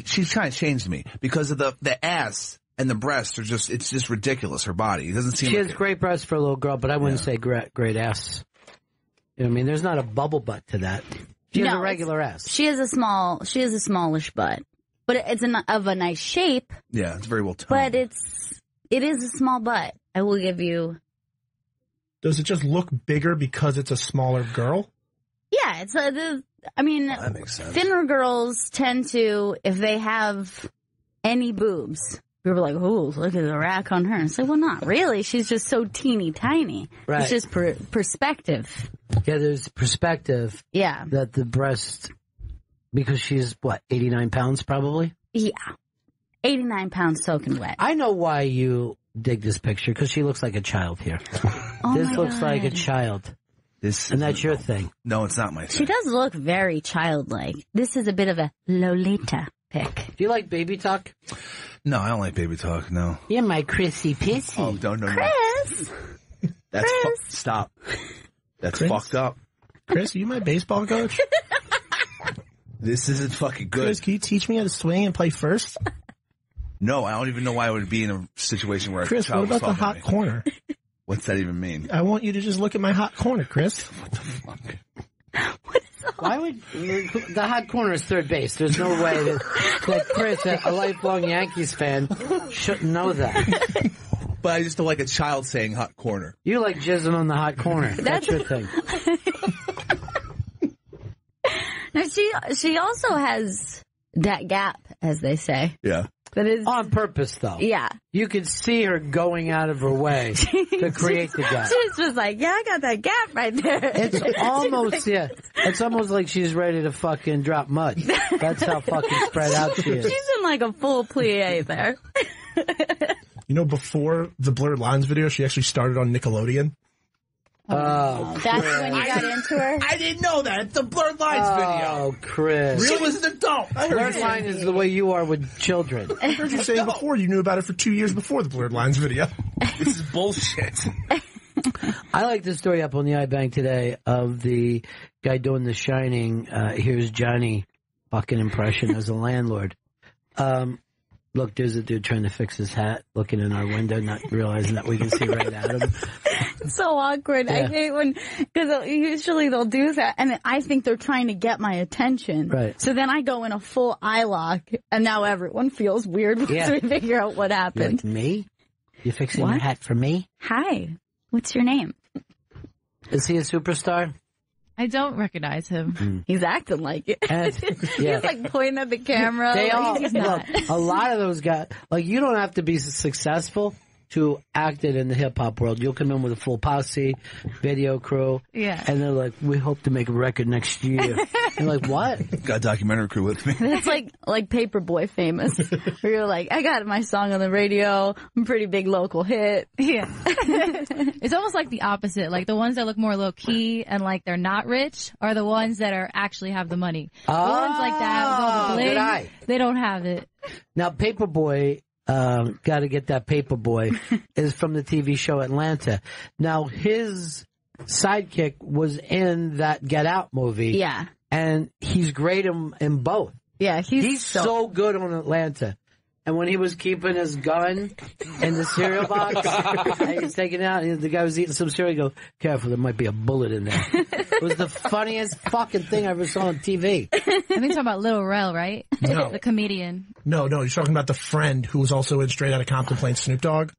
she's trying to change me because of the ass and the breasts it's just ridiculous, her body. It doesn't seem She has great breasts for a little girl, but I wouldn't say great ass. You know what I mean? There's not a bubble butt to that. She has a regular ass. She has a smallish butt. But it's of a nice shape. Yeah, it's very well toned. But it is a small butt. I will give you. Does it just look bigger because it's a smaller girl? Yeah, that makes sense. Thinner girls tend to, if they have any boobs, people are like, "Oh, look at the rack on her." And it's like, well, not really. She's just so teeny tiny. Right. It's just perspective. Yeah, there's perspective. Yeah. That the breast, because she's, 89 pounds probably? Yeah. 89 pounds soaking wet. I know why you dig this picture, because she looks like a child here. This looks like a child. And that's your thing. No, it's not my thing. She does look very childlike. This is a bit of a Lolita pick. Do you like baby talk? No, I don't like baby talk, no. You're my Chrissy Pissy. Oh, don't. Chris! That's stop. That's Chris? fucked up. Chris, are you my baseball coach? This isn't fucking good. Chris, can you teach me how to swing and play first? No, I don't even know why I would be in a situation where Chris, a child what about was the talking hot to me. corner? What's that even mean? I want you to just look at my hot corner, Chris. What the fuck? Why would the hot corner is third base? There's no way that Chris, a lifelong Yankees fan, shouldn't know that. But I just don't like a child saying hot corner. You like jizzing on the hot corner. That's your thing. Now she also has that gap, as they say. Yeah. That is on purpose, though. Yeah. You could see her going out of her way to create the gap. She's just like, yeah, I got that gap right there. It's almost, it's almost like she's ready to fucking drop mud. That's how fucking spread out she is. She's in like a full plie there. You know, before the Blurred Lines video, she actually started on Nickelodeon. Oh, that's when you got into her? I didn't know that. It's the Blurred Lines video. Oh, Chris. She was an adult. Blurred Line is the way you are with children. I heard you saying before you knew about it for 2 years before the Blurred Lines video. This is bullshit. I like the story up on the iBank today of the guy doing The Shining. Here's Johnny fucking impression as a landlord. Look, there's a dude trying to fix his hat, looking in our window, not realizing that we can see right at him. It's so awkward. Yeah. I hate when, because usually they'll do that, and I think they're trying to get my attention. Right. So then I go in a full eye lock, and now everyone feels weird because we figure out what happened. Like, me? You fixing your hat for me? Hi. What's your name? Is he a superstar? I don't recognize him. He's acting like it. He's like pointing at the camera. They all, he's not. Look, a lot of those guys, like, you don't have to be successful to acting in the hip hop world. You'll come in with a full posse, video crew, and they're like, "We hope to make a record next year." And like, what? Got a documentary crew with me. That's like Paperboy famous. Where you're like, I got my song on the radio. I'm a pretty big local hit. Yeah. It's almost like the opposite. Like the ones that look more low key and like they're not rich are the ones that are actually have the money. The ones like that with all the bling, they don't have it. Now, Paperboy, got to get that Paperboy, is from the TV show Atlanta. Now, his sidekick was in that Get Out movie. Yeah. And he's great in both. Yeah, he's so good on Atlanta. And when he was keeping his gun in the cereal box, and he's taking it out, and the guy was eating some cereal, he goes, "Careful, there might be a bullet in there." It was the funniest fucking thing I ever saw on TV. I think you're talking about Lil Rel, right? No. The comedian. No, you're talking about the friend who was also in Straight Outta Compton playing Snoop Dogg.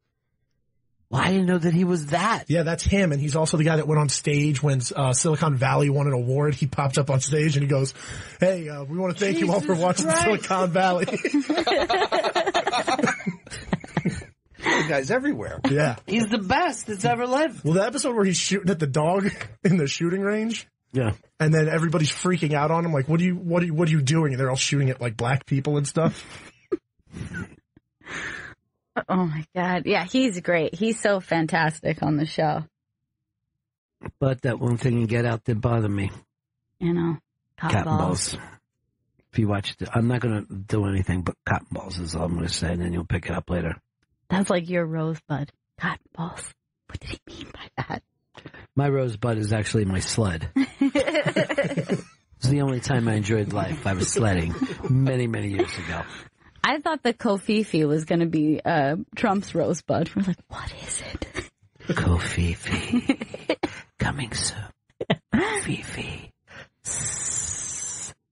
Well, I didn't know that he was that. Yeah, that's him, and he's also the guy that went on stage when Silicon Valley won an award. He popped up on stage and he goes, "Hey, we want to thank you all for watching Silicon Valley." The guy's everywhere. Yeah. He's the best that's ever lived. Well, the episode where he's shooting at the dog in the shooting range. Yeah. And then everybody's freaking out on him, like, what are you doing? And they're all shooting at like black people and stuff. Oh my God. Yeah, he's great. He's so fantastic on the show. But that one thing in Get Out did bother me. You know, cotton balls. If you watch it, I'm not going to do anything but cotton balls is all I'm going to say, and then you'll pick it up later. That's like your rosebud. Cotton balls. What did he mean by that? My rosebud is actually my sled. It's the only time I enjoyed life. I was sledding many, many years ago. I thought the Kofifi was going to be Trump's rosebud. We're like, what is it? Kofifi. Coming soon. Kofifi.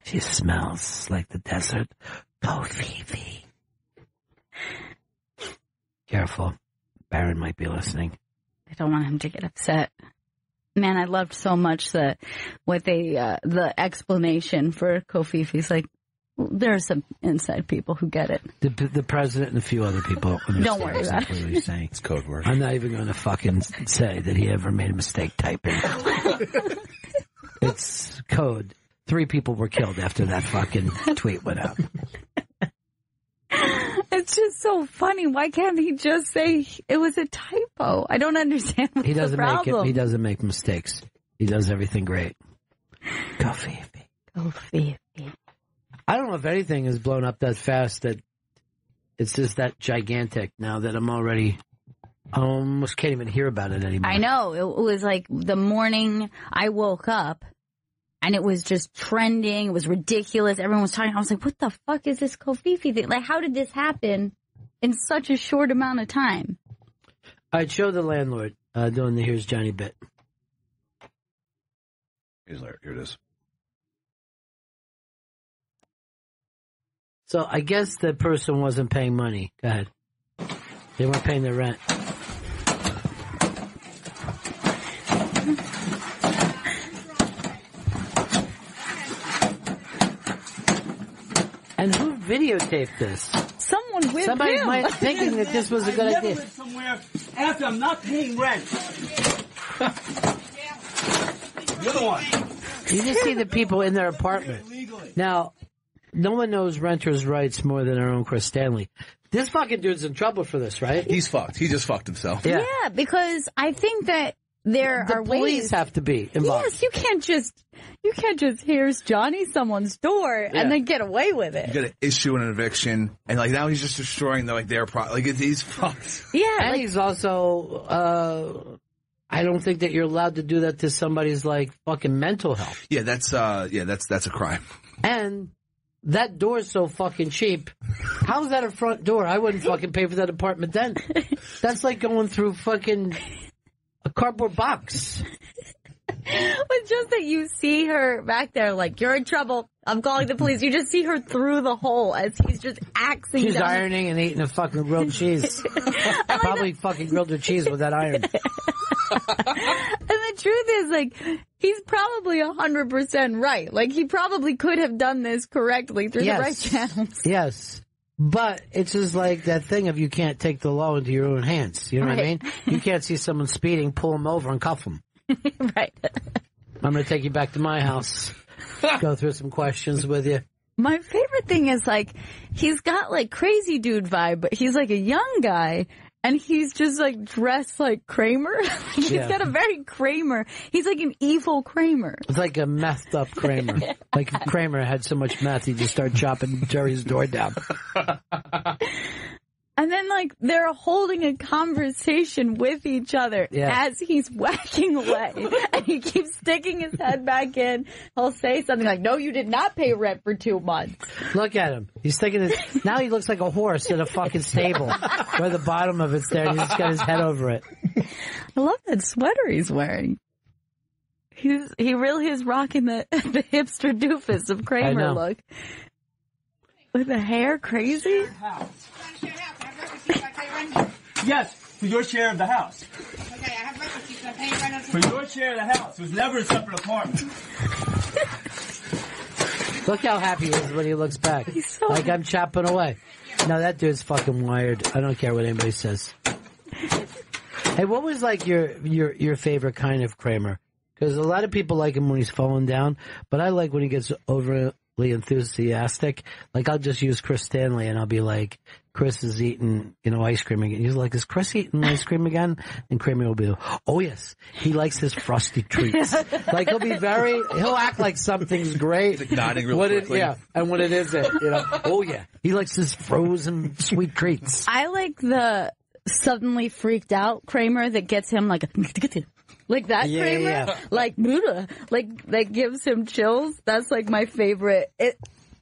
She smells like the desert. Kofifi. Careful. Baron might be listening. I don't want him to get upset. Man, I loved so much the explanation for Kofifi's like, there are some inside people who get it. The president and a few other people understand. Don't worry about exactly what he's saying. It's code word. I'm not even going to fucking say that he ever made a mistake typing. It's code. 3 people were killed after that fucking tweet went out. It's just so funny. Why can't he just say it was a typo? I don't understand what's the problem. He doesn't make mistakes. He does everything great. Kofifi. I don't know if anything has blown up that fast that it's just that gigantic now that I almost can't even hear about it anymore. I know. It was like the morning I woke up and it was just trending. It was ridiculous. Everyone was talking. I was like, what the fuck is this Kofifi thing? Like, how did this happen in such a short amount of time? I'd show the landlord doing the Here's Johnny bit. Here it is. So I guess the person wasn't paying money. Go ahead. They weren't paying their rent. And who videotaped this? Someone with Somebody him. might thinking that this was a good idea. Somewhere after I'm not paying rent. You're the one. You just see the people in their apartment. Now, no one knows renters' rights more than our own Chris Stanley. This fucking dude's in trouble for this, right? He's fucked. He just fucked himself. Yeah, because I think that there are the police ways. have to be involved. Yes, you can't just here's Johnny someone's door and then get away with it. You got to issue an eviction, and like now he's just destroying their he's fucked. Yeah, and he's also. I don't think that you're allowed to do that to somebody's like fucking mental health. Yeah, that's a crime. And that door's so fucking cheap. How's that a front door? I wouldn't fucking pay for that apartment then. That's like going through fucking a cardboard box. But just that you see her back there, like, you're in trouble. I'm calling the police. You just see her through the hole as he's just axing She's down. ironing and eating a fucking grilled cheese. Probably fucking grilled her cheese with that iron. And the truth is, like, he's probably 100% right. Like, he probably could have done this correctly through the right channels. Yes. But it's just like that thing of you can't take the law into your own hands. You know what I mean? You can't see someone speeding, pull them over, and cuff them. Right. I'm going to take you back to my house, go through some questions with you. My favorite thing is, like, he's got, like, crazy dude vibe, but he's, like, a young guy, and he's just, like, dressed like Kramer. He's got a very Kramer. He's like an evil Kramer. It's like a methed up Kramer. Like if Kramer had so much meth, he'd just start chopping Jerry's door down. And then, like, they're holding a conversation with each other as he's whacking away. And he keeps sticking his head back in. He'll say something like, no, you did not pay rent for 2 months. Look at him. He's sticking his... Now he looks like a horse in a fucking stable where the bottom of it's there and he's got his head over it. I love that sweater he's wearing. He really is rocking the hipster doofus of Kramer look. With the hair crazy? Yes, for your share of the house. Okay, I have rent. For your share of the house. It was never a separate apartment. Look how happy he is when he looks back. He's so like I'm chopping away. No, that dude's fucking wired. I don't care what anybody says. Hey, what was like your favorite kind of Kramer? Because a lot of people like him when he's falling down, but I like when he gets overly enthusiastic. Like I'll just use Chris Stanley and I'll be like, Chris is eating, ice cream again. He's like, is Chris eating ice cream again? And Kramer will be, oh yes, he likes his frosty treats. Like he'll act like something's great. Like nodding real quickly. And when it isn't, oh yeah, he likes his frozen sweet treats. I like the suddenly freaked out Kramer that gets him like like that Kramer, like that gives him chills. That's like my favorite.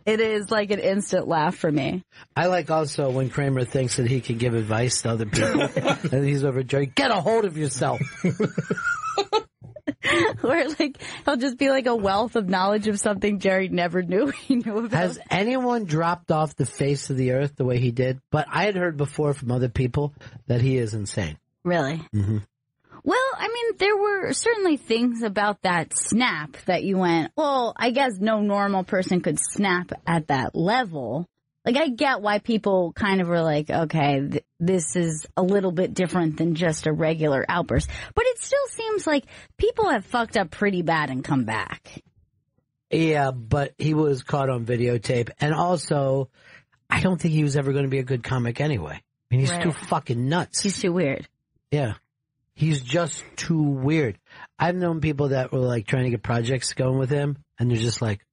It is like an instant laugh for me. I like also when Kramer thinks that he can give advice to other people, and he's over Jerry. Get a hold of yourself. Or like he'll just be like a wealth of knowledge of something Jerry never knew he knew about. Has anyone dropped off the face of the earth the way he did? But I had heard before from other people that he is insane. Really? Mm-hmm. Well, I mean, there were certainly things about that snap that you went, well, I guess no normal person could snap at that level. Like, I get why people kind of were like, okay, this is a little bit different than just a regular outburst. But it still seems like people have fucked up pretty bad and come back. Yeah, but he was caught on videotape. And also, I don't think he was ever going to be a good comic anyway. I mean, he's too fucking nuts. He's too weird. Yeah. He's just too weird. I've known people that were like trying to get projects going with him, and they're just like,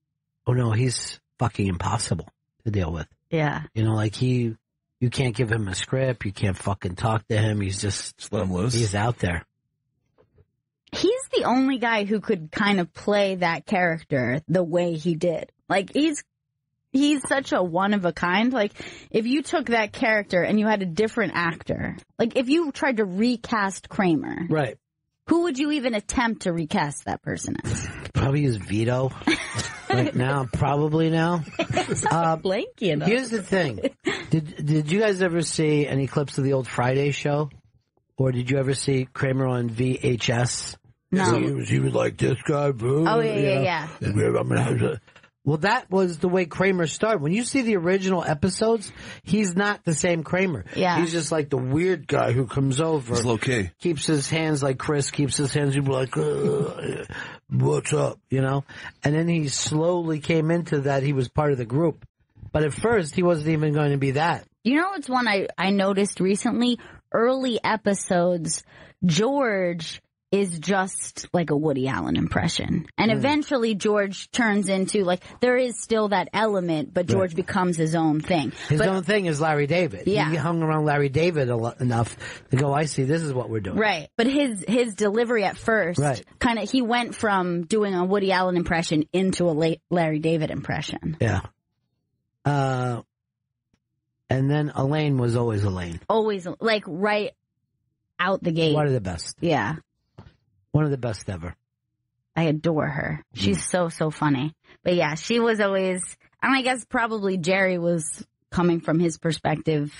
oh no, he's fucking impossible to deal with. Yeah. Like you can't give him a script, you can't fucking talk to him, he's just let him loose. He's out there. He's the only guy who could kind of play that character the way he did. Like, he's such a one of a kind. Like, if you took that character and you had a different actor, like if you tried to recast Kramer, right? Who would you even attempt to recast that person as? Probably use Vito. Right now, probably now. Blanky enough. Here's the thing: did you guys ever see any clips of the old Friday show, or did you ever see Kramer on VHS? No. He was like this guy, bro. Oh yeah. Well, that was the way Kramer started. When you see the original episodes, he's not the same Kramer. Yeah. He's just like the weird guy who comes over. He's low-key. Keeps his hands like Chris, keeps his hands like, what's up, And then he slowly came into that he was part of the group. But at first, he wasn't even going to be that. You know what's one I noticed recently? Early episodes, George is just like a Woody Allen impression. And eventually George turns into, like, there is still that element, but George becomes his own thing. His own thing is Larry David. Yeah. He hung around Larry David enough to go, I see, this is what we're doing. Right. But his delivery at first, kind of, he went from doing a Woody Allen impression into a Larry David impression. Yeah. And then Elaine was always Elaine. Always, like, right out the gate. One of the best. Yeah. One of the best ever. I adore her. She's so funny. But yeah, she was always, and I guess probably Jerry was coming from his perspective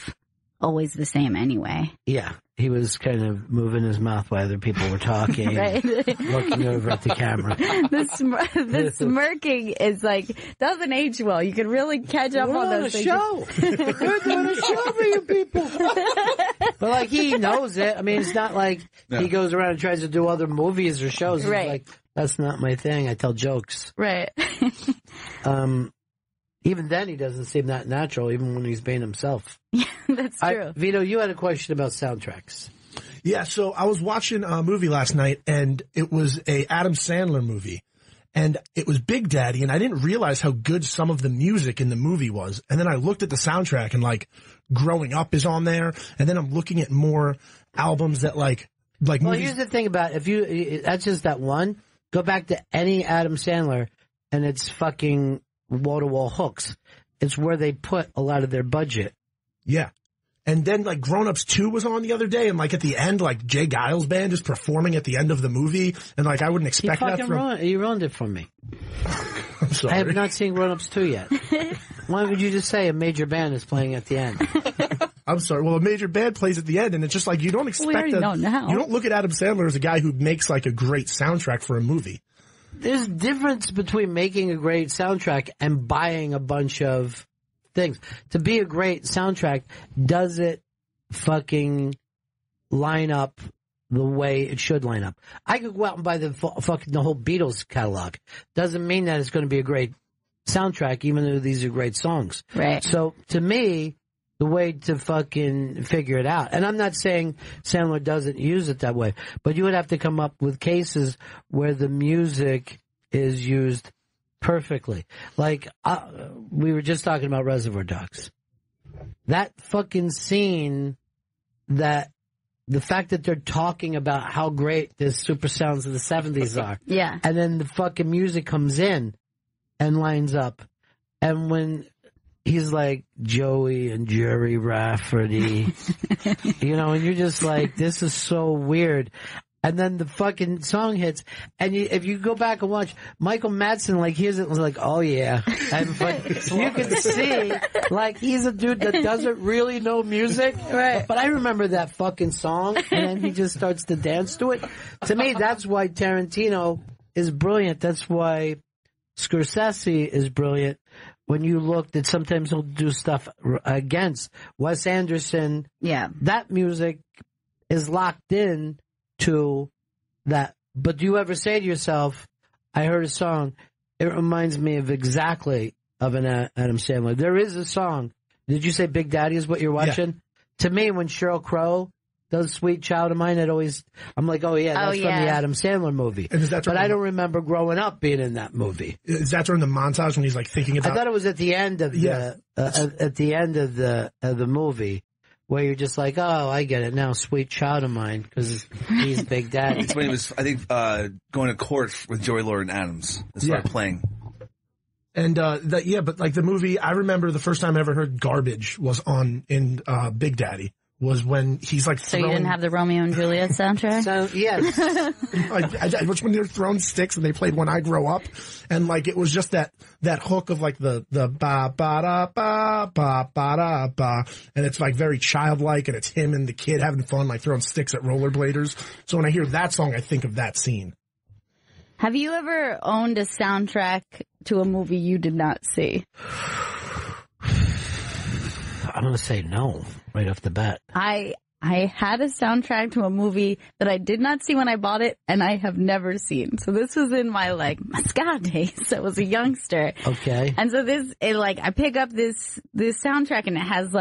always the same anyway. Yeah. He was kind of moving his mouth while other people were talking, right. looking over at the camera. The smirking is like, doesn't age well. You can really catch up on those things. We're doing a show for you people. But like, he knows it. I mean, it's not like he goes around and tries to do other movies or shows. He's like, that's not my thing. I tell jokes. Right. Even then, he doesn't seem that natural, even when he's being himself. Yeah, that's true. Vito, you had a question about soundtracks. Yeah, so I was watching a movie last night, and it was a Adam Sandler movie. And it was Big Daddy, and I didn't realize how good some of the music in the movie was. And then I looked at the soundtrack, and like, Growing Up is on there. And then I'm looking at more albums that like well, movies. Here's the thing about that's just that one. Go back to any Adam Sandler, and it's fucking wall-to-wall hooks. It's where they put a lot of their budget. Yeah. And then, like, Grown Ups 2 was on the other day, and, like, at the end, like, Jay Giles' band is performing at the end of the movie, and, like, I wouldn't expect that from... You ruined it for me. I'm sorry. I have not seen Grown Ups 2 yet. Why would you just say a major band is playing at the end? I'm sorry. Well, a major band plays at the end, and it's just like, you don't expect that... You don't look at Adam Sandler as a guy who makes, like, a great soundtrack for a movie. There's a difference between making a great soundtrack and buying a bunch of things. To be a great soundtrack, does it fucking line up the way it should line up? I could go out and buy the whole Beatles catalog. Doesn't mean that it's going to be a great soundtrack, even though these are great songs. Right. So, to me, the way to fucking figure it out, and I'm not saying Sandler doesn't use it that way, but you would have to come up with cases where the music is used perfectly. Like, we were just talking about Reservoir Dogs. That fucking scene, the fact that they're talking about how great the super sounds of the 70s are. Yeah. And then the fucking music comes in and lines up. And when he's like Joey and Jerry Rafferty, and you're just like, this is so weird. And then the fucking song hits, and if you go back and watch, Michael Madsen, like, hears it and was like, oh yeah. And you can see, like, he's a dude that doesn't really know music. Right. But I remember that fucking song, and then he just starts to dance to it. To me, that's why Tarantino is brilliant. That's why Scorsese is brilliant. When you look that sometimes he'll do stuff against Wes Anderson. Yeah. That music is locked in to that. But do you ever say to yourself, I heard a song, it reminds me of exactly of an Adam Sandler. There is a song. Did you say Big Daddy is what you're watching? Yeah. To me, when Sheryl Crow does Sweet Child of Mine, I'm like, oh yeah, that's from the Adam Sandler movie. And is that but I don't remember growing up being in that movie. Is that during the montage when he's like thinking about... I thought it was at the end of at the end of the movie, where you're just like, oh, I get it now, Sweet Child of Mine, because he's Big Daddy. It's when he was, I think, going to court with Joey Lauren Adams. They started playing. And, but like the movie, I remember the first time I ever heard Garbage was on in Big Daddy. Was when he's like throwing... So you didn't have the Romeo and Juliet soundtrack? So, yes. Which when they were throwing sticks and they played When I Grow Up. And like, it was just that hook of like the ba ba da ba ba ba da ba. And it's like very childlike, and it's him and the kid having fun, like throwing sticks at rollerbladers. So when I hear that song, I think of that scene. Have you ever owned a soundtrack to a movie you did not see? I'm going to say no, right off the bat. I had a soundtrack to a movie that I did not see when I bought it, and I have never seen. So this was in my, mascara days. I was a youngster. Okay. And so I pick up this soundtrack, and it has,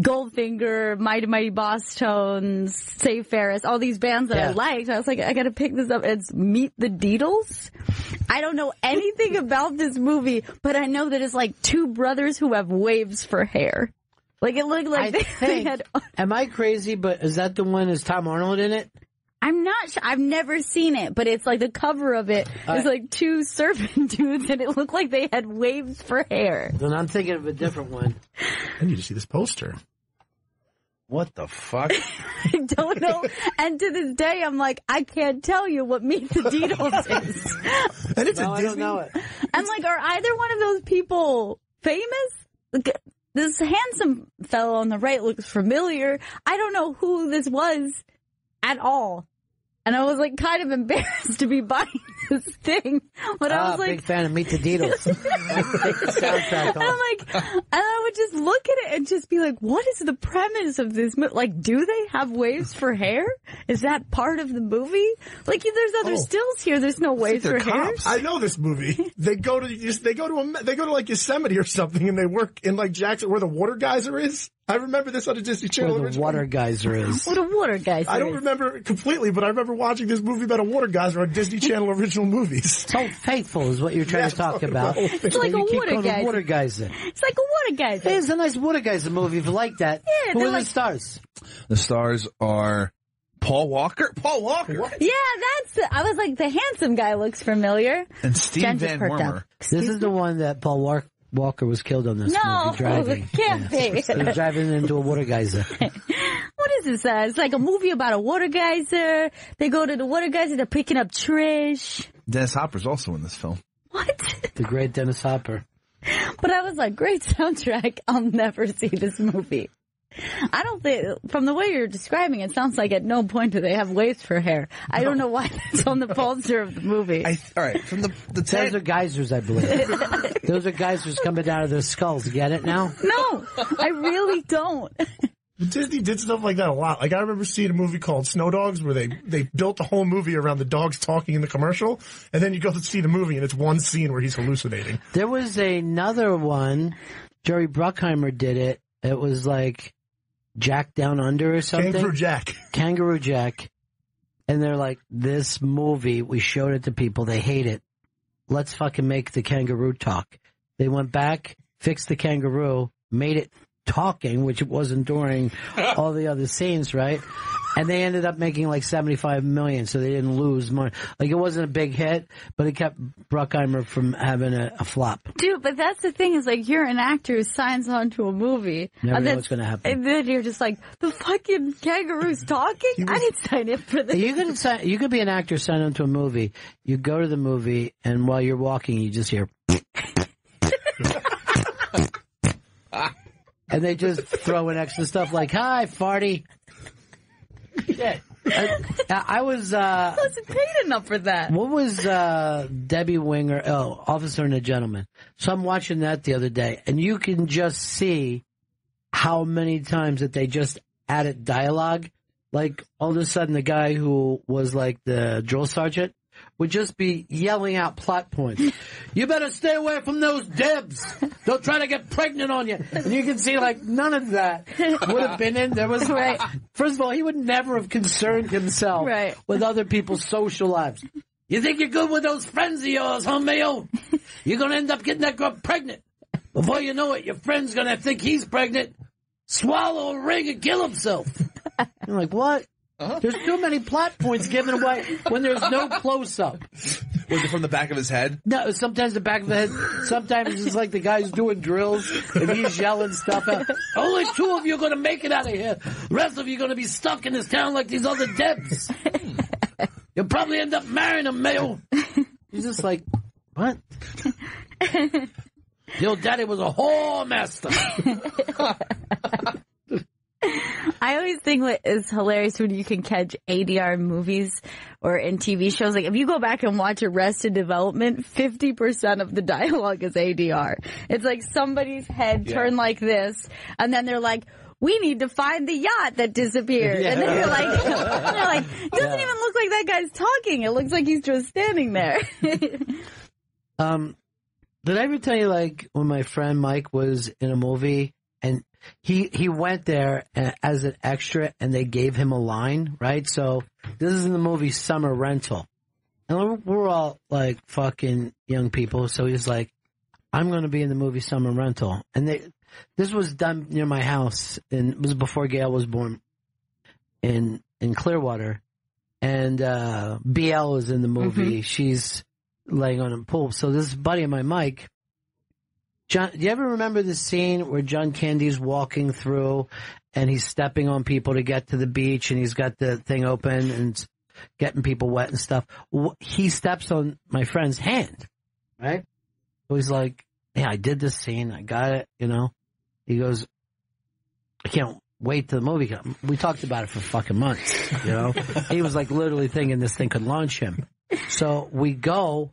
Goldfinger, Mighty Mighty Boss Tones, Save Ferris, all these bands that I liked. I was like, I gotta pick this up. It's Meet the Deedles. I don't know anything about this movie, but I know that it's two brothers who have waves for hair. It looked like they had... Am I crazy, but is that the one, is Tom Arnold in it? I'm not sure. I've never seen it, but it's the cover of it is two surfing dudes, and it looked like they had waves for hair. Then I'm thinking of a different one. I need to see this poster. What the fuck? I don't know. And to this day, I'm like, I can't tell you what Meet the Deedles is. And it's I don't know it. I'm like, are either one of those people famous? this handsome fellow on the right looks familiar. I don't know who this was at all. And I was like kind of embarrassed to be buying this thing. But I was like, big fan of Meet the Deedles. and I'm like, and I would just look at it and just be like, what is the premise of this movie? Like, do they have waves for hair? Is that part of the movie? Like, there's other stills here. There's no waves for hair. I know this movie. They go to like Yosemite or something, and they work in like Jackson where the water geyser is. I remember this on a Disney Channel. Where the water geyser is. What a water geyser I don't remember completely, but I remember watching this movie about a water geyser on Disney Channel original movies. So Faithful is what you're trying to talk about. It's like a water geyser. Water geyser. It's like a water geyser. It's a nice water geyser movie if you like that. Yeah, Who are like the stars? The stars are Paul Walker. Paul Walker. What? Yeah, I was like, the handsome guy looks familiar. And Steve Van Wormer. This is the one that Paul Walker was killed on this movie driving. It can't be. He was driving into a water geyser. What is this? It's like a movie about a water geyser. They go to the water geyser. They're picking up trash. Dennis Hopper's also in this film. What? The great Dennis Hopper. But I was like, great soundtrack. I'll never see this movie. I don't think, from the way you're describing it, sounds like at no point do they have waves for hair. I don't know why that's on the poster of the movie. All right, from the those are geysers, I believe. Those are geysers coming out of their skulls. Get it now? No, I really don't. Disney did stuff like that a lot. Like, I remember seeing a movie called Snow Dogs where they built the whole movie around the dogs talking in the commercial, and then you go to see the movie and it's one scene where he's hallucinating. There was another one, Jerry Bruckheimer did it. It was like Jack Down Under or something. Kangaroo Jack. And they're like, this movie, we showed it to people, they hate it. Let's fucking make the kangaroo talk. They went back, fixed the kangaroo, made it talking, which it wasn't during all the other scenes, right? And they ended up making like $75 million, so they didn't lose money. Like, it wasn't a big hit, but it kept Bruckheimer from having a flop. Dude, but that's the thing, is like, you're an actor who signs on to a movie. Never know what's going to happen. And then you're just like, the fucking kangaroo's talking? I didn't sign up for this. You could be an actor, sign on to a movie. You go to the movie, and while you're walking, you just hear... And they just throw in extra stuff like, hi, farty. Yeah. I wasn't paid enough for that. What was Debbie Winger? Oh, Officer and a Gentleman. So I'm watching that the other day, and you can just see how many times that they just added dialogue. Like, all of a sudden, the guy who was like the drill sergeant would just be yelling out plot points. You better stay away from those Debs. They'll try to get pregnant on you. And you can see, like, none of that would have been in there. Was right. First of all, he would never have concerned himself with other people's social lives. You think you're good with those friends of yours, huh, Mayo? You're going to end up getting that girl pregnant. Before you know it, your friend's going to think he's pregnant, swallow a ring and kill himself. You're like, what? There's too many plot points given away when there's no close-up. Was it from the back of his head? No, sometimes the back of the head. Sometimes it's like the guy's doing drills and he's yelling stuff out. Only 2 of you are going to make it out of here. The rest of you are going to be stuck in this town like these other Debs. You'll probably end up marrying them, Mayo. He's just like, what? Your daddy was a whore master. I always think what is hilarious when you can catch ADR in movies or in TV shows. Like, if you go back and watch Arrested Development, 50% of the dialogue is ADR. It's like somebody's head turned like this, and then they're like, we need to find the yacht that disappeared. Yeah. And then you're like, it doesn't even look like that guy's talking. It looks like he's just standing there. Did I ever tell you, like, when my friend Mike was in a movie and he went there as an extra and they gave him a line, right? So this is in the movie Summer Rental. And we're all like fucking young people. So he's like, I'm going to be in the movie Summer Rental. And this was done near my house, and it was before Gail was born in Clearwater. And BL is in the movie. Mm-hmm. She's laying on a pool. So this buddy of mine, Mike, John, do you ever remember the scene where John Candy's walking through and he's stepping on people to get to the beach and he's got the thing open and getting people wet and stuff? He steps on my friend's hand, right? So he's like, yeah, I did this scene. I got it, you know. He goes, I can't wait till the movie comes. We talked about it for fucking months, you know? He was like literally thinking this thing could launch him. So we go,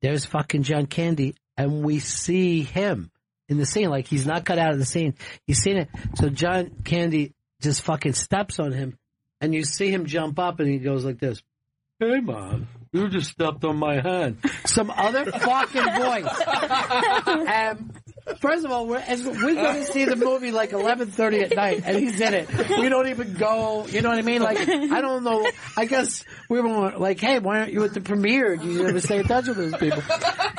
there's fucking John Candy, and we see him in the scene. Like, he's not cut out of the scene. He's seen it. So John Candy just fucking steps on him, and you see him jump up, and he goes like this. Hey, Mom, you just stepped on my hand. Some other fucking voice. And first of all, we go to see the movie like 11:30 at night, and he's in it. We don't even go, you know what I mean? Like, I don't know. I guess we were like, hey, why aren't you at the premiere? Do you ever stay in touch with those people?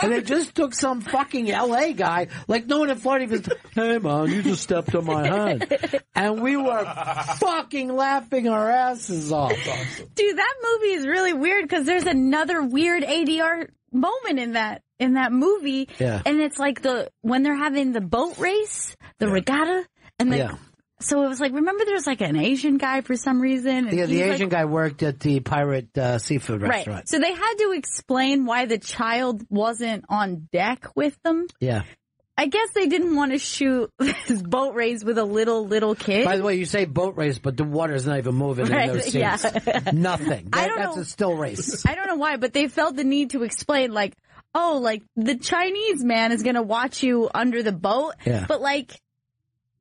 And they just took some fucking L.A. guy, like no one in Florida even, hey, Mom, you just stepped on my hand. And we were fucking laughing our asses off. Dude, that movie is really weird because there's another weird ADR moment in that movie. Yeah. And it's like when they're having the boat race, the regatta, and so it was like, remember there's like an Asian guy for some reason? And the Asian guy worked at the pirate seafood restaurant. Right. So they had to explain why the child wasn't on deck with them. Yeah. I guess they didn't want to shoot this boat race with a little kid. By the way, you say boat race, but the water's not even moving in those scenes. Yeah. Nothing. That's a still race. I don't know why, but they felt the need to explain, like, oh, like, the Chinese man is going to watch you under the boat. Yeah. But, like,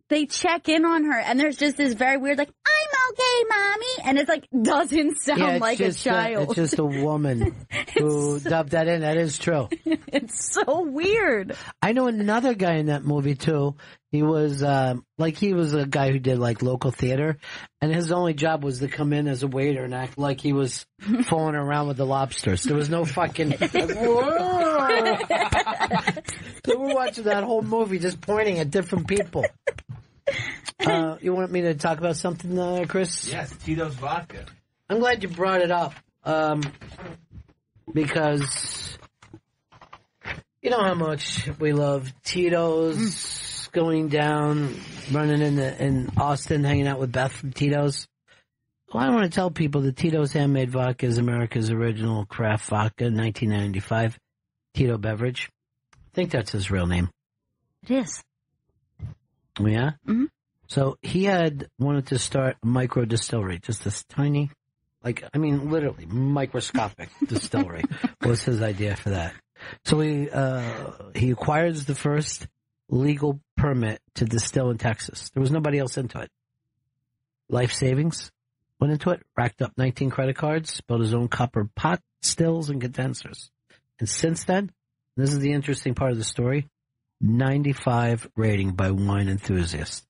they check in on her, and there's just this very weird, like, I'm okay, Mommy. And it's like, doesn't sound like a child. It's just a woman who dubbed that in. That is true. It's so weird. I know another guy in that movie, too. He was, he was a guy who did, like, local theater, and his only job was to come in as a waiter and act like he was fooling around with the lobsters. There was no fucking, like, whoa! So we're watching that whole movie just pointing at different people. You want me to talk about something, Chris? Yes, Tito's vodka. I'm glad you brought it up, because you know how much we love Tito's, going down, running in Austin, hanging out with Beth from Tito's. Well, I want to tell people that Tito's Handmade Vodka is America's original craft vodka, 1995 Tito beverage. I think that's his real name. It is. Oh, yeah? Mm-hmm. So he had wanted to start a micro distillery, just this tiny, literally microscopic distillery was his idea for that. So he acquires the first legal permit to distill in Texas. There was nobody else into it. Life savings went into it, racked up 19 credit cards, built his own copper pot, stills, and condensers. And since then, this is the interesting part of the story, 95 rating by wine enthusiasts.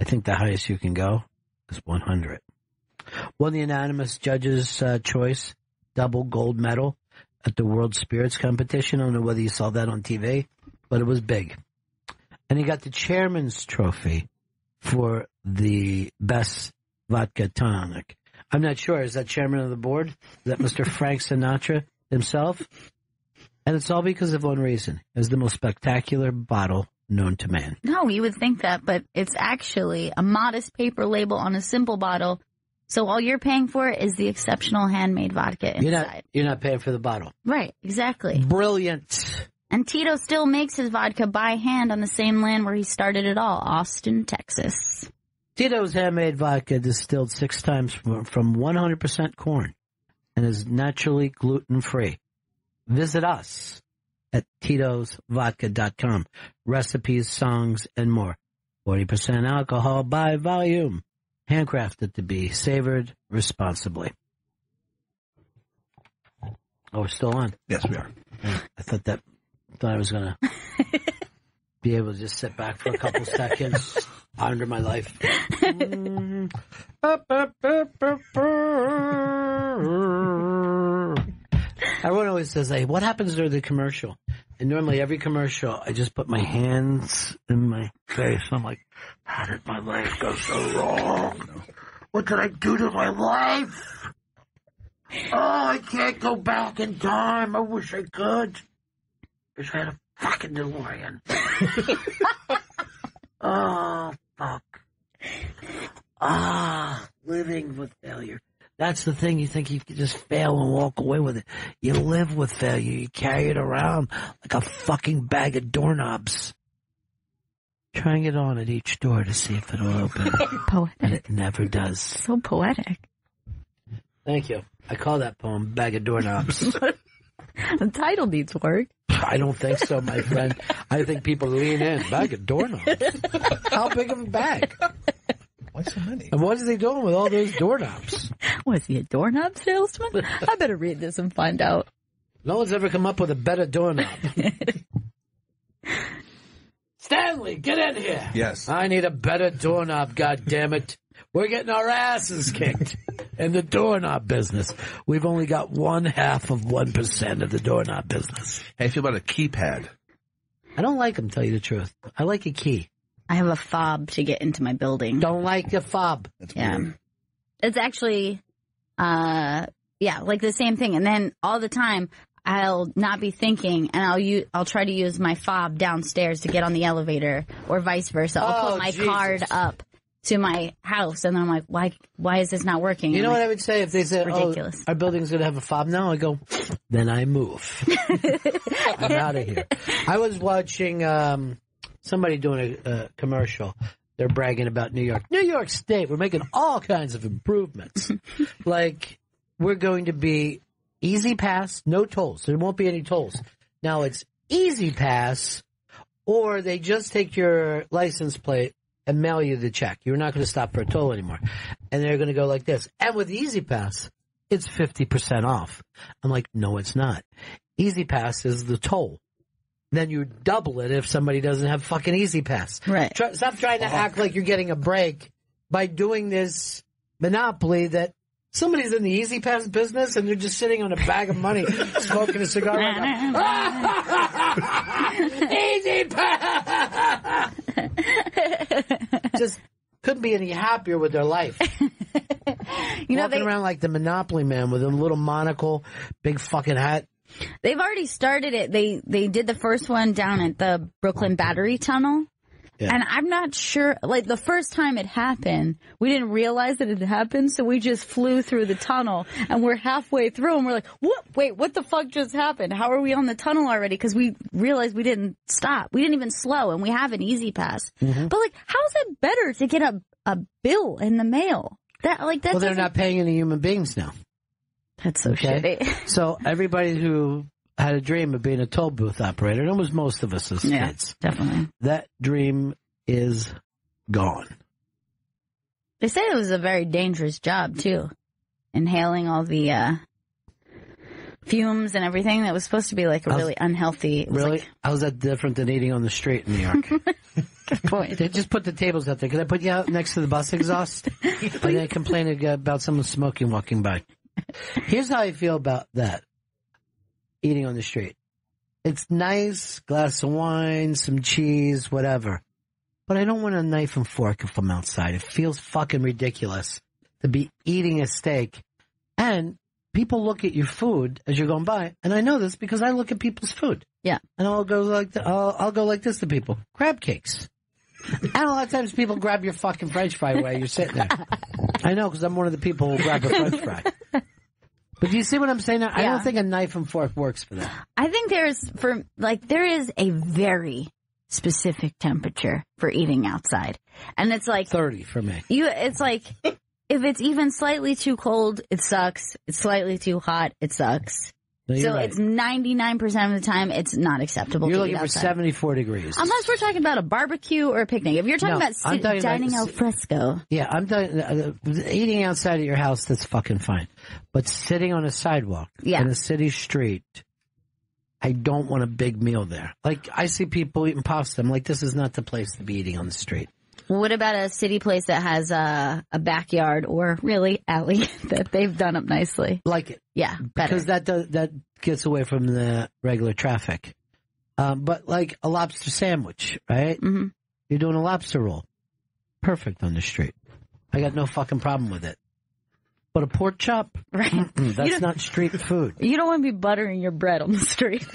I think the highest you can go is 100. Won the unanimous judges' choice, double gold medal at the World Spirits Competition. I don't know whether you saw that on TV, but it was big. And he got the chairman's trophy for the best vodka tonic. I'm not sure. Is that chairman of the board? Is that Mr. Frank Sinatra himself? And it's all because of one reason. It's the most spectacular bottle known to man. No, you would think that, but it's actually a modest paper label on a simple bottle. So all you're paying for is the exceptional handmade vodka inside. You're not paying for the bottle. Right, exactly. Brilliant. And Tito still makes his vodka by hand on the same land where he started it all, Austin, Texas. Tito's Handmade Vodka distilled 6 times from 100% corn and is naturally gluten-free. Visit us at titosvodka.com. Recipes, songs, and more. 40% alcohol by volume. Handcrafted to be savored responsibly. Oh, we're still on? Yes, we are. I thought I was going to be able to just sit back for a couple seconds, ponder my life. Everyone always says, hey, what happens during the commercial? And normally every commercial, I just put my hands in my face. I'm like, how did my life go so wrong? What did I do to my life? Oh, I can't go back in time. I wish I could. Wish I had a fucking DeLorean. Oh, fuck. Living with failure. That's the thing. You think you can just fail and walk away with it. You live with failure. You carry it around like a fucking bag of doorknobs. Try and get on at each door to see if it'll open. Poetic. And it never does. So poetic. Thank you. I call that poem Bag of Doorknobs. The title needs work. I don't think so, my friend. I think people lean in. Bag of doorknobs. How big of a bag? Why so many? And what is he doing with all those doorknobs? Was he a doorknob salesman? I better read this and find out. No one's ever come up with a better doorknob. Stanley, get in here. Yes. I need a better doorknob, goddammit. We're getting our asses kicked in the doorknob business. We've only got 0.5% of the doorknob business. How you feel about a keypad? I don't like them, tell you the truth. I like a key. I have a fob to get into my building. Don't like a fob. That's weird. It's actually, like the same thing. And then all the time, I'll not be thinking, and I'll try to use my fob downstairs to get on the elevator, or vice versa. I'll put my card up to my house, and then I'm like, why is this not working? You know what I would say if they said, ridiculous. Our building's going to have a fob now? I go, then I move. I'm out of here. I was watching somebody doing a commercial. They're bragging about New York. New York State, we're making all kinds of improvements. Like, we're going to be Easy Pass, no tolls. There won't be any tolls. Now, it's Easy Pass, or they just take your license plate and mail you the check. You're not going to stop for a toll anymore. And they're going to go like this. And with Easy Pass, it's 50% off. I'm like, no, it's not. Easy Pass is the toll. Then you double it if somebody doesn't have fucking Easy Pass. Right. Stop trying to act like you're getting a break by doing this monopoly that somebody's in the Easy Pass business and they're just sitting on a bag of money smoking a cigar. Easy Pass! Just couldn't be any happier with their life. Walking around like the Monopoly man with a little monocle, big fucking hat. They've already started it. They did the first one down at the Brooklyn Battery Tunnel. Yeah. And I'm not sure, like the first time it happened, we didn't realize that it happened, so we just flew through the tunnel, and we're halfway through, and we're like, what? Wait, what the fuck just happened? How are we on the tunnel already? Because we realized we didn't stop. We didn't even slow, and we have an Easy Pass. Mm-hmm. But like, how is it better to get a bill in the mail? Well, they're not paying any human beings now. That's so shitty. So everybody who had a dream of being a toll booth operator, and it was most of us as kids. Definitely. That dream is gone. They said it was a very dangerous job, too. Inhaling all the fumes and everything. That was supposed to be like a really unhealthy... Really? How's that different than eating on the street in New York? Good point. They just put the tables out there. Can I put you out next to the bus exhaust? And then complain about someone smoking walking by. Here's how I feel about that. Eating on the street. It's nice, glass of wine, some cheese, whatever. But I don't want a knife and fork if I'm outside. It feels fucking ridiculous to be eating a steak. And people look at your food as you're going by. And I know this because I look at people's food. Yeah. And I'll go like this to people. Crab cakes. And a lot of times people grab your fucking French fry while you're sitting there. I know, because I'm one of the people who grab a French fry. But do you see what I'm saying? I don't think a knife and fork works for that. I think there is a very specific temperature for eating outside. And it's like 30 for me. It's like, if it's even slightly too cold, it sucks. It's slightly too hot, it sucks. No, so right. It's 99% of the time, it's not acceptable. You're to looking eat for outside. 74 degrees. Unless we're talking about a barbecue or a picnic. If you're talking about dining al fresco. Yeah, I'm eating outside of your house, that's fucking fine. But sitting on a sidewalk in a city street, I don't want a big meal there. Like, I see people eating pasta. I'm like, this is not the place to be eating on the street. What about a city place that has a backyard or really alley that they've done up nicely? Like it. Yeah, better. Because that gets away from the regular traffic. But like a lobster sandwich, right? Mm-hmm. You're doing a lobster roll. Perfect on the street. I got no fucking problem with it. But a pork chop? Right. That's not street food. You don't want to be buttering your bread on the street.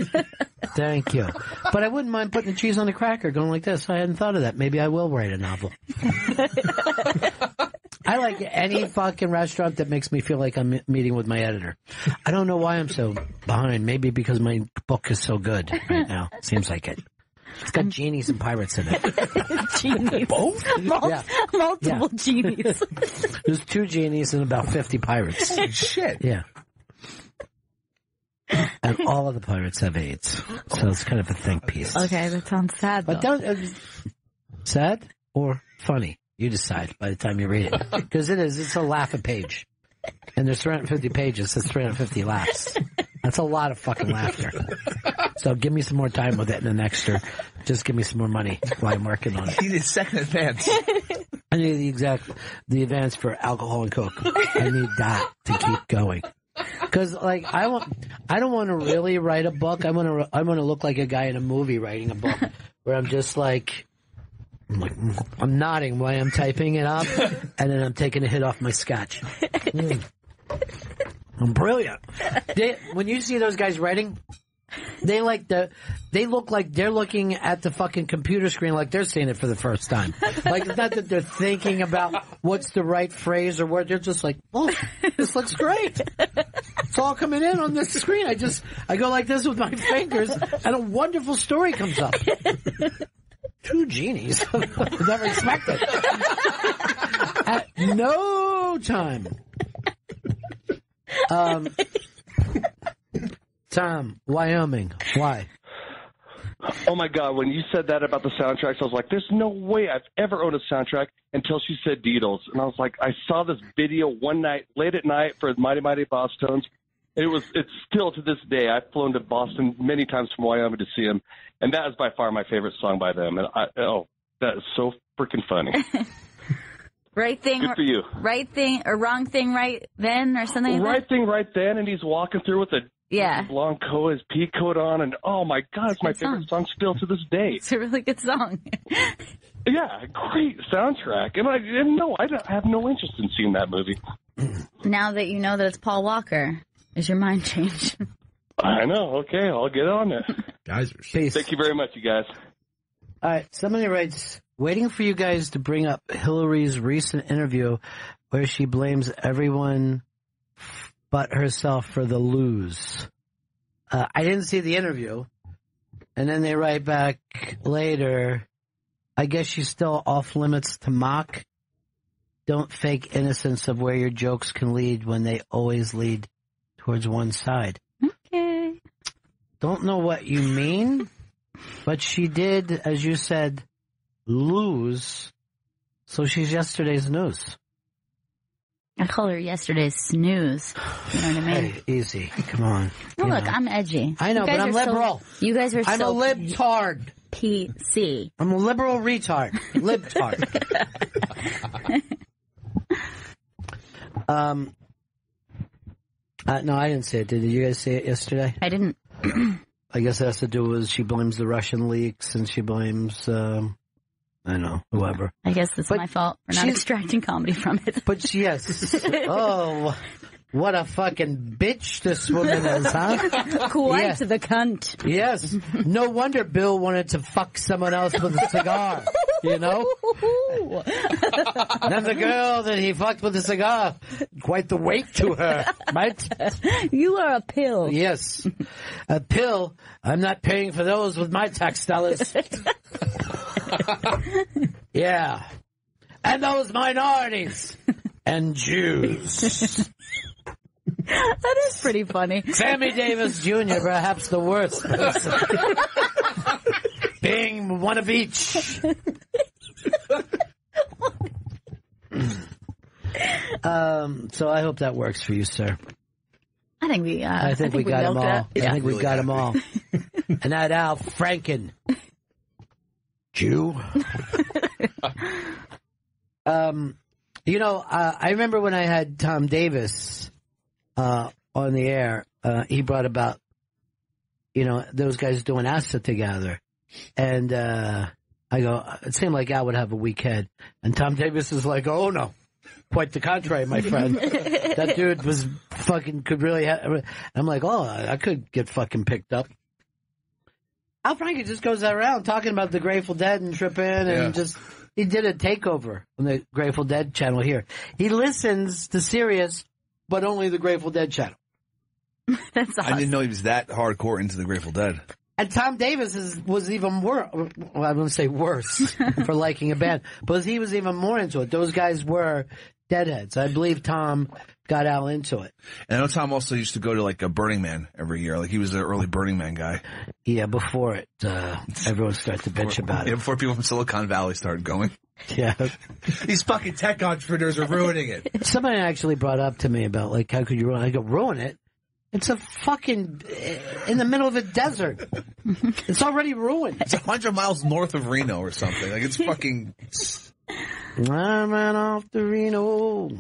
Thank you. But I wouldn't mind putting the cheese on a cracker going like this. I hadn't thought of that. Maybe I will write a novel. I like any fucking restaurant that makes me feel like I'm meeting with my editor. I don't know why I'm so behind. Maybe because my book is so good right now. Seems like it. It's got genies and pirates in it. Genies. Both? Multiple genies. There's 2 genies and about 50 pirates. Shit. Yeah. And all of the pirates have AIDS. So it's kind of a think piece. Okay, that sounds sad, though. But don't, sad or funny? You decide by the time you read it. Because it's a laugh a page. And there's 350 pages, that's 350 laughs. That's a lot of fucking laughter. So give me some more time with it in the next year. Just give me some more money while I'm working on it. You need a second advance. I need the advance for alcohol and coke. I need that to keep going. Cause like, I don't want to really write a book. I want to look like a guy in a movie writing a book where I'm just like, I'm nodding while I'm typing it up, and then I'm taking a hit off my scotch. I'm brilliant. When you see those guys writing, they look like they're looking at the fucking computer screen like they're seeing it for the first time. Like, it's not that they're thinking about what's the right phrase or word. They're just like, oh, this looks great. It's all coming in on this screen. I go like this with my fingers, and a wonderful story comes up. 2 genies. Never expected. At no time. Tom, Wyoming. Why? Oh my God, when you said that about the soundtracks, I was like, there's no way I've ever owned a soundtrack until she said Beatles. And I was like, I saw this video one night, late at night, for Mighty Mighty Boss Tones. It's still to this day. I've flown to Boston many times from Wyoming to see them. And that is by far my favorite song by them. And that is so freaking funny. Right thing. Good for you. Right thing or wrong thing right then or something like that? Right thing right then, and he's walking through with a long coat, his pea coat on, and oh my God, it's my favorite song still to this day. It's a really good song. Yeah, great soundtrack. And I have no interest in seeing that movie. Now that you know that it's Paul Walker, is your mind changed? I know. Okay, I'll get on it. Guys, thank you very much, you guys. All right, somebody writes, waiting for you guys to bring up Hillary's recent interview where she blames everyone but herself for the lose. I didn't see the interview. And then they write back later, I guess she's still off limits to mock. Don't fake innocence of where your jokes can lead when they always lead towards one side. Okay. Don't know what you mean, but she did, as you said, lose. So she's yesterday's news. I call her yesterday's snooze. You know what I mean? Hey, easy. Come on. Well, look, I'm edgy. I know, but I'm liberal. You guys are I'm a libtard. PC. I'm a liberal retard. Libtard. No, I didn't see it. Did you guys see it yesterday? I didn't. I guess it has to do with she blames the Russian leaks and she blames, I don't know, whoever. I guess it's my fault for not extracting comedy from it. But yes. Oh, what a fucking bitch this woman is, huh? Quite the cunt. Yes. No wonder Bill wanted to fuck someone else with a cigar, you know? And the girl that he fucked with a cigar, quite the weight to her, right? You are a pill. Yes. A pill. I'm not paying for those with my tax dollars. Yeah. And those minorities. And Jews. That is pretty funny. Sammy Davis Jr., perhaps the worst person. Being one of each. So I hope that works for you, sir. I think we got them all. I think we got them all. And that Al Franken. Jew. I remember when I had Tom Davis on the air, he brought about, those guys doing acid together. And I go, it seemed like Al would have a weak head. And Tom Davis is like, oh, no. Quite the contrary, my friend. That dude was could really I'm like, oh, I could get fucking picked up. Al Franken just goes around talking about the Grateful Dead and tripping and he did a takeover on the Grateful Dead channel here. He listens to Sirius, but only the Grateful Dead channel. That's awesome. I didn't know he was that hardcore into the Grateful Dead. And Tom Davis was even worse. Well, I wouldn't say worse for liking a band, but he was even more into it. Those guys were deadheads. I believe Tom got Al into it. And I know Tom also used to go to like a Burning Man every year. Like he was the early Burning Man guy. Yeah, before it, everyone started to bitch about it. Yeah, before people from Silicon Valley started going. Yeah. These fucking tech entrepreneurs are ruining it. Somebody actually brought up to me about, like, how could you ruin it? I go, ruin it? It's a fucking, in the middle of a desert. It's already ruined. It's 100 miles north of Reno or something. Like, it's fucking... I ran off to Reno.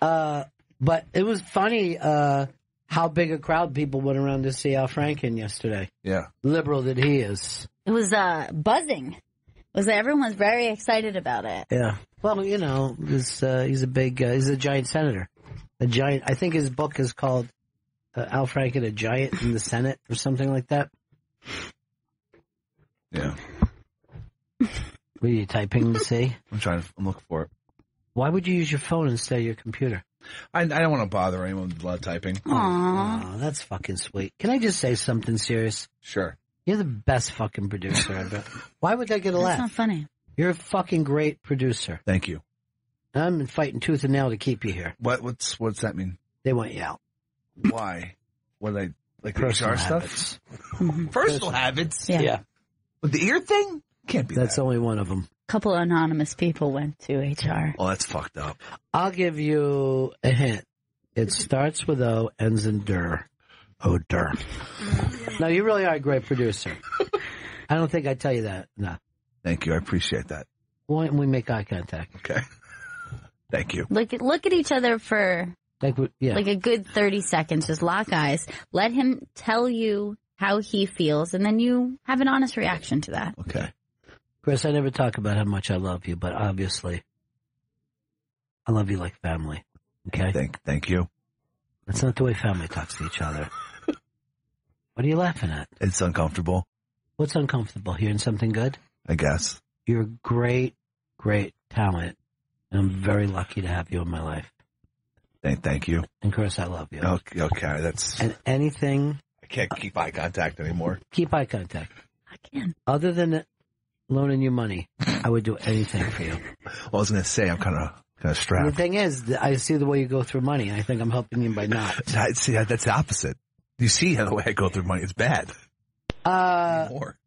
But it was funny, how big a crowd people went around to see Al Franken yesterday. Yeah. Liberal that he is. It was, buzzing. Everyone was very excited about it. Yeah. Well, you know, he's a giant senator. I think his book is called Al Franken, A Giant in the Senate or something like that. Yeah. What are you typing to see? I'm looking for it. Why would you use your phone instead of your computer? I don't want to bother anyone with a lot of typing. Aww. Oh, that's fucking sweet. Can I just say something serious? Sure. You're the best fucking producer ever. Why would I get a laugh? That's not funny. You're a fucking great producer. Thank you. I'm fighting tooth and nail to keep you here. What's that mean? They want you out. Why? What are they, like Personal HR habits. stuff? Personal habits? Yeah. With the ear thing? Can't be That's only one of them. A couple of anonymous people went to HR. Oh, that's fucked up. I'll give you a hint. It starts with O, ends in der. Oh, der. No, you really are a great producer. I don't think I tell you that. No. Thank you. I appreciate that. Why don't we make eye contact? Okay. Thank you. Look at each other for like a good 30 seconds. Just lock eyes. Let him tell you how he feels, and then you have an honest reaction to that. Okay. Chris, I never talk about how much I love you, but obviously I love you like family. Okay? Thank you. That's not the way family talks to each other. What are you laughing at? It's uncomfortable. What's uncomfortable? Hearing something good? I guess. You're a great, great talent. And I'm very lucky to have you in my life. Thank you. And Chris, I love you. Okay, that's... And anything... I can't keep eye contact anymore. Keep eye contact. I can. Other than loaning you money, I would do anything for you. Well, I was going to say, I'm kind of strapped. The thing is, I see the way you go through money. I think I'm helping you by not. See, that's the opposite. You see how the way I go through money, it's bad. More.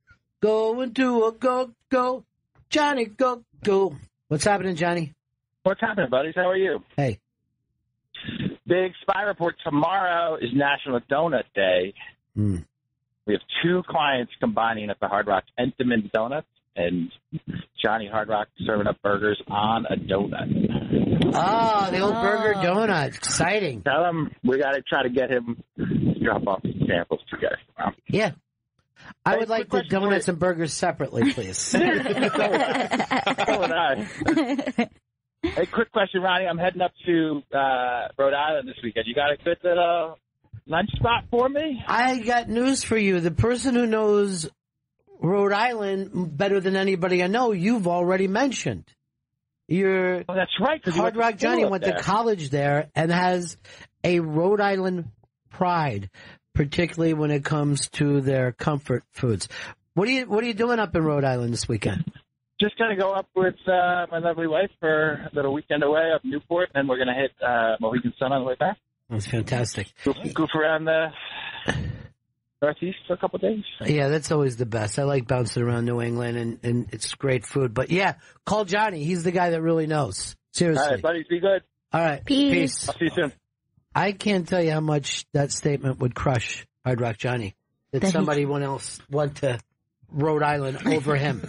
Going to a go, Johnny, go. What's happening, Johnny? What's happening, buddies? How are you? Hey. Big spy report. Tomorrow is National Donut Day. Mm. We have 2 clients combining at the Hard Rock, Entenmann Donuts and Johnny Hard Rock, serving up burgers on a donut. Oh, the old burger donut. Exciting. Tell him we got to try to get him to drop off some samples to you guys. Yeah. I would like the donuts and burgers separately, please. So would I. Hey, quick question, Ronnie. I'm heading up to Rhode Island this weekend. You got a good lunch spot for me? I got news for you. The person who knows Rhode Island better than anybody I know, you've already mentioned. That's right. Hard Rock Johnny went to college there and has a Rhode Island pride, particularly when it comes to their comfort foods. What are you doing up in Rhode Island this weekend? Just going to go up with my lovely wife for a little weekend away up Newport, and we're going to hit Mohegan Sun on the way back. That's fantastic. Goof around the Northeast for a couple of days. Yeah, that's always the best. I like bouncing around New England, and it's great food. But yeah, call Johnny. He's the guy that really knows. Seriously. All right, buddies, be good. All right. Peace. I'll see you soon. I can't tell you how much that statement would crush Hard Rock Johnny. That somebody else went to Rhode Island over him.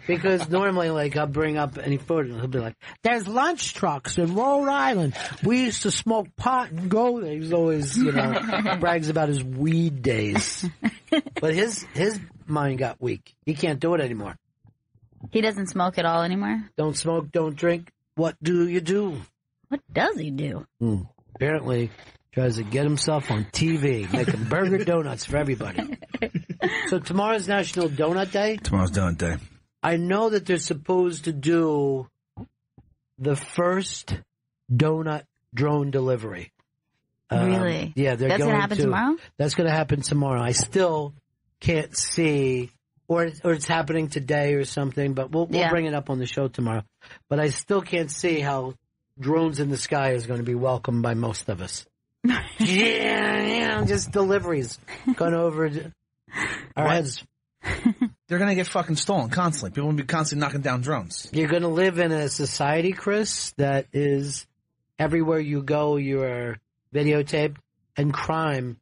Because normally, like, I'll bring up any food, and he'll be like, there's lunch trucks in Rhode Island. We used to smoke pot and go there. He's always, brags about his weed days. But his mind got weak. He can't do it anymore. He doesn't smoke at all anymore? Don't smoke, don't drink. What do you do? What does he do? Apparently, tries to get himself on TV, making burger donuts for everybody. So tomorrow's National Donut Day? Tomorrow's Donut Day. I know that they're supposed to do the first drone delivery. Really? Yeah, they're That's going to happen tomorrow? That's going to happen tomorrow. I still can't see, or it's happening today or something, but we'll bring it up on the show tomorrow. But I still can't see how drones in the sky is going to be welcomed by most of us. Just deliveries going over our heads. They're going to get fucking stolen constantly. People will be constantly knocking down drones. You're going to live in a society, Chris, that is everywhere you go, you are videotaped, and crime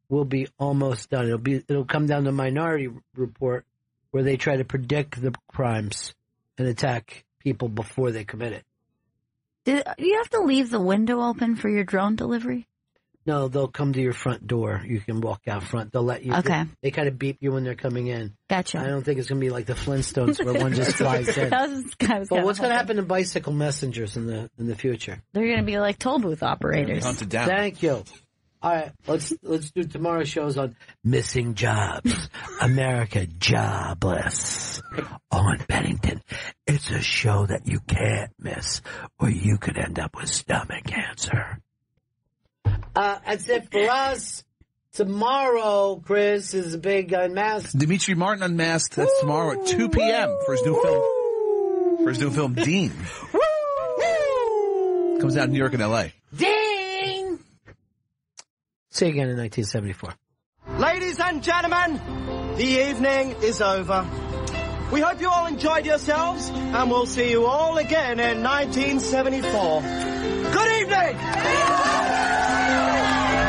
will be almost done. It'll come down to Minority Report, where they try to predict the crimes and attack people before they commit it. Do you have to leave the window open for your drone delivery? No, they'll come to your front door. You can walk out front. They'll let you. Okay. They kind of beep you when they're coming in. Gotcha. I don't think it's going to be like the Flintstones where one just flies in. But what's going to happen to bicycle messengers in the future? They're going to be like toll booth operators. Hunted down. Thank you. All right, let's do tomorrow's shows on missing jobs, America Jobless on Bennington. It's a show that you can't miss, or you could end up with stomach cancer. That's it for us. Tomorrow, Chris, is a big Unmasked. Dimitri Martin Unmasked. That's tomorrow at 2 p.m. for his new film. For his new film, Dean. Comes out in New York and L.A. Dean! See you again in 1974. Ladies and gentlemen, the evening is over. We hope you all enjoyed yourselves, and we'll see you all again in 1974. Good evening!